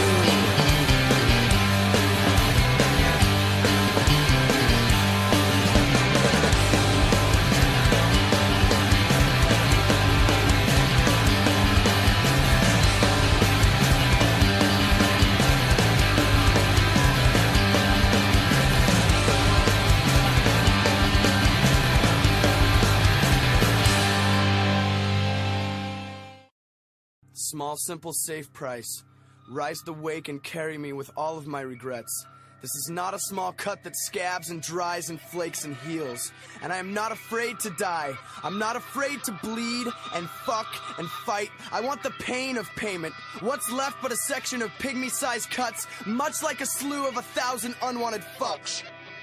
Small, simple, safe price. Rise to wake and carry me with all of my regrets. This is not a small cut that scabs and dries and flakes and heals. And I am not afraid to die. I'm not afraid to bleed and fuck and fight. I want the pain of payment. What's left but a section of pygmy-sized cuts, much like a slew of 1,000 unwanted fucks.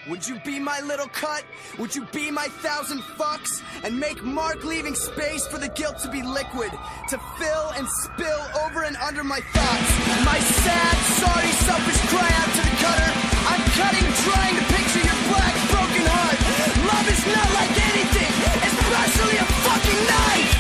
Would you be my little cut? Would you be my 1,000 fucks? And make Mark leaving space for the guilt to be liquid, to fill and spill over and under my thoughts. My sad, sorry, selfish cry out to the cutter. I'm cutting, trying to picture your black, broken heart. Love is not like anything, especially a fucking knife.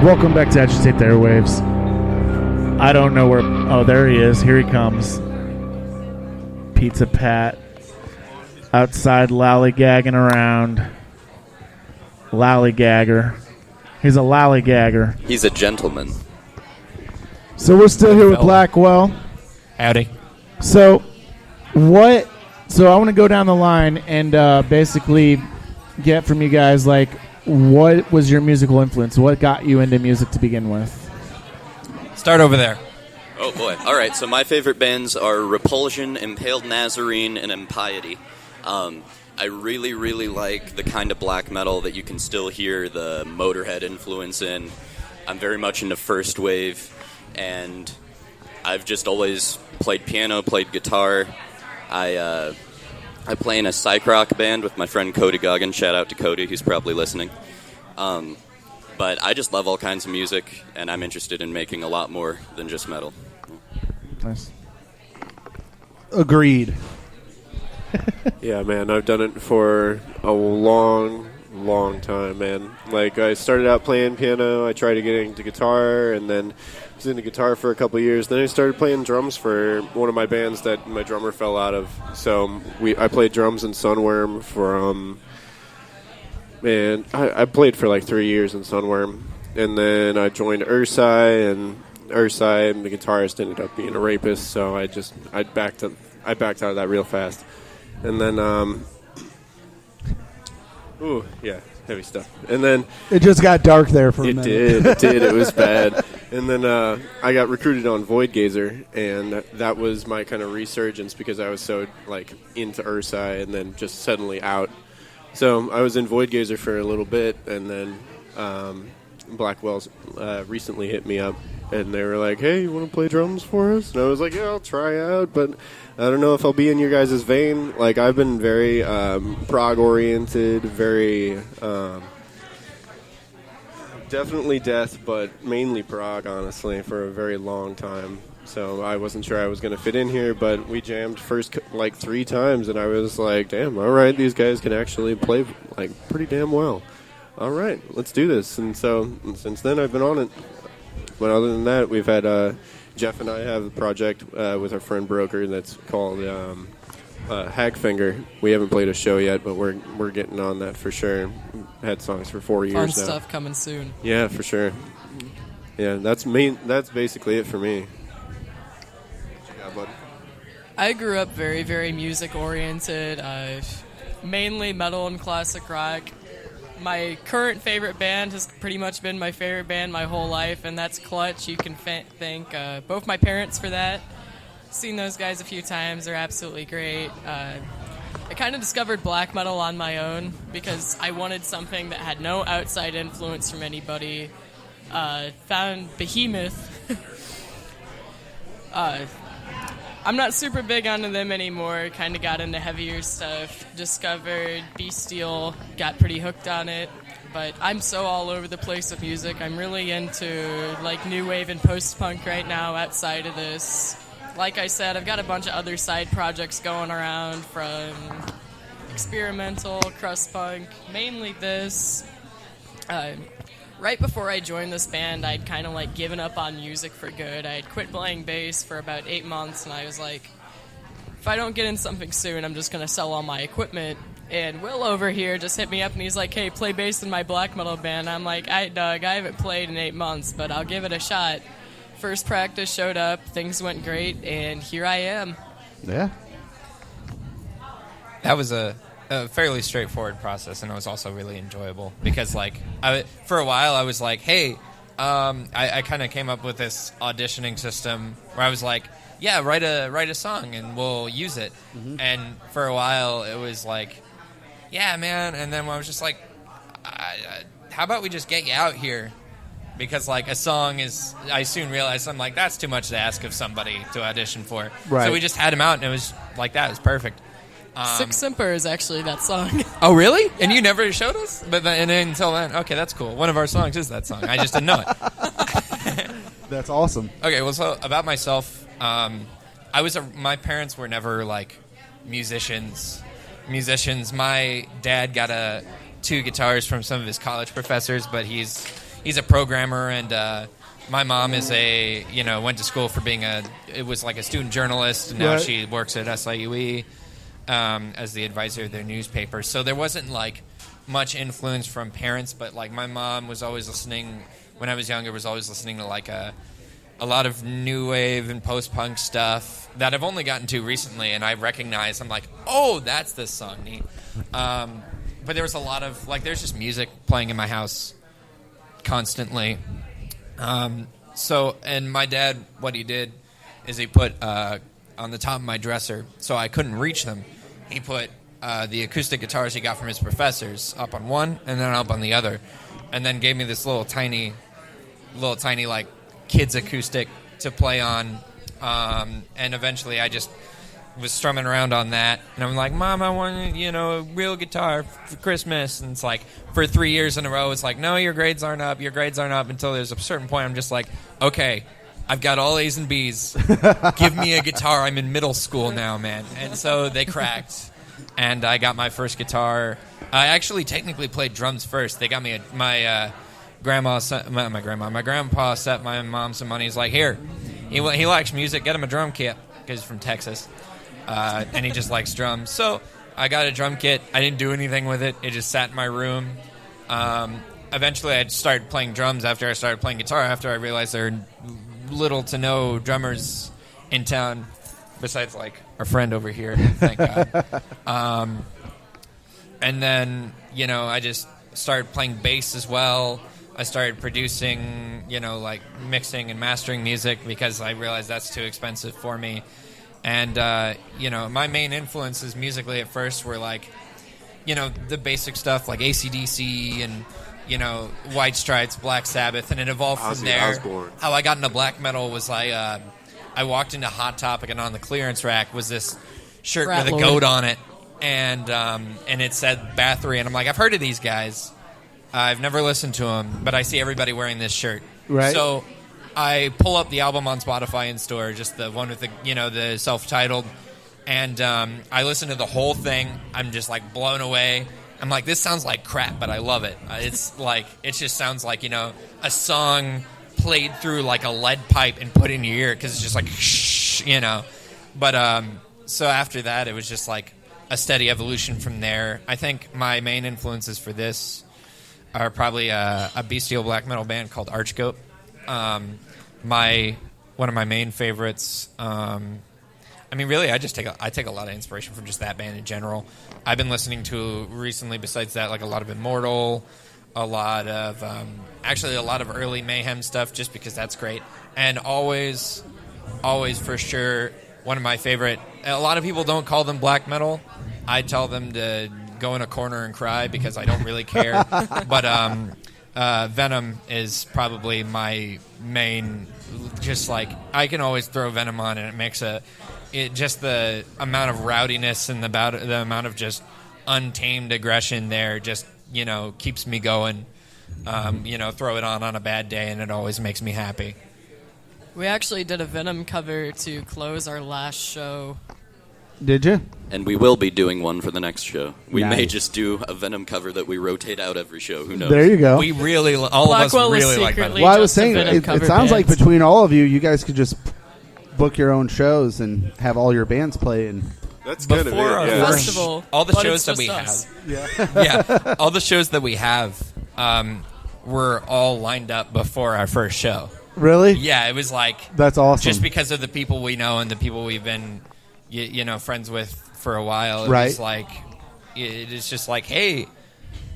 Welcome back to Agitate the Airwaves. I don't know where... Oh, there he is. Here he comes. Pizza Pat. Outside lollygagging around. Lollygagger. He's a lollygagger. He's a gentleman. So we're still here with Blackwell. Howdy. So what... So I want to go down the line and basically get from you guys, like, what was your musical influence? What got you into music to begin with? Start over there. Oh, boy. All right, so my favorite bands are Repulsion, Impaled Nazarene, and Impiety. I really, really like the kind of black metal that you can still hear the Motorhead influence in. I'm very much into first wave, and I've just always played piano, played guitar. I play in a psych rock band with my friend Cody Goggin. Shout out to Cody, who's probably listening. But I just love all kinds of music, and I'm interested in making a lot more than just metal. Nice. Agreed. Yeah, man, I've done it for a long time, man. Like, I started out playing piano, I tried to get into guitar, and then was into guitar for a couple of years. Then I started playing drums for one of my bands that my drummer fell out of. So I played drums in Sunworm for, I played for like 3 years in Sunworm. And then I joined Ursai, and Ursai, the guitarist, ended up being a rapist, so I backed out of that real fast. And then, heavy stuff. And then it just got dark there for a minute. It did. It was bad. And then I got recruited on Void Gazer, and that was my kind of resurgence because I was so like into Ursai and then just suddenly out. So I was in Void Gazer for a little bit, and then Blackwell's recently hit me up, and they were like, "Hey, you want to play drums for us?" And I was like, "Yeah, I'll try out, but I don't know if I'll be in your guys' vein." Like, I've been very prog-oriented, very definitely death, but mainly prog, honestly, for a very long time. So I wasn't sure I was going to fit in here, but we jammed first like 3 times, and I was like, damn, all right, these guys can actually play like pretty damn well. All right, let's do this. And so since then, I've been on it. But other than that, we've had Jeff and I have a project with our friend Broker that's called Hagfinger. We haven't played a show yet, but we're getting on that for sure. Had songs for 4 years Fun now. stuff coming soon. Yeah, for sure. Yeah, that's basically it for me. Yeah, bud. I grew up very, very music oriented. Mainly metal and classic rock. My current favorite band has pretty much been my favorite band my whole life, and that's Clutch. You can thank both my parents for that. Seen those guys a few times. They're absolutely great. I kind of discovered black metal on my own because I wanted something that had no outside influence from anybody. Found Behemoth. I'm not super big onto them anymore. Kind of got into heavier stuff. Discovered Bestial. Got pretty hooked on it. But I'm so all over the place with music. I'm really into like new wave and post-punk right now outside of this. Like I said, I've got a bunch of other side projects going around, from experimental, crust punk, mainly this. Right before I joined this band, I'd kind of like given up on music for good. I had quit playing bass for about 8 months, and I was like, if I don't get in something soon, I'm just going to sell all my equipment. And Will over here just hit me up, and he's like, hey, play bass in my black metal band. I'm like, Doug, I haven't played in 8 months, but I'll give it a shot. First practice showed up, things went great, and here I am. Yeah. That was a fairly straightforward process, and it was also really enjoyable because, like, for a while I was like, hey, I kind of came up with this auditioning system where I was like, yeah, write a song and we'll use it. Mm-hmm. And for a while it was like, yeah, man. And then I was just like, how about we just get you out here? Because, like, a song is, I soon realized, I'm like, that's too much to ask of somebody to audition for. Right. So we just had him out, and it was like that. It was perfect. Sick Simper is actually that song. Oh, really? And you never showed us? But then, until then, okay, that's cool. One of our songs is that song. I just didn't know it. That's awesome. Okay, well, so about myself, my parents were never, like, musicians. My dad got 2 guitars from some of his college professors, but he's a programmer, and my mom is went to school for being a student journalist, and now right. she works at SIUE. As the advisor of their newspaper. So there wasn't, like, much influence from parents, but, like, my mom was always listening, when I was younger, was always listening to, like, a lot of new wave and post-punk stuff that I've only gotten to recently, and I recognize, I'm like, oh, that's this song, neat. But there was a lot of, like, there's just music playing in my house constantly. And my dad, what he did is he put on the top of my dresser, so I couldn't reach them. He put the acoustic guitars he got from his professors up on one and then up on the other, and then gave me this little tiny like kids acoustic to play on. And eventually I just was strumming around on that, and I'm like, Mom, I want a real guitar for Christmas. And it's like for 3 years in a row, it's like, no, your grades aren't up, until there's a certain point I'm just like, okay, I've got all A's and B's. Give me a guitar. I'm in middle school now, man. And so they cracked, and I got my first guitar. I actually technically played drums first. They got me my grandpa sent my mom some money. He's like, here, he likes music. Get him a drum kit because he's from Texas, and he just likes drums. So I got a drum kit. I didn't do anything with it. It just sat in my room. Eventually, I started playing drums after I started playing guitar. After I realized there are little to no drummers in town besides like our friend over here, thank God. And then I just started playing bass as well. I started producing, like mixing and mastering music because I realized that's too expensive for me. And my main influences musically at first were like the basic stuff like AC/DC and White Stripes, Black Sabbath, and it evolved from there. Osbourne. How I got into black metal was I walked into Hot Topic, and on the clearance rack was this shirt with a goat on it, and it said Bathory, and I'm like, I've heard of these guys. I've never listened to them, but I see everybody wearing this shirt. Right. So I pull up the album on Spotify in store, just the one with the the self-titled, and I listen to the whole thing. I'm just like blown away. I'm like, this sounds like crap, but I love it. It's like, it just sounds like, a song played through like a lead pipe and put in your ear because it's just like, shh, But so after that, it was just like a steady evolution from there. I think my main influences for this are probably a bestial black metal band called Archgoat. One of my main favorites. Really, I take a lot of inspiration from just that band in general. I've been listening to recently, besides that, like a lot of Immortal, a lot of early Mayhem stuff, just because that's great. And always for sure, one of my favorite. A lot of people don't call them black metal. I tell them to go in a corner and cry because I don't really care. But Venom is probably my main. Just like I can always throw Venom on, and it makes just the amount of rowdiness and the amount of just untamed aggression there just keeps me going. Throw it on a bad day, and it always makes me happy. We actually did a Venom cover to close our last show. Did you? And we will be doing one for the next show. We Nice. may just do a Venom cover that we rotate out every show. Who knows? There you go. We really, all Blackwell of us was really like Venom. secretly Well, I was just a saying, Venom it cover sounds like band. between all of you, you guys could just book your own shows and have all your bands play. And That's kind of it. Before our Yeah. Festival, all the but shows it's that just we us. have, yeah, all the shows that we have, were all lined up before our first show. really, Yeah, it was like that's awesome. just because of the people we know and the people we've been, friends with for a while. It Right. was like, it is just like, hey,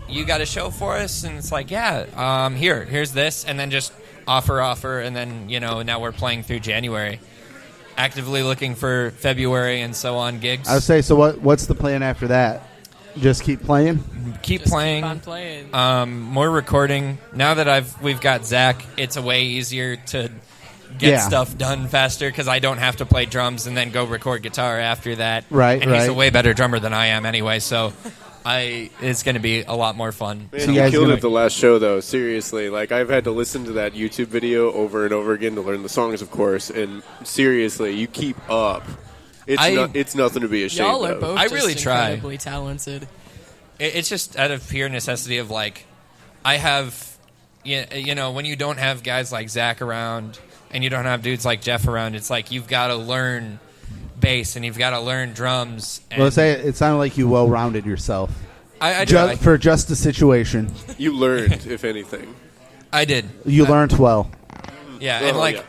you got a show for us, and it's like, yeah, here's this, and then just offer, and then now we're playing through January, actively looking for February and so on gigs. I would say. So what's the plan after that? Just keep playing. Keep Just playing. Keep on playing. More recording. Now that we've got Zach, it's a way easier to get Yeah. stuff done faster because I don't have to play drums and then go record guitar after that. Right, and he's a right. way better drummer than I am anyway, so it's going to be a lot more fun. Man, So you you guys killed gonna- it the last show, though. Seriously, like I've had to listen to that YouTube video over and over again to learn the songs, of course. And seriously, you keep up. It's nothing to be ashamed Y'all are of. both I just really try. incredibly talented. It's just out of pure necessity of like, I have, when you don't have guys like Zach around and you don't have dudes like Jeff around, it's like you've got to learn bass and you've got to learn drums. And Well, say it sounded like you well-rounded yourself. I For just a situation, You learned, if anything. I did. you learned well. Yeah, Oh, and like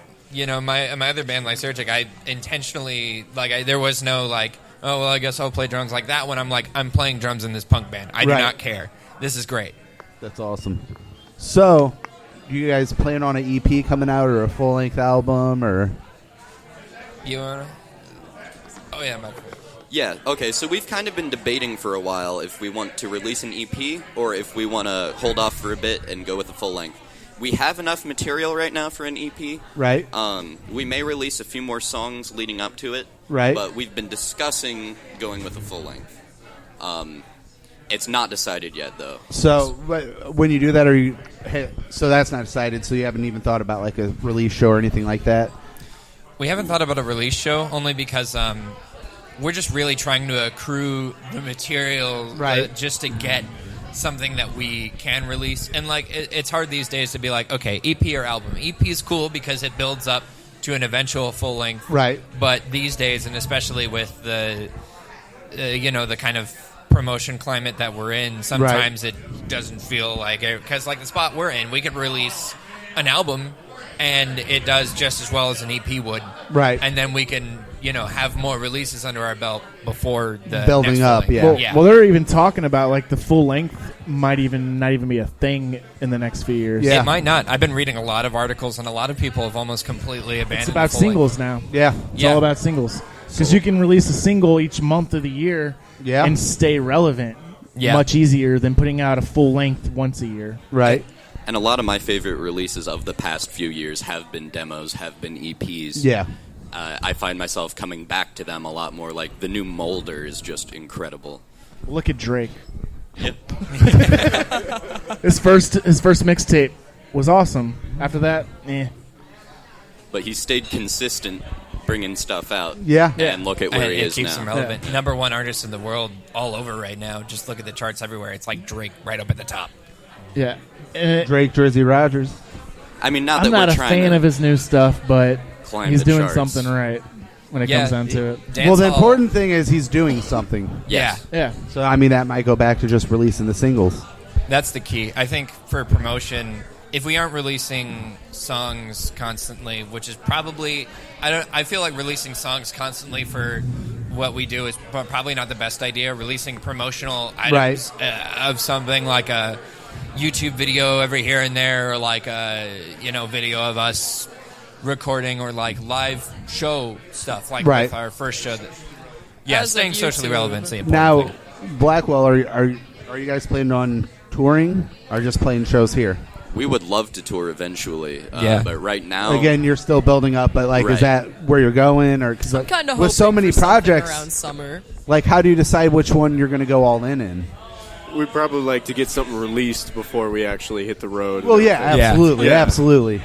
my other band, like Lysergic, I intentionally there was no like, oh well, I guess I'll play drums like that one. I'm playing drums in this punk band. I do Right. not care. This is great. That's awesome. So, do you guys plan on an EP coming out or a full length album or? You wanna? Oh yeah, my. Yeah, okay, so we've kind of been debating for a while if we want to release an EP or if we want to hold off for a bit and go with a full length. We have enough material right now for an EP. Right. We may release a few more songs leading up to it. Right. But we've been discussing going with a full length. It's not decided yet, though. So when you do that, so that's not decided, so you haven't even thought about like a release show or anything like that? We haven't thought about a release show only because we're just really trying to accrue the material just to get something that we can release. And like it's hard these days to be like, okay, EP or album. EP is cool because it builds up to an eventual full length. Right. But these days, and especially with the the kind of promotion climate that we're in, sometimes it doesn't feel like it, because like the spot we're in, we could release an album and it does just as well as an EP would. Right. And then we can have more releases under our belt before the building next up. full Yeah. length. Well, they're even talking about like the full length might not even be a thing in the next few years. It might not. I've been reading a lot of articles, and a lot of people have almost completely abandoned. It's about the full singles length. now. Yeah. It's all about singles. Because you can release a single each month of the year and stay relevant much easier than putting out a full length once a year. Right. And a lot of my favorite releases of the past few years have been demos, have been EPs. Yeah. I find myself coming back to them a lot more. Like, the new Molder is just incredible. Look at Drake. Yep. His first mixtape was awesome. After that, But he stayed consistent bringing stuff out. Yeah. And look at where And he it is keeps now. him relevant. Number one artist in the world all over right now. Just look at the charts everywhere. It's like Drake right up at the top. Yeah. Drake, Drizzy Rogers. I mean, not I'm that not we're a trying fan to of his new stuff, but climb he's the doing charts. something right when it comes down to it. Well, the important thing is he's doing something. Yeah. Yeah. So, I mean, that might go back to just releasing the singles. That's the key. I think for promotion, if we aren't releasing songs constantly, which is probably I feel like releasing songs constantly for what we do is probably not the best idea. Releasing promotional items of something like a YouTube video every here and there, or like a video of us recording, or like live show stuff like with our first show. Staying socially relevant is the important thing. Blackwell, are you guys planning on touring or just playing shows here? We would love to tour eventually, but right now... Again, you're still building up, but like, is that where you're going? Or cause, I'm kind of with so many projects around summer. Like, how do you decide which one you're going to go all in? We'd probably like to get something released before we actually hit the road. Well, yeah, absolutely, absolutely.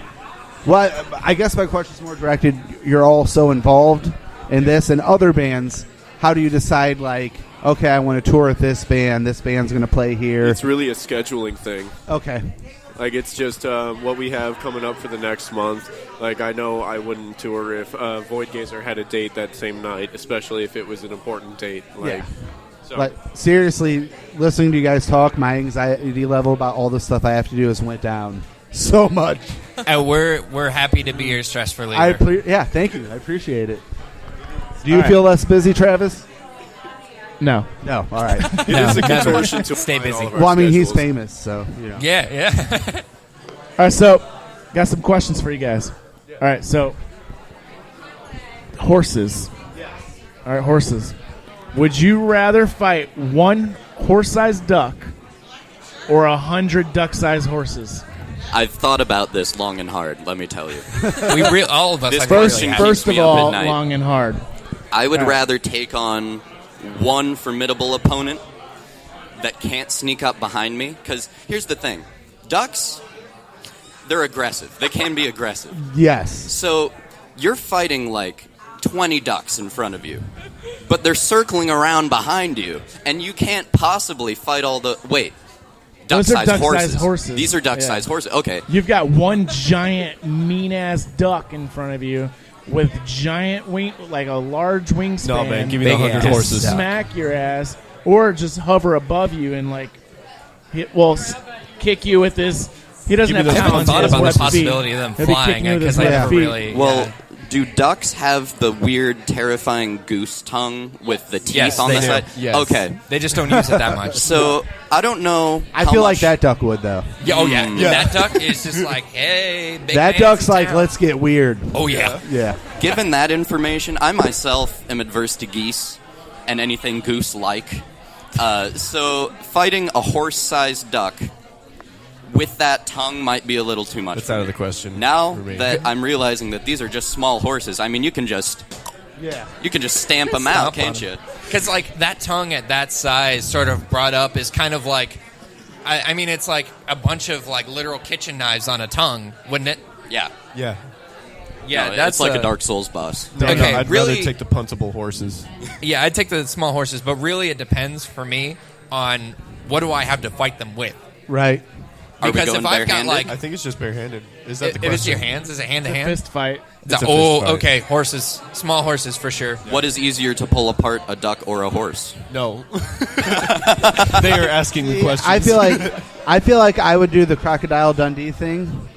Well, I guess my question is more directed. You're all so involved in this and other bands. How do you decide, like, okay, I want to tour with this band. This band's going to play here. It's really a scheduling thing. Okay. Like, it's just what we have coming up for the next month. Like, I know I wouldn't tour if Void Gazer had a date that same night, especially if it was an important date. Like, so. But seriously, listening to you guys talk, my anxiety level about all the stuff I have to do has went down so much. And we're happy to be your stress reliever. Thank you. I appreciate it. Do you feel less busy, Travis? No. No. All right. It is a contortion to stay busy. Well, I mean, he's famous, so you know. Yeah. All right, so got some questions for you guys. All right, so horses. All right, horses. Would you rather fight one horse-sized duck or 100 duck-sized horses? I've thought about this long and hard, let me tell you. All of us This have question really First keeps of me up all, at night. long and hard. I would All right. rather take on one formidable opponent that can't sneak up behind me. Because here's the thing. Ducks, they're aggressive. They can be aggressive. Yes. So you're fighting like 20 ducks in front of you. But they're circling around behind you. And you can't possibly fight all the... Wait. Those are Duck-sized duck-sized horses. These are duck-sized horses. Okay. You've got one giant, mean-ass duck in front of you with giant wing, like a large wingspan. No, man, give me the 100 horses. Smack your ass, or just hover above you and like, kick you with his. He doesn't have I haven't talons. thought he has about the webbed feet. possibility of them He'll be flying kicking you with because his I webbed never feet. really. Well, Do ducks have the weird, terrifying goose tongue with the teeth Yes, on they the do. side? Yes. Okay. They just don't use it that much. So, I don't know I how feel like much- that duck would, though. Yeah, oh, yeah. Yeah. That duck is just like, hey, big That man's duck's in like, town. let's get weird. Oh, yeah. Yeah. Given that information, I myself am adverse to geese and anything goose-like. So, fighting a horse-sized duck with that tongue might be a little too much. That's for out me. of the question Now for me. that I'm realizing that these are just small horses, I mean, you can just stamp them out, can't you? Because, like, that tongue at that size sort of brought up is kind of like, I mean, it's like a bunch of, like, literal kitchen knives on a tongue, wouldn't it? Yeah. Yeah. Yeah, No, that's it's like a Dark Souls boss. No, Okay, I'd really- rather take the puntable horses. Yeah, I'd take the small horses, but really it depends for me on what do I have to fight them with. Right. Are we Because going if I've got, barehanded? like... I think it's just barehanded. Is that the If question? it's your hands, is it hand-to-hand? Fist fight. It's a fist Oh, fight. okay, horses. Small horses for sure. What is easier to pull apart, a duck or a horse? No. They are asking the questions. I feel like I would do the Crocodile Dundee thing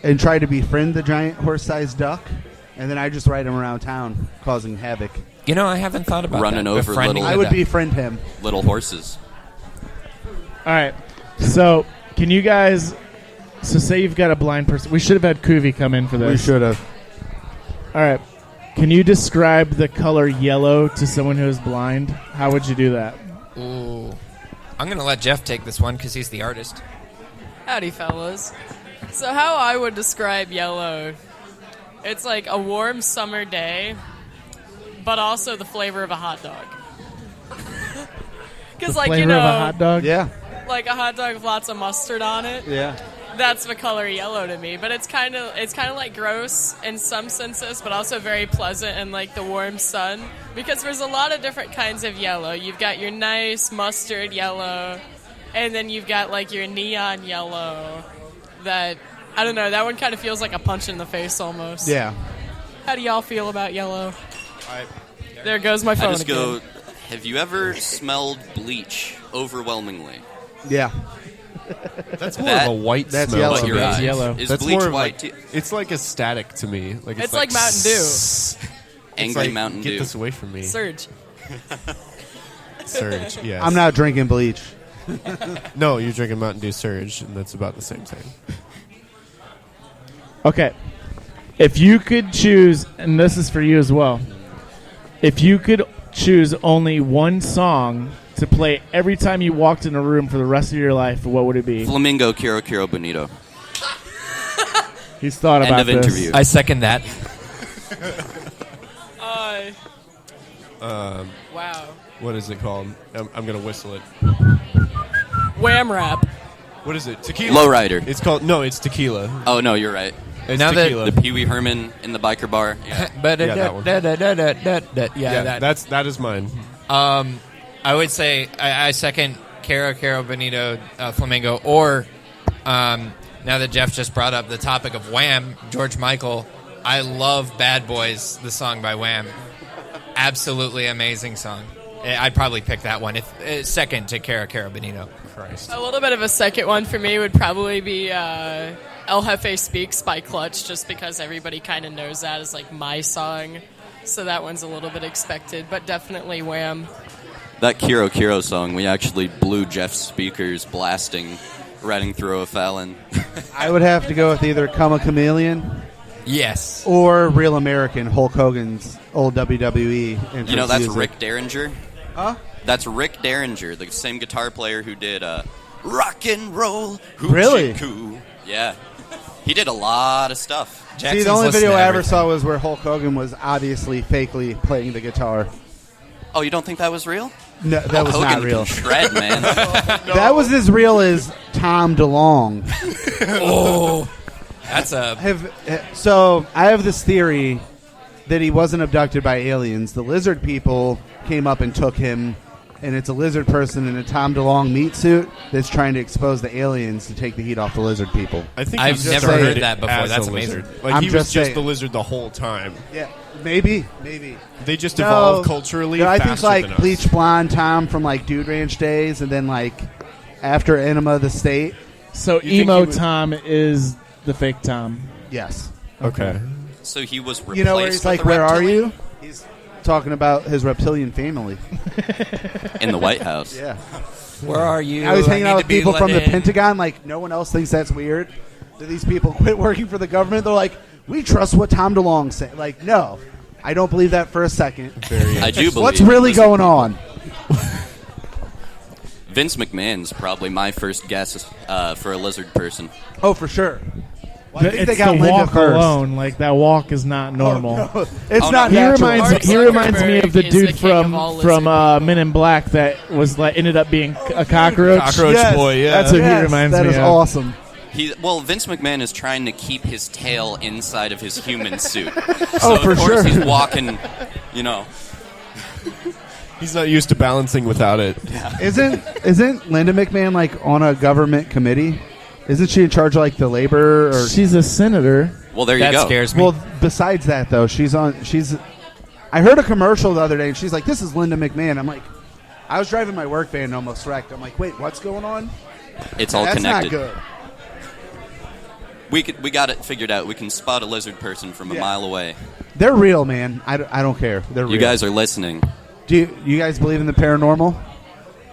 and try to befriend the giant horse-sized duck, and then I just ride him around town, causing havoc. You know, I haven't thought about Running that. over Befriending little- I the would duck. befriend him. Little horses. All right. So, can you guys... So, say you've got a blind person. We should have had Kuvi come in for this. We should have. All right. Can you describe the color yellow to someone who is blind? How would you do that? Ooh. I'm going to let Jeff take this one because he's the artist. Howdy, fellas. So how I would describe yellow, it's like a warm summer day, but also the flavor of a hot dog. Because, like, Flavor you know, of a hot dog? Yeah. like a hot dog with lots of mustard on it. Yeah. That's the color yellow to me, but it's kind of like gross in some senses, but also very pleasant in like the warm sun, because there's a lot of different kinds of yellow. You've got your nice mustard yellow, and then you've got like your neon yellow. That I don't know. That one kind of feels like a punch in the face almost. Yeah. How do y'all feel about yellow? There goes my phone I just again. go, have you ever smelled bleach overwhelmingly? Yeah. That's more That- of a white that's smell. yellow. to me. Your eyes. yellow. Is That's bleach more of white? like, it's like a static to me. Like It's like Mountain Dew. It's Angry like, Mountain Get Dew. this away from me, Surge. Surge. Yes. I'm not drinking bleach. No, you're drinking Mountain Dew Surge, and that's about the same thing. Okay. If you could choose, and this is for you as well, if you could choose only one song to play every time you walked in a room for the rest of your life, what would it be? Flamingo, Quiero, Quiero, Bonito. He's thought End about of this. interview. I second that. Wow. What is it called? I'm gonna whistle it. Wham rap. What is it? Tequila. Lowrider. It's called. No, it's tequila. Oh, no, you're right. It's Now that- tequila. The Pee Wee Herman in the biker bar. Yeah. that one. Yeah, that is mine. I would say I second Caro Caro Bonito Flamingo, or now that Jeff just brought up the topic of Wham, George Michael. I love Bad Boys, the song by Wham. Absolutely amazing song. I'd probably pick that one. If second to Caro Caro Bonito. Christ. A little bit of a second one for me would probably be El Jefe Speaks by Clutch, just because everybody kind of knows that as like my song. So that one's a little bit expected, but definitely Wham. That Quiero, Quiero song, we actually blew Jeff's speakers blasting, riding through a Fallon. I would have to go with either Come a Chameleon Yes. or Real American, Hulk Hogan's old WWE entrance You know, that's music. Rick Derringer. Huh? That's Rick Derringer, the same guitar player who did Rock and Roll. Hoochie Really? Coo. Yeah. He did a lot of stuff. See, the only video I ever saw was where Hulk Hogan was obviously fakely playing the guitar. Oh, you don't think that was real? No, that Hulk was Hogan not real. Can shred, man. That was as real as Tom DeLonge. Oh, that's a. So I have this theory that he wasn't abducted by aliens. The lizard people came up and took him, and it's a lizard person in a Tom DeLonge meat suit that's trying to expose the aliens to take the heat off the lizard people. I think I've he just never started heard it that before. as That's a amazing. lizard. Like I'm he was just just saying. the lizard the whole time. Yeah, maybe. They just evolved culturally. No, I faster think like than us. Bleach Blonde Tom from like Dude Ranch days, and then like after Enema of the State. So You think emo he would- Tom is the fake Tom. Yes. Okay. So he was replaced You know where he's with like, a "Where are reptilian? you?" He's talking about his reptilian family In the White House. Yeah. Where are you? I was hanging I out need with to be people from let the in. Pentagon. Like, no one else thinks that's weird. Do these people quit working for the government? They're like, we trust what Tom DeLonge said. Like, no, I don't believe that for a second. I do believe. What's really going on? Vince McMahon's probably my first guess for a lizard person. Oh, for sure. Well, I think It's they got the Linda walk first. alone. Like that walk is not normal. no. It's not He natural. reminds he Mark reminds me of the Zuckerberg is dude the king of all from lizard Men in Black that was like ended up being a cockroach. Cockroach boy, yeah. That's what he Yes, reminds that me is of. awesome. Vince McMahon is trying to keep his tail inside of his human suit. Oh, So for of course sure. he's walking, you know. He's not used to balancing without it. Isn't Linda McMahon like on a government committee? Isn't she in charge of like the labor? Or She's a senator. Well, there you That go. scares me. Well, besides that though, I heard a commercial the other day, and she's like, "This is Linda McMahon." I'm like, I was driving my work van and almost wrecked. I'm like, wait, what's going on? It's all That's connected. not good. We got it figured out. We can spot a lizard person from a Yeah. mile away. They're real, man. I don't care. They're real. You guys are listening. Do you guys believe in the paranormal?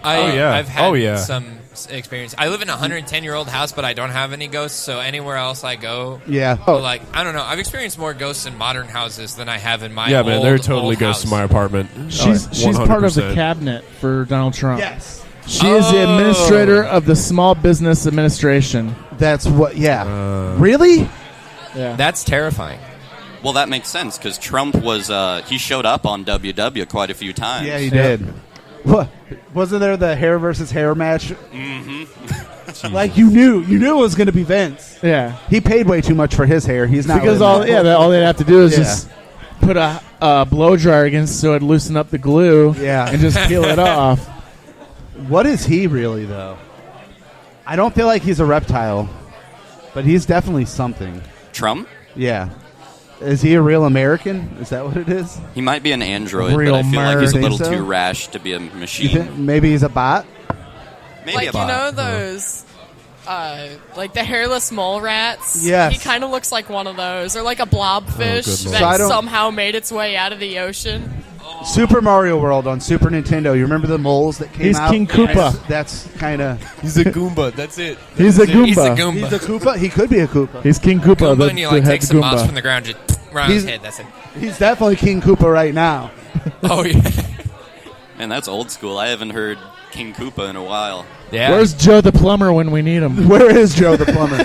I've had Oh, yeah. some experience. I live in a 110-year-old house, but I don't have any ghosts. So anywhere else I go, Yeah. like I don't know. I've experienced more ghosts in modern houses than I have in my Yeah, man, old, there are totally old ghosts house. in my apartment. She's part of the 100%. cabinet for Donald Trump. Yes. She is the administrator of the Small Business Administration. That's what. Yeah. Really? Yeah. That's terrifying. Well, that makes sense because Trump was he showed up on WW quite a few times. Yeah, he did. What? Wasn't there the hair versus hair match? Mm-hmm. Like you knew it was going to be Vince. Yeah. He paid way too much for his hair. He's not Because letting all they'd have to do is Yeah. just put a blow dryer against so it'd loosen up the glue. Yeah. And just peel it off. What is he really though? I don't feel like he's a reptile, but he's definitely something. Trump? Yeah. Is he a real American? Is that what it is? He might be an android, Real but I feel like he's a little Think so? too rash to be a You machine. think maybe he's a bot? Maybe like a bot. you know those, like the hairless mole rats. Yes. He kind of looks like one of those, or like a blobfish good lord. that So I don't- somehow made its way out of the ocean. Super Mario World on Super Nintendo. You remember the moles that came He's out? King Koopa. That's kind of. He's a Goomba. That's it. He's a Goomba. He's a Goomba. He's a Koopa. He could be a Koopa. He's King Koopa, Goomba, the, and you the like head take some moss Goomba. from the ground, just around his head. That's it. He's definitely King Koopa right now. Oh yeah. Man, that's old school. I haven't heard King Koopa in a while. Yeah. Where's Joe the plumber when we need him? Where is Joe the plumber?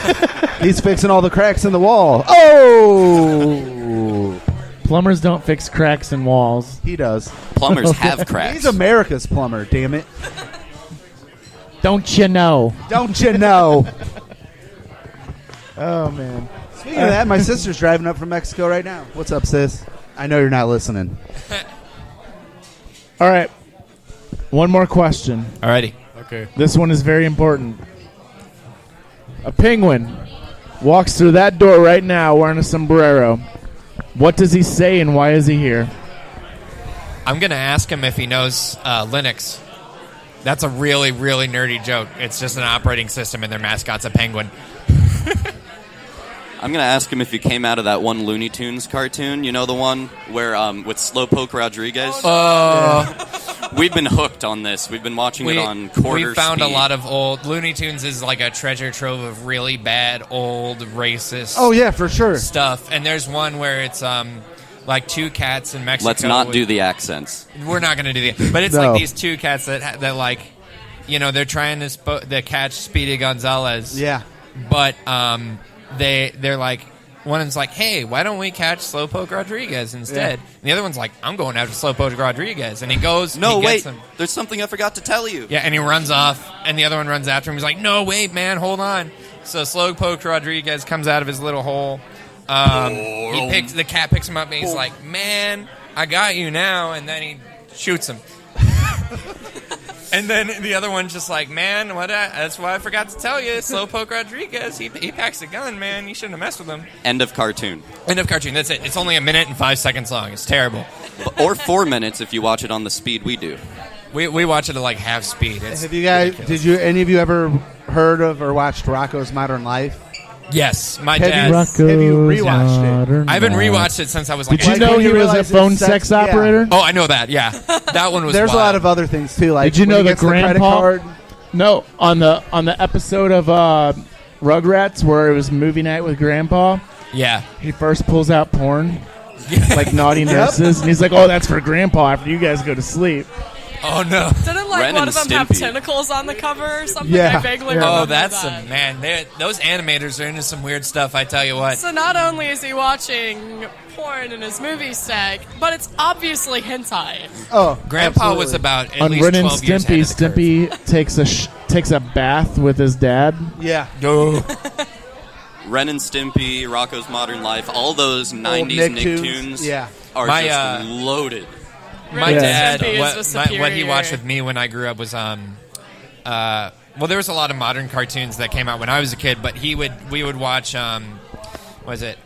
He's fixing all the cracks in the wall. Oh! Plumbers don't fix cracks in walls. He does. Plumbers have cracks. He's America's plumber, damn it. Don't you know? Don't you know? Oh, man. Speaking of that, my sister's driving up from Mexico right now. What's up, sis? I know you're not listening. All right. One more question. Alrighty. Okay. This one is very important. A penguin walks through that door right now wearing a sombrero. What does he say and why is he here? I'm gonna ask him if he knows Linux. That's a really, really nerdy joke. It's just an operating system, and their mascot's a penguin. I'm going to ask him if he came out of that one Looney Tunes cartoon. You know the one where with Slowpoke Rodriguez? We've been hooked on this. We've been watching it on quarter We found speed. a lot of old... Looney Tunes is like a treasure trove of really bad, old, racist Oh, yeah, for sure. stuff. And there's one where it's like two cats in Mexico. Let's not with- do the accents. We're not going to do that. But it's No. like these two cats that like, you know, they're trying to catch Speedy Gonzalez. Yeah. But they're like, one of them's like, hey, why don't we catch Slowpoke Rodriguez instead? Yeah. And the other one's like, I'm going after Slowpoke Rodriguez. And he goes, No, he wait. gets him. There's something I forgot to tell you. Yeah, and he runs off, and the other one runs after him. He's like, no, wait, man, hold on. So Slowpoke Rodriguez comes out of his little hole. The cat picks him up, and he's like, man, I got you now. And then he shoots him. And then the other one's just like, man, that's why I forgot to tell you. Slowpoke Rodriguez, he packs a gun, man. You shouldn't have messed with him. End of cartoon. End of cartoon. That's it. It's only 1 minute and 5 seconds long. It's terrible. Or 4 minutes if you watch it on the speed we do. We watch it at like half speed. It's Have you guys? ridiculous. Did you? Any of you ever heard of or watched Rocco's Modern Life? Yes, my Have dad. you- have you rewatched it? I haven't rewatched it since I was like. Did you know he was a phone sex operator? Oh, I know that. Yeah, that one was. There's a wild. lot of other things too. Like Did you when know he the gets credit grandpa? card. No, on the episode of Rugrats where it was movie night with Grandpa. Yeah. He first pulls out porn, like naughty nurses, and he's like, "Oh, that's for Grandpa after you guys go to sleep." Oh no! Didn't like Ren one and of them have Stimpy. tentacles on the cover or something? Yeah. I vaguely Oh, remember that's that. some man. Those animators are into some weird stuff. I tell you what. So not only is he watching porn in his movie stack, but it's obviously hentai. Oh, Grandpa was about at On least Ren and 12 years ahead Stimpy, of the curve. Stimpy takes a bath with his dad. Yeah. Go. Ren and Stimpy, Rocco's Modern Life, all those 90s Nicktoons Yeah. are My, just loaded. My Ren and dad, Stimpy is the what he superior. watched with me when I grew up was well, there was a lot of modern cartoons that came out when I was a kid, but we would watch was it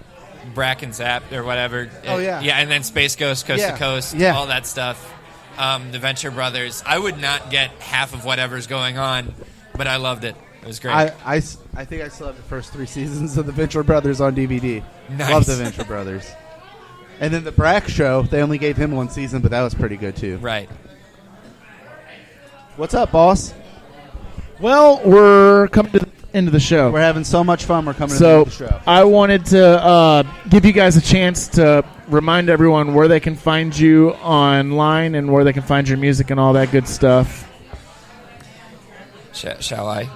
Brack and Zap or whatever? Oh, yeah. Yeah, and then Space Ghost, Coast Yeah. to Coast, Yeah. all that stuff. The Venture Brothers. I would not get half of whatever's going on, but I loved it. It was great. I think I still have the first 3 seasons of the Venture Brothers on DVD. Nice. Love the Venture Brothers. And then the Brack show, they only gave him 1 season, but that was pretty good too. Right. What's up, boss? Well, we're coming to the end of the show. We're having so much fun. We're coming to the So end of the show. I wanted to give you guys a chance to remind everyone where they can find you online and where they can find your music and all that good stuff. Shall I?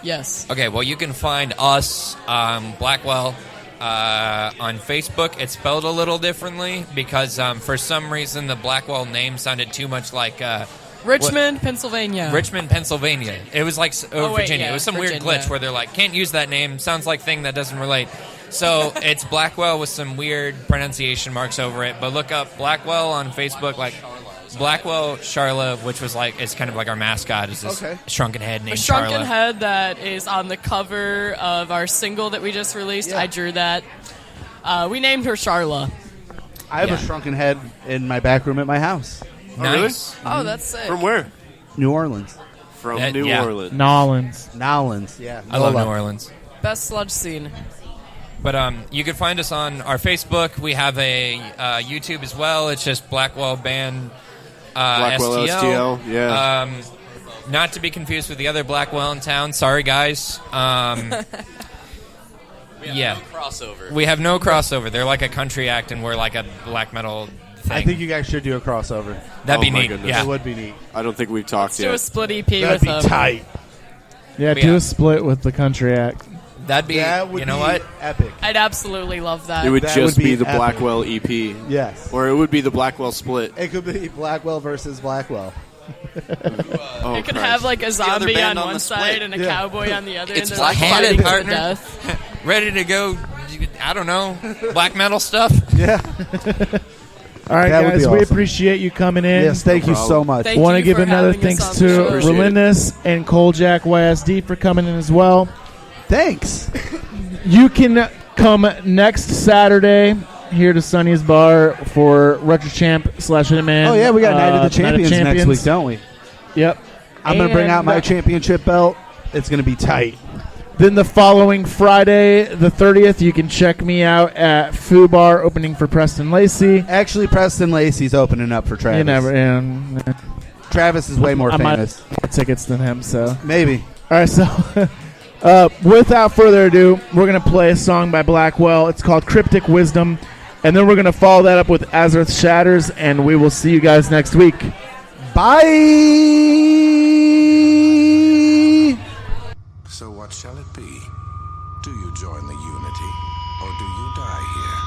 Yes. Okay, well, you can find us, Blackwell, on Facebook. It's spelled a little differently because for some reason the Blackwell name sounded too much like Richmond, Pennsylvania. Richmond, Pennsylvania. It was like wait, Virginia. yeah, It was some weird Virginia. glitch where they're like, can't use that name. Sounds like thing that doesn't relate. So it's Blackwell with some weird pronunciation marks over it. But look up Blackwell on Facebook, like Blackwell Charla, which was like it's kind of like our mascot. Is this shrunken head A named shrunken Charla. head that is on the cover of our single that we just released. I drew that. We named her Charla. I have Yeah. a shrunken head in my back room at my house. Nice. Oh, that's sick. From where? New Orleans. From That- New yeah. Orleans. Nolans, yeah. I love Nola. New Orleans. Best sludge scene. But you can find us on our Facebook. We have a YouTube as well. It's just Blackwell Band Blackwell STL, yeah. Not to be confused with the other Blackwell in town. Sorry, guys. Yeah. no crossover. We have no crossover. They're like a country act, and we're like a black metal thing. I think you guys should do a crossover. That'd be my neat. goodness. Yeah. It would be neat. I don't think we've talked Do yet. a split EP That'd with be them. tight. Yeah, But do yeah. a split with the country act. That'd be. That would You know be what? epic. I'd absolutely love that. It would That just would be be the epic. Blackwell EP. Yes. Or it would be the Blackwell split. It could be Blackwell versus Blackwell. Oh, You could Christ. have like a other zombie band on on one the split. side and a Yeah. cowboy on the other, It's and they're like black-handed, fighting to the partner. death. Ready to go? I don't know. Black metal stuff. Yeah. All right, That would guys, be we awesome. appreciate you coming in. Yes, thank No you problem. so much. Thank Want to you give for another having us thanks on the to show. Appreciate it. Relynness and Coljac YSD for coming in as well. Thanks. You can come next Saturday here to Sonny's Bar for Retro Champ / Hitman. Oh, yeah, we got Night of the Champions next Champions. week, don't we? Yep. I'm going to bring out my And championship belt. It's going to be tight. then the following Friday, the 30th, you can check me out at Foo Bar opening for Preston Lacey. Actually, Preston Lacey's opening up for Travis. You never. And Travis is way more I might famous. have more tickets than him, so. Maybe. All right, so without further ado, we're going to play a song by Blackwell. It's called Cryptic Wisdom. And then we're going to follow that up with Azareth Shatters, and we will see you guys next week. Bye! So what shall it be? Do you join the unity, or do you die here?